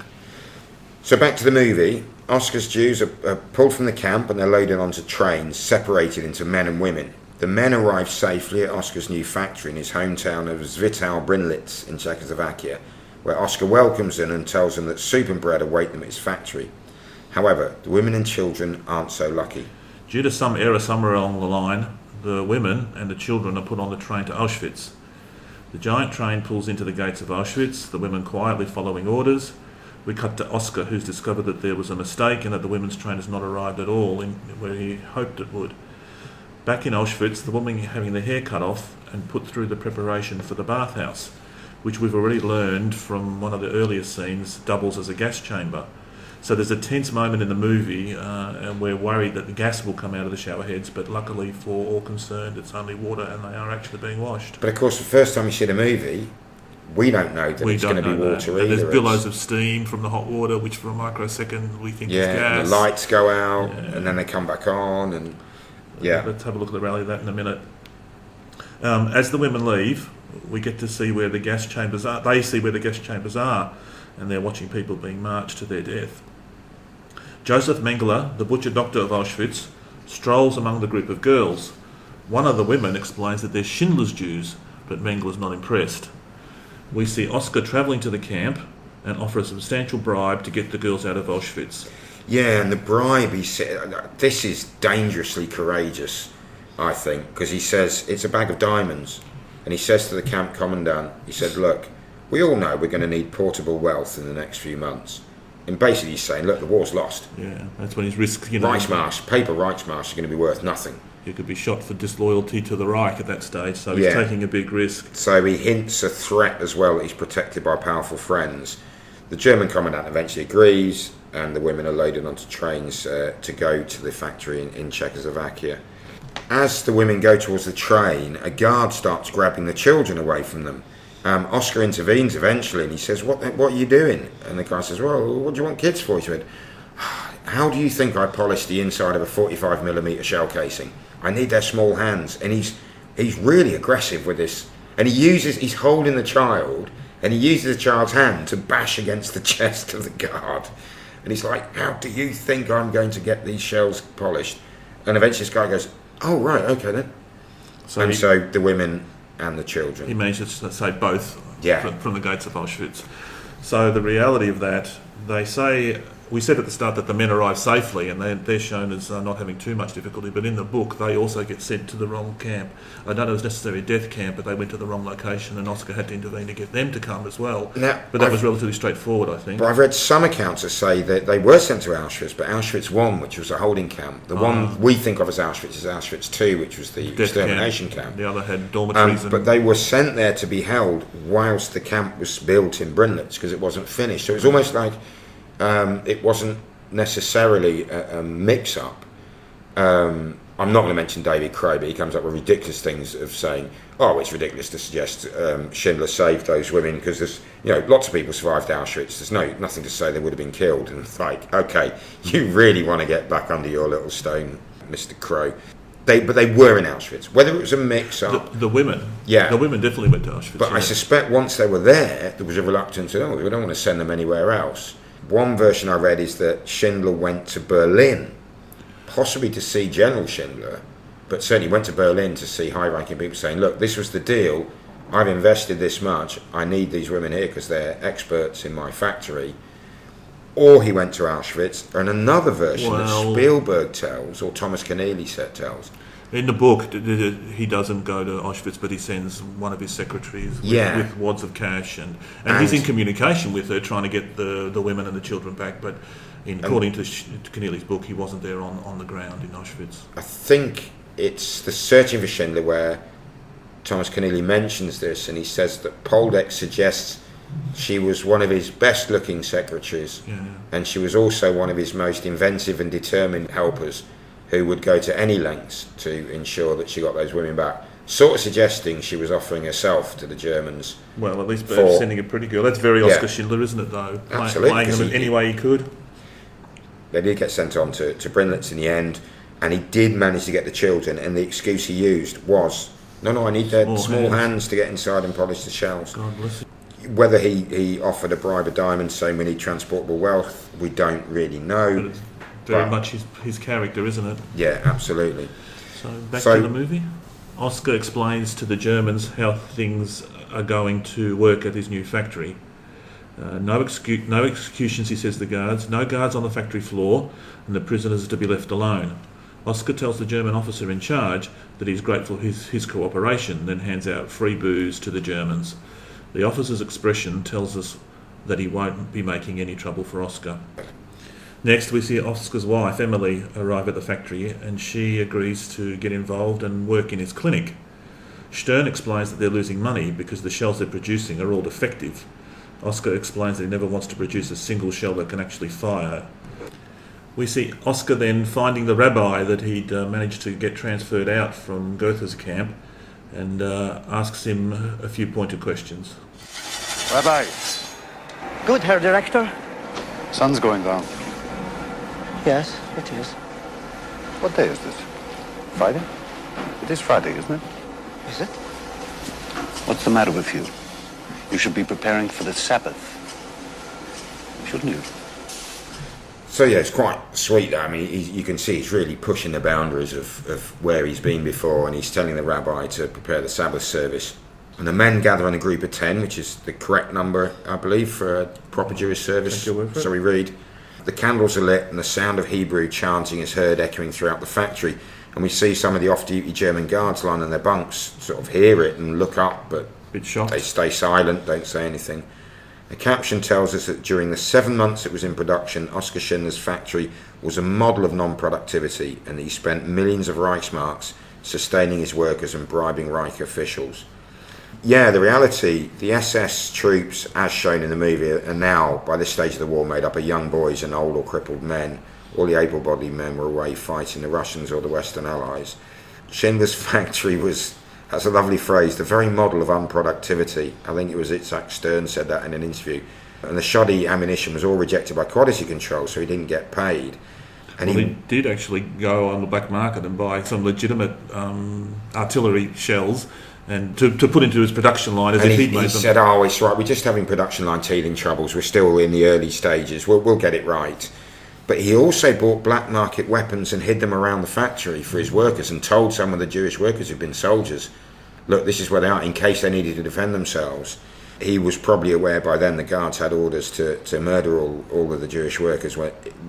So back to the movie. Oscar's Jews are pulled from the camp and they're loaded onto trains, separated into men and women. The men arrive safely at Oscar's new factory in his hometown of Zwittau Brindlitz in Czechoslovakia, where Oscar welcomes them and tells them that soup and bread await them at his factory. However, the women and children aren't so lucky. Due to some error somewhere along the line, the women and the children are put on the train to Auschwitz. The giant train pulls into the gates of Auschwitz, the women quietly following orders. We cut to Oscar, who's discovered that there was a mistake and that the women's train has not arrived at all in where he hoped it would. Back in Auschwitz, the woman having their hair cut off and put through the preparation for the bathhouse, which we've already learned from one of the earlier scenes doubles as a gas chamber. So there's a tense moment in the movie and we're worried that the gas will come out of the shower heads, but luckily for all concerned it's only water and they are actually being washed. But of course the first time you see the movie, we don't know that it's going to be water either. And there's billows of steam from the hot water, which for a microsecond we think is gas. Yeah, the lights go out and then they come back on and yeah. Let's have a look at the rally of that in a minute. As the women leave, we get to see where the gas chambers are. They see where the gas chambers are, and they're watching people being marched to their death. Joseph Mengele, the butcher doctor of Auschwitz, strolls among the group of girls. One of the women explains that they're Schindler's Jews, but Mengele's not impressed. We see Oscar travelling to the camp and offer a substantial bribe to get the girls out of Auschwitz. Yeah, and the bribe, he said, this is dangerously courageous, I think, because he says it's a bag of diamonds. And he says to the camp commandant, he said, look, we all know we're going to need portable wealth in the next few months. And basically he's saying, look, the war's lost. Yeah, that's when he's risked, Rights marsh, paper rights marsh are going to be worth nothing. he could be shot for disloyalty to the Reich at that stage, so he's taking a big risk. So he hints a threat as well that he's protected by powerful friends. The German commandant eventually agrees, and the women are loaded onto trains to go to the factory in Czechoslovakia. As the women go towards the train, a guard starts grabbing the children away from them. Oscar intervenes eventually, and he says, what are you doing? And the guy says, well, what do you want kids for? He said, how do you think I polished the inside of a 45mm shell casing? I need their small hands. And he's really aggressive with this. And he's holding the child, and he uses the child's hand to bash against the chest of the guard. And he's like, how do you think I'm going to get these shells polished? And eventually this guy goes, oh, right, okay then. So the women and the children. He manages to say both from the gates of Auschwitz. So the reality of that, they say, we said at the start that the men arrive safely, and they're shown as not having too much difficulty, but in the book they also get sent to the wrong camp. I don't know it was necessarily a death camp, but they went to the wrong location, and Oscar had to intervene to get them to come as well. But that was relatively straightforward, I think. But I've read some accounts that say that they were sent to Auschwitz, but Auschwitz I, which was a holding camp, the one we think of as Auschwitz is Auschwitz II, which was the extermination camp. The other had dormitories. But they were sent there to be held whilst the camp was built in Brindlitz, because it wasn't finished. So it was almost like it wasn't necessarily a mix-up. I'm not going to mention David Crowe, but he comes up with ridiculous things of saying, oh, it's ridiculous to suggest Schindler saved those women because there's, lots of people survived Auschwitz. There's nothing to say they would have been killed. And it's like, okay, you really want to get back under your little stone, Mr. Crowe. But they were in Auschwitz. Whether it was a mix-up... The women. Yeah. The women definitely went to Auschwitz. But I suspect once they were there was a reluctance to, we don't want to send them anywhere else. One version I read is that Schindler went to Berlin, possibly to see General Schindler, but certainly went to Berlin to see high-ranking people saying, look, this was the deal, I've invested this much, I need these women here because they're experts in my factory. Or he went to Auschwitz, and another version that Spielberg tells, or Thomas Keneally tells. In the book, he doesn't go to Auschwitz, but he sends one of his secretaries with wads of cash, and he's in communication with her, trying to get the women and the children back. But according to Keneally's book, he wasn't there on the ground in Auschwitz. I think it's the Searching for Schindler where Thomas Keneally mentions this, and he says that Poldek suggests she was one of his best-looking secretaries, and she was also one of his most inventive and determined helpers, who would go to any lengths to ensure that she got those women back. Sort of suggesting she was offering herself to the Germans. Well, at least sending a pretty girl. That's very Oscar Schindler, isn't it, though? Absolutely. Playing them in any way he could. They did get sent on to Brindlitz in the end, and he did manage to get the children, and the excuse he used was, no, I need their small hands to get inside and polish the shells. God bless him. Whether he offered a bribe of diamonds saying we need transportable wealth, we don't really know. Very much his character, isn't it? Yeah, absolutely. So back to the movie. Oscar explains to the Germans how things are going to work at his new factory. No executions, he says to the guards. No guards on the factory floor, and the prisoners are to be left alone. Oscar tells the German officer in charge that he's grateful for his cooperation, then hands out free booze to the Germans. The officer's expression tells us that he won't be making any trouble for Oscar. Next, we see Oscar's wife, Emily, arrive at the factory, and she agrees to get involved and work in his clinic. Stern explains that they're losing money because the shells they're producing are all defective. Oscar explains that he never wants to produce a single shell that can actually fire. We see Oscar then finding the rabbi that he'd managed to get transferred out from Goethe's camp, and asks him a few pointed questions. Rabbi. Good, Herr Director. Sun's going down. Yes, it is. What day is this? Friday? It is Friday, isn't it? Is it? What's the matter with you? You should be preparing for the Sabbath. Shouldn't you? So yeah, it's quite sweet. I mean, you can see he's really pushing the boundaries of where he's been before, and he's telling the rabbi to prepare the Sabbath service. And the men gather in a group of 10, which is the correct number, I believe, for a proper Jewish service. So we read, the candles are lit and the sound of Hebrew chanting is heard echoing throughout the factory. And we see some of the off-duty German guards lying on their bunks sort of hear it and look up, but bit shocked. They stay silent, don't say anything. The caption tells us that during the 7 months it was in production, Oskar Schindler's factory was a model of non-productivity, and that he spent millions of Reichsmarks sustaining his workers and bribing Reich officials. Yeah, the reality, the SS troops, as shown in the movie, are now, by this stage of the war, made up of young boys and old or crippled men. All the able-bodied men were away fighting the Russians or the Western Allies. Schindler's factory was, that's a lovely phrase, the very model of unproductivity. I think it was Itzak Stern said that in an interview. And the shoddy ammunition was all rejected by quality control, so he didn't get paid. And he did actually go on the black market and buy some legitimate artillery shells and to put into his production line as if he'd made them. He said, oh, it's right, we're just having production line teething troubles, we're still in the early stages, we'll get it right. But he also bought black market weapons and hid them around the factory for his workers, and told some of the Jewish workers who'd been soldiers, look, this is where they are, in case they needed to defend themselves. He was probably aware by then the guards had orders to murder all of the Jewish workers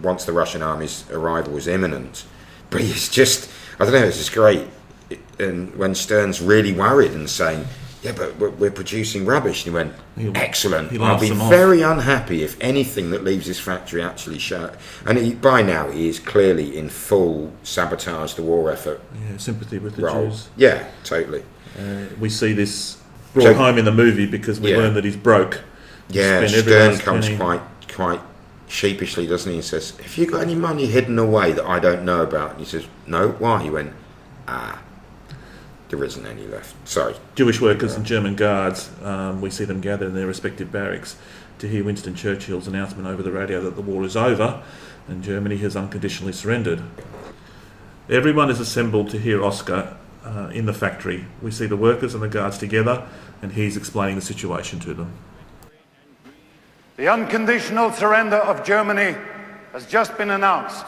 once the Russian army's arrival was imminent. But he's just, I don't know, it's just great. And when Stern's really worried and saying, yeah, but we're producing rubbish, and he went, excellent, I'll be very unhappy if anything that leaves this factory actually shut. And by now he is clearly in full sabotage the war effort. Yeah, sympathy with the Jews. Yeah, totally. We see this brought home in the movie because we learn that he's broke. Yeah, Stern comes quite sheepishly, doesn't he? He says, have you got any money hidden away that I don't know about? And he says, no, why? He went, there isn't any left. Sorry. Jewish workers and German guards, we see them gather in their respective barracks to hear Winston Churchill's announcement over the radio that the war is over and Germany has unconditionally surrendered. Everyone is assembled to hear Oskar in the factory. We see the workers and the guards together, and he's explaining the situation to them. The unconditional surrender of Germany has just been announced.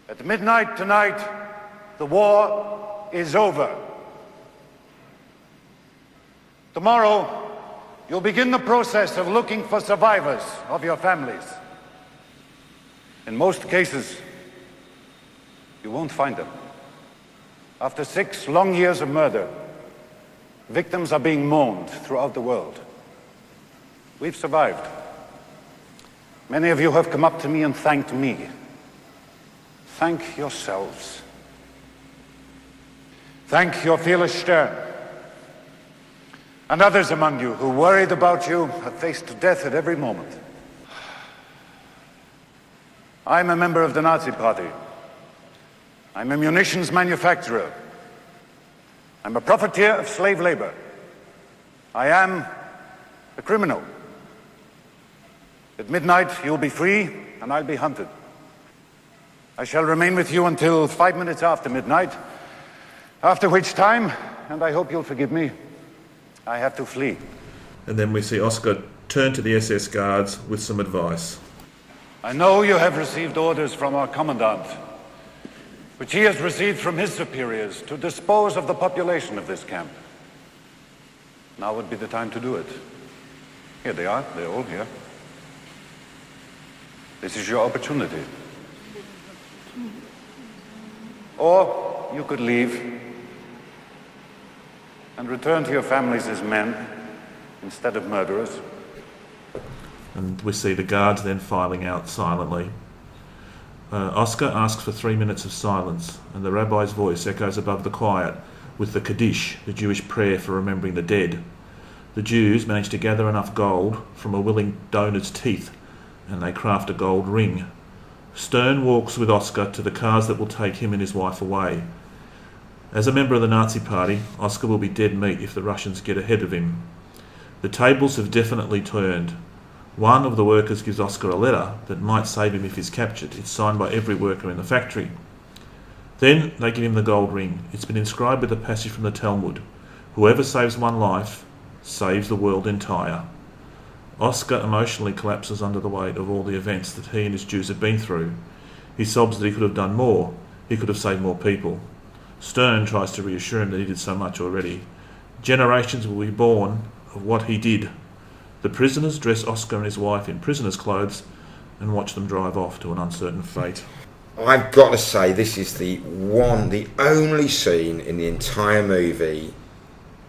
At midnight tonight, the war is over. Tomorrow, you'll begin the process of looking for survivors of your families. In most cases, you won't find them. After 6 long years of murder, victims are being mourned throughout the world. We've survived. Many of you have come up to me and thanked me. Thank yourselves. Thank your fearless Stern. And others among you who worried about you have faced death at every moment. I'm a member of the Nazi Party. I'm a munitions manufacturer. I'm a profiteer of slave labor. I am a criminal. At midnight, you'll be free and I'll be hunted. I shall remain with you until 5 minutes after midnight, after which time, and I hope you'll forgive me, I have to flee. And then we see Oskar turn to the SS guards with some advice. I know you have received orders from our commandant, which he has received from his superiors, to dispose of the population of this camp. Now would be the time to do it. Here they are, they're all here. This is your opportunity. Or you could leave and return to your families as men instead of murderers. And we see the guards then filing out silently. Oskar asks for 3 minutes of silence, and the rabbi's voice echoes above the quiet with the Kaddish, the Jewish prayer for remembering the dead. The Jews manage to gather enough gold from a willing donor's teeth, and they craft a gold ring. Stern walks with Oskar to the cars that will take him and his wife away. As a member of the Nazi Party, Oskar will be dead meat if the Russians get ahead of him. The tables have definitely turned. One of the workers gives Oskar a letter that might save him if he's captured. It's signed by every worker in the factory. Then they give him the gold ring. It's been inscribed with a passage from the Talmud. Whoever saves one life saves the world entire. Oskar emotionally collapses under the weight of all the events that he and his Jews have been through. He sobs that he could have done more. He could have saved more people. Stern tries to reassure him that he did so much already. Generations will be born of what he did. The prisoners dress Oskar and his wife in prisoners' clothes and watch them drive off to an uncertain fate. I've got to say, this is the only scene in the entire movie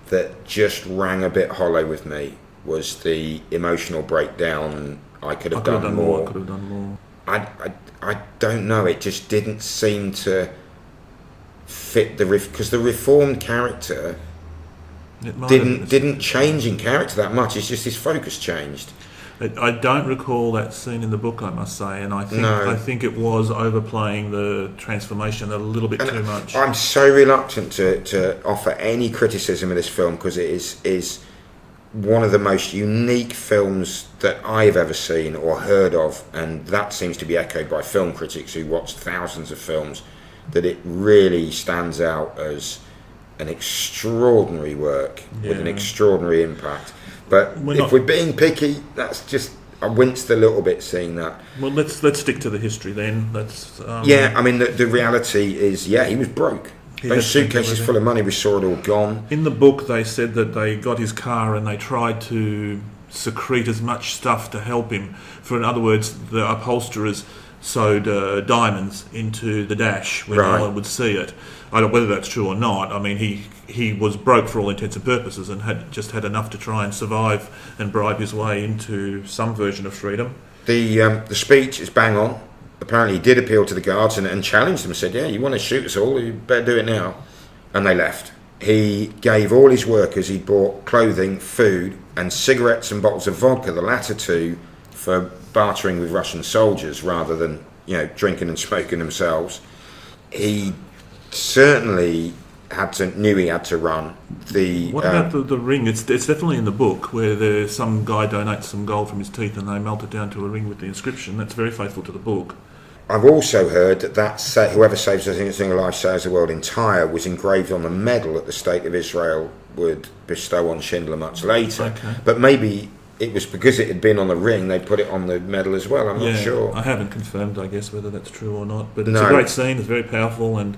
that just rang a bit hollow with me, was the emotional breakdown. I could have done more. I could have done more. I don't know. It just didn't seem to fit because the reformed character didn't change in character that much. It's just his focus changed. I don't recall that scene in the book, I must say, and I think it was overplaying the transformation a little bit too much. I'm so reluctant to offer any criticism of this film because it is one of the most unique films that I've ever seen or heard of, and that seems to be echoed by film critics who watched thousands of films, that it really stands out as an extraordinary work with an extraordinary impact. But if we're being picky, that's just, I winced a little bit seeing that. Well, let's stick to the history then. I mean, the reality is, he was broke. Those suitcases full of money, we saw it all gone. In the book, they said that they got his car and they tried to secrete as much stuff to help him. In other words, the upholsterers sewed diamonds into the dash when no one would see it. I don't know whether that's true or not. I mean, he was broke for all intents and purposes and had enough to try and survive and bribe his way into some version of freedom. The speech is bang on. Apparently he did appeal to the guards and challenged them and said, you want to shoot us all, you better do it now. And they left. He gave all his workers, he bought clothing, food and cigarettes and bottles of vodka, the latter two for bartering with Russian soldiers rather than drinking and smoking themselves. He certainly knew he had to run. What about the ring? It's definitely in the book where some guy donates some gold from his teeth and they melt it down to a ring with the inscription. That's very faithful to the book. I've also heard that whoever saves a single life saves the world entire was engraved on the medal that the State of Israel would bestow on Schindler much later. Okay. But maybe it was because it had been on the ring, they put it on the medal as well. I'm not sure. I haven't confirmed, I guess, whether that's true or not. But it's a great scene, it's very powerful. And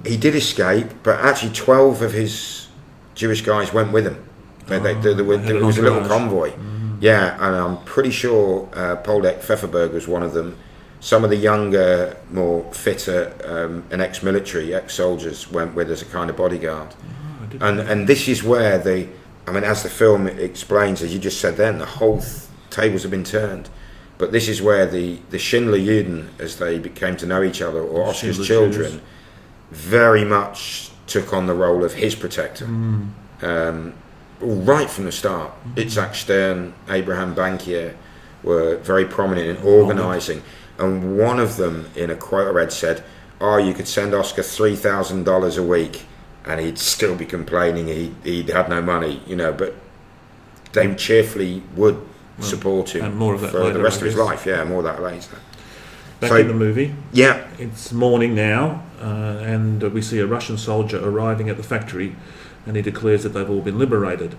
he did escape, but actually 12 of his Jewish guys went with him. There was a little convoy. Yeah, and I'm pretty sure Poldek Pfefferberg was one of them. Some of the younger, more fitter and ex-military, ex-soldiers went with as a kind of bodyguard. And this is where as the film explains, as you just said then, the whole tables have been turned. But this is where the Schindler Juden, as they came to know each other, or Oscar's children, Jews, very much took on the role of his protector. Right from the start. Itzak Stern, Abraham Bankier were very prominent in organising. And one of them, in a quote I read, said, you could send Oscar $3,000 a week and he'd still be complaining he'd had no money, but they cheerfully would support him and more of that for later, the rest of his life. Yeah, more of that later. Back in the movie. Yeah. It's morning now, and we see a Russian soldier arriving at the factory, and he declares that they've all been liberated.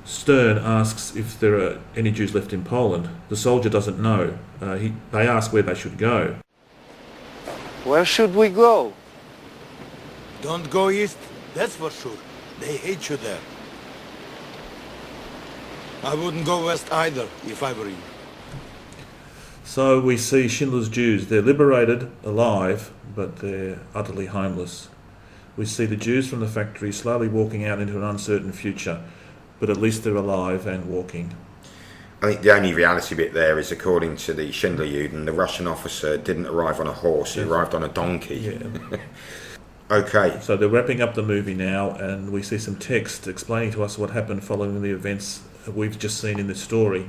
Stern asks if there are any Jews left in Poland. The soldier doesn't know. They ask where they should go. Where should we go? Don't go east, that's for sure. They hate you there. I wouldn't go west either, if I were you. So we see Schindler's Jews. They're liberated, alive, but they're utterly homeless. We see the Jews from the factory slowly walking out into an uncertain future, but at least they're alive and walking. I think the only reality bit there is, according to the Schindler Juden, the Russian officer didn't arrive on a horse, he arrived on a donkey. Yeah. Okay. So they're wrapping up the movie now, and we see some text explaining to us what happened following the events we've just seen in this story.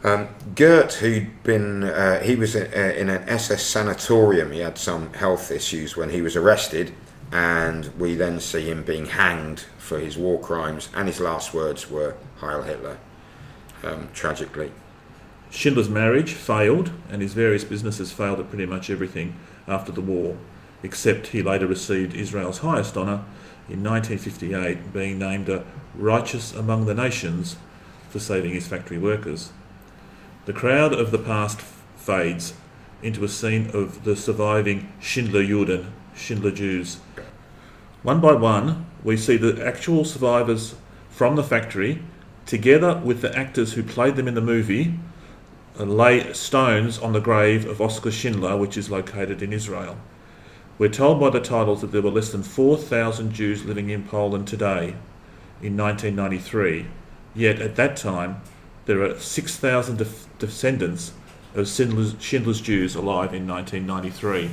Goeth, who'd been, he was in an SS sanatorium. He had some health issues when he was arrested, and we then see him being hanged for his war crimes, and his last words were Heil Hitler, tragically. Schindler's marriage failed, and his various businesses failed at pretty much everything after the war, except he later received Israel's highest honour in 1958, being named a Righteous Among the Nations for saving his factory workers. The crowd of the past fades into a scene of the surviving Schindler Juden, Schindler Jews. One by one, we see the actual survivors from the factory, together with the actors who played them in the movie, lay stones on the grave of Oskar Schindler, which is located in Israel. We're told by the titles that there were less than 4,000 Jews living in Poland today, in 1993, Yet at that time, there are 6,000 descendants of Schindler's Jews alive in 1993.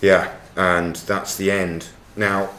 Yeah, and that's the end. Now,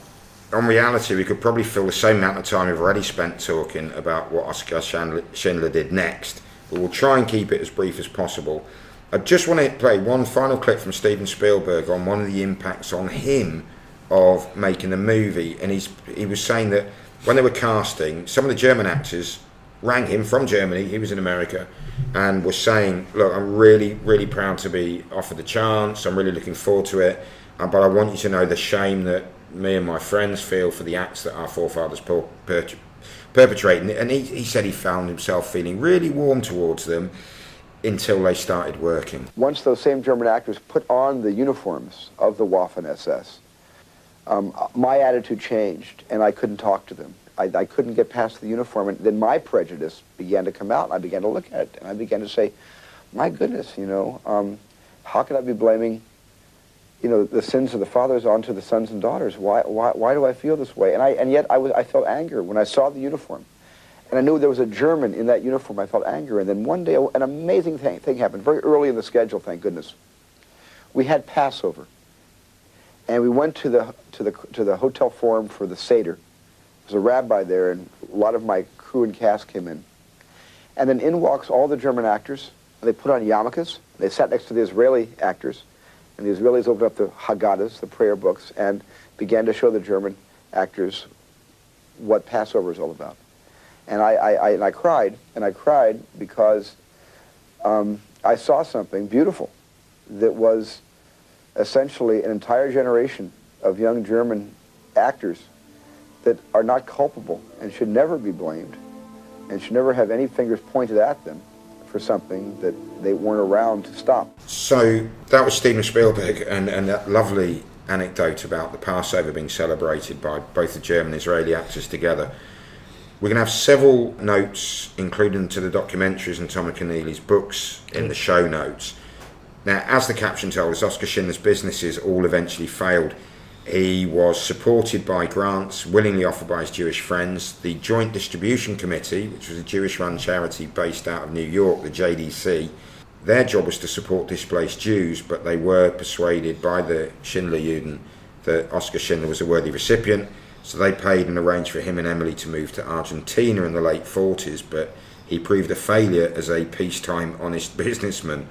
on reality, we could probably fill the same amount of time we've already spent talking about what Oskar Schindler did next, but we'll try and keep it as brief as possible. I just want to play one final clip from Steven Spielberg on one of the impacts on him of making the movie, and he was saying that when they were casting, some of the German actors rang him from Germany, he was in America, and was saying, look, I'm really, really proud to be offered the chance, I'm really looking forward to it, but I want you to know the shame that me and my friends feel for the acts that our forefathers perpetrated. And he said he found himself feeling really warm towards them until they started working. Once those same German actors put on the uniforms of the Waffen-SS, my attitude changed, and I couldn't talk to them. I couldn't get past the uniform, and then my prejudice began to come out, and I began to look at it, and I began to say, my goodness, how could I be blaming, the sins of the fathers onto the sons and daughters? Why do I feel this way? And yet I felt anger when I saw the uniform, and I knew there was a German in that uniform. I felt anger, and then one day an amazing thing happened, very early in the schedule, thank goodness. We had Passover. And we went to the hotel forum for the Seder. There's a rabbi there, and a lot of my crew and cast came in. And then in walks all the German actors, and they put on yarmulkes. They sat next to the Israeli actors, and the Israelis opened up the Haggadahs, the prayer books, and began to show the German actors what Passover is all about. And I cried because I saw something beautiful that was essentially an entire generation of young German actors that are not culpable and should never be blamed and should never have any fingers pointed at them for something that they weren't around to stop. So that was Steven Spielberg and that lovely anecdote about the Passover being celebrated by both the German and Israeli actors together. We're going to have several notes included to the documentaries and Tom Keneally's books in the show notes. Now, as the caption told us, Oskar Schindler's businesses all eventually failed. He was supported by grants willingly offered by his Jewish friends. The Joint Distribution Committee, which was a Jewish-run charity based out of New York, the JDC, their job was to support displaced Jews, but they were persuaded by the Schindler Juden that Oskar Schindler was a worthy recipient, so they paid and arranged for him and Emily to move to Argentina in the late 40s, but he proved a failure as a peacetime, honest businessman.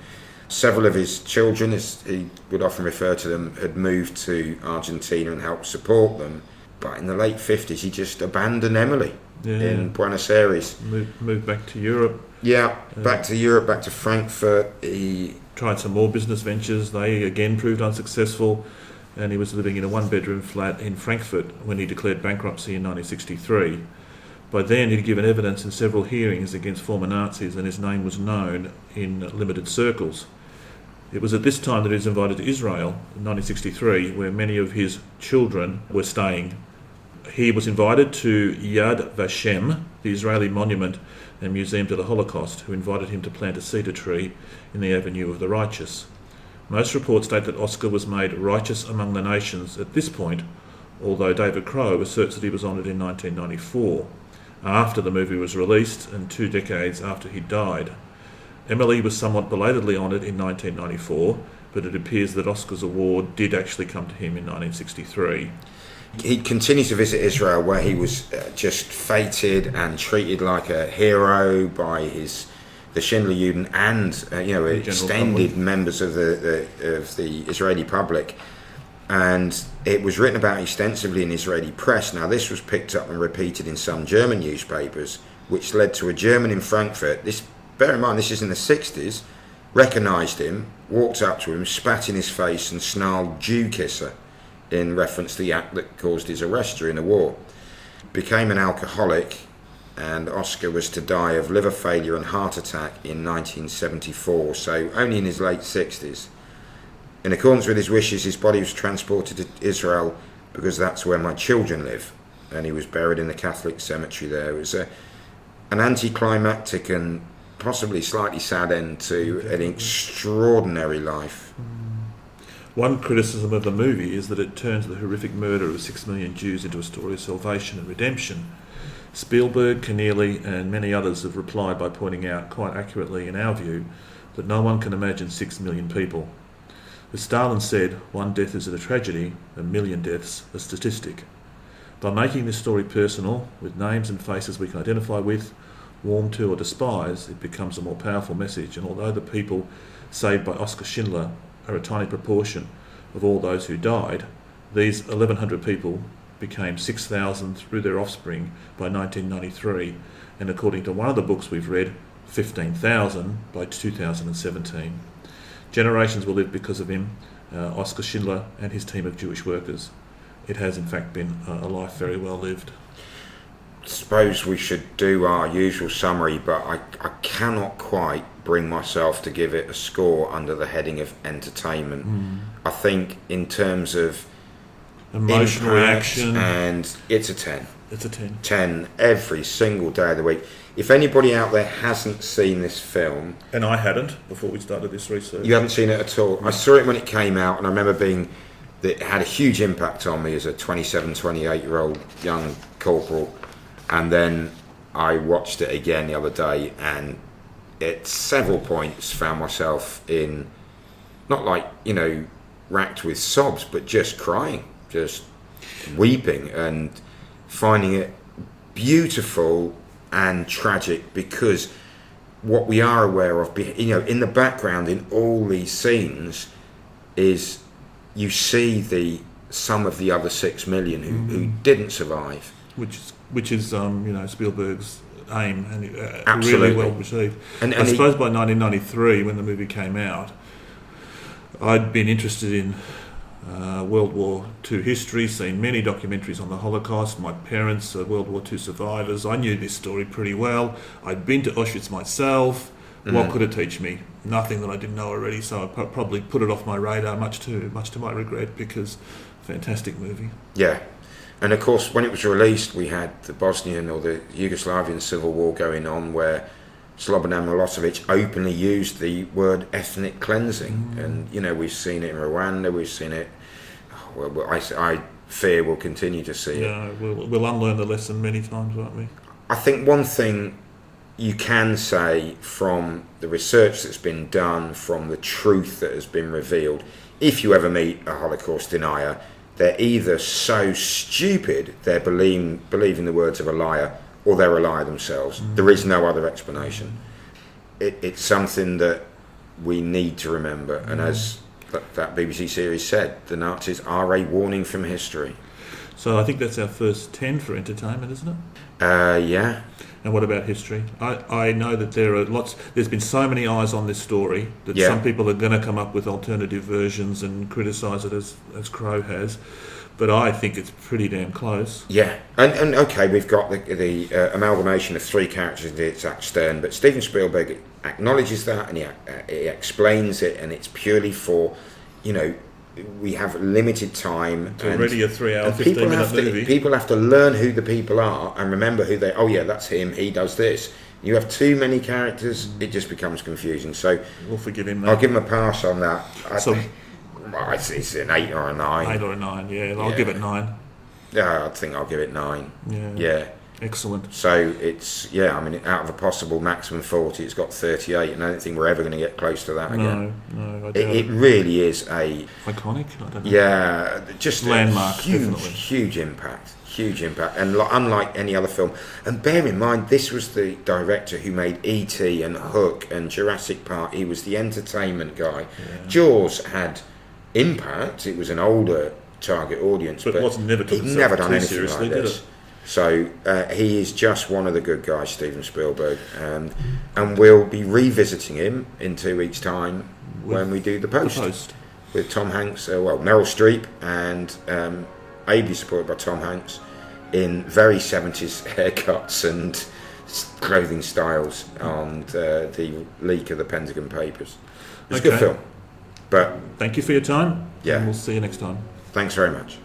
Several of his children, as he would often refer to them, had moved to Argentina and helped support them. But in the late 50s, he just abandoned Emily in Buenos Aires. Moved back to Europe. Yeah, back to Europe, back to Frankfurt. He tried some more business ventures. They again proved unsuccessful. And he was living in a one-bedroom flat in Frankfurt when he declared bankruptcy in 1963. By then, he'd given evidence in several hearings against former Nazis, and his name was known in limited circles. It was at this time that he was invited to Israel in 1963, where many of his children were staying. He was invited to Yad Vashem, the Israeli monument and museum to the Holocaust, who invited him to plant a cedar tree in the Avenue of the Righteous. Most reports state that Oskar was made righteous among the nations at this point, although David Crowe asserts that he was honoured in 1994, after the movie was released and 2 decades after he died. Emily was somewhat belatedly honoured in 1994, but it appears that Oscar's award did actually come to him in 1963. He continued to visit Israel, where he was just feted and treated like a hero by the Schindler Juden and extended members of the Israeli public. And it was written about extensively in Israeli press. Now, this was picked up and repeated in some German newspapers, which led to a German in Frankfurt. Bear in mind, this is in the 60s, recognised him, walked up to him, spat in his face and snarled "Jew kisser" in reference to the act that caused his arrest during the war. Became an alcoholic, and Oskar was to die of liver failure and heart attack in 1974, so only in his late 60s. In accordance with his wishes, his body was transported to Israel because that's where my children live, and he was buried in the Catholic cemetery there. It was an anticlimactic and possibly slightly sad end to an extraordinary life. One criticism of the movie is that it turns the horrific murder of 6 million Jews into a story of salvation and redemption. Spielberg, Keneally and many others have replied by pointing out, quite accurately in our view, that no one can imagine 6 million people. As Stalin said, 1 death is a tragedy, 1 million deaths a statistic. By making this story personal, with names and faces we can identify with, warm to or despise, it becomes a more powerful message. And although the people saved by Oskar Schindler are a tiny proportion of all those who died, these 1,100 people became 6,000 through their offspring by 1993, and according to one of the books we've read, 15,000 by 2017. Generations will live because of him, Oskar Schindler and his team of Jewish workers. It has in fact been a life very well lived. I suppose we should do our usual summary, but I cannot quite bring myself to give it a score under the heading of entertainment. I think in terms of emotional reaction, and it's a 10. It's a 10. 10 every single day of the week. If anybody out there hasn't seen this film... And I hadn't before we started this research. You haven't seen it at all? I saw it when it came out, and I remember that it had a huge impact on me as a 27, 28-year-old young corporal. And then I watched it again the other day, and at several points found myself in, not like, racked with sobs, but just crying, just weeping, and finding it beautiful and tragic, because what we are aware of, in the background in all these scenes, is you see some of the other 6 million who didn't survive, which is Spielberg's aim, and absolutely really well received. And I suppose by 1993, when the movie came out, I'd been interested in World War II history, seen many documentaries on the Holocaust. My parents are World War II survivors. I knew this story pretty well. I'd been to Auschwitz myself. What could it teach me? Nothing that I didn't know already, so I probably put it off my radar, much to my regret, because fantastic movie. Yeah. And of course, when it was released, we had the Bosnian or the Yugoslavian civil war going on, where Slobodan Milosevic openly used the word ethnic cleansing. And, we've seen it in Rwanda, we've seen it... I fear we'll continue to see it. Yeah, we'll unlearn the lesson many times, won't we? I think one thing you can say from the research that's been done, from the truth that has been revealed, if you ever meet a Holocaust denier, they're either so stupid they're believing the words of a liar, or they're a liar themselves. There is no other explanation. It's something that we need to remember, and as that BBC series said, the Nazis are a warning from history. So I think that's our first 10 for entertainment, isn't it? Yeah. And what about history? I know that there's been so many eyes on this story that some people are going to come up with alternative versions and criticise it as Crow has, but I think it's pretty damn close. Yeah, and okay, we've got the amalgamation of 3 characters in Itzak Stern, but Steven Spielberg acknowledges that, and he explains it, and it's purely for, we have limited time. It's already a 3-hour, 15-minute movie. People have to learn who the people are and remember who they... Oh yeah, that's him, he does this. You have too many characters, it just becomes confusing. So we'll forgive him. I'll give him a pass on that. It's an 8 or a 9. 8 or a 9, yeah. I'll give it 9. Yeah, I think I'll give it 9. Yeah. Excellent. So it's, out of a possible maximum 40, it's got 38, and I don't think we're ever going to get close to that again. No, it really is a... Iconic? I don't know. Yeah, just landmark, huge impact. Huge impact, and unlike any other film. And bear in mind, this was the director who made E.T. and Hook and Jurassic Park. He was the entertainment guy. Yeah. Jaws had impact. It was an older target audience, but he'd never done anything like this. So he is just one of the good guys, Steven Spielberg, and we'll be revisiting him in 2 weeks' time when we do The Post. With Tom Hanks, Meryl Streep, and ably supported by Tom Hanks in very 70s haircuts and clothing styles on the leak of the Pentagon Papers. It's a good film. But thank you for your time. Yeah, and we'll see you next time. Thanks very much.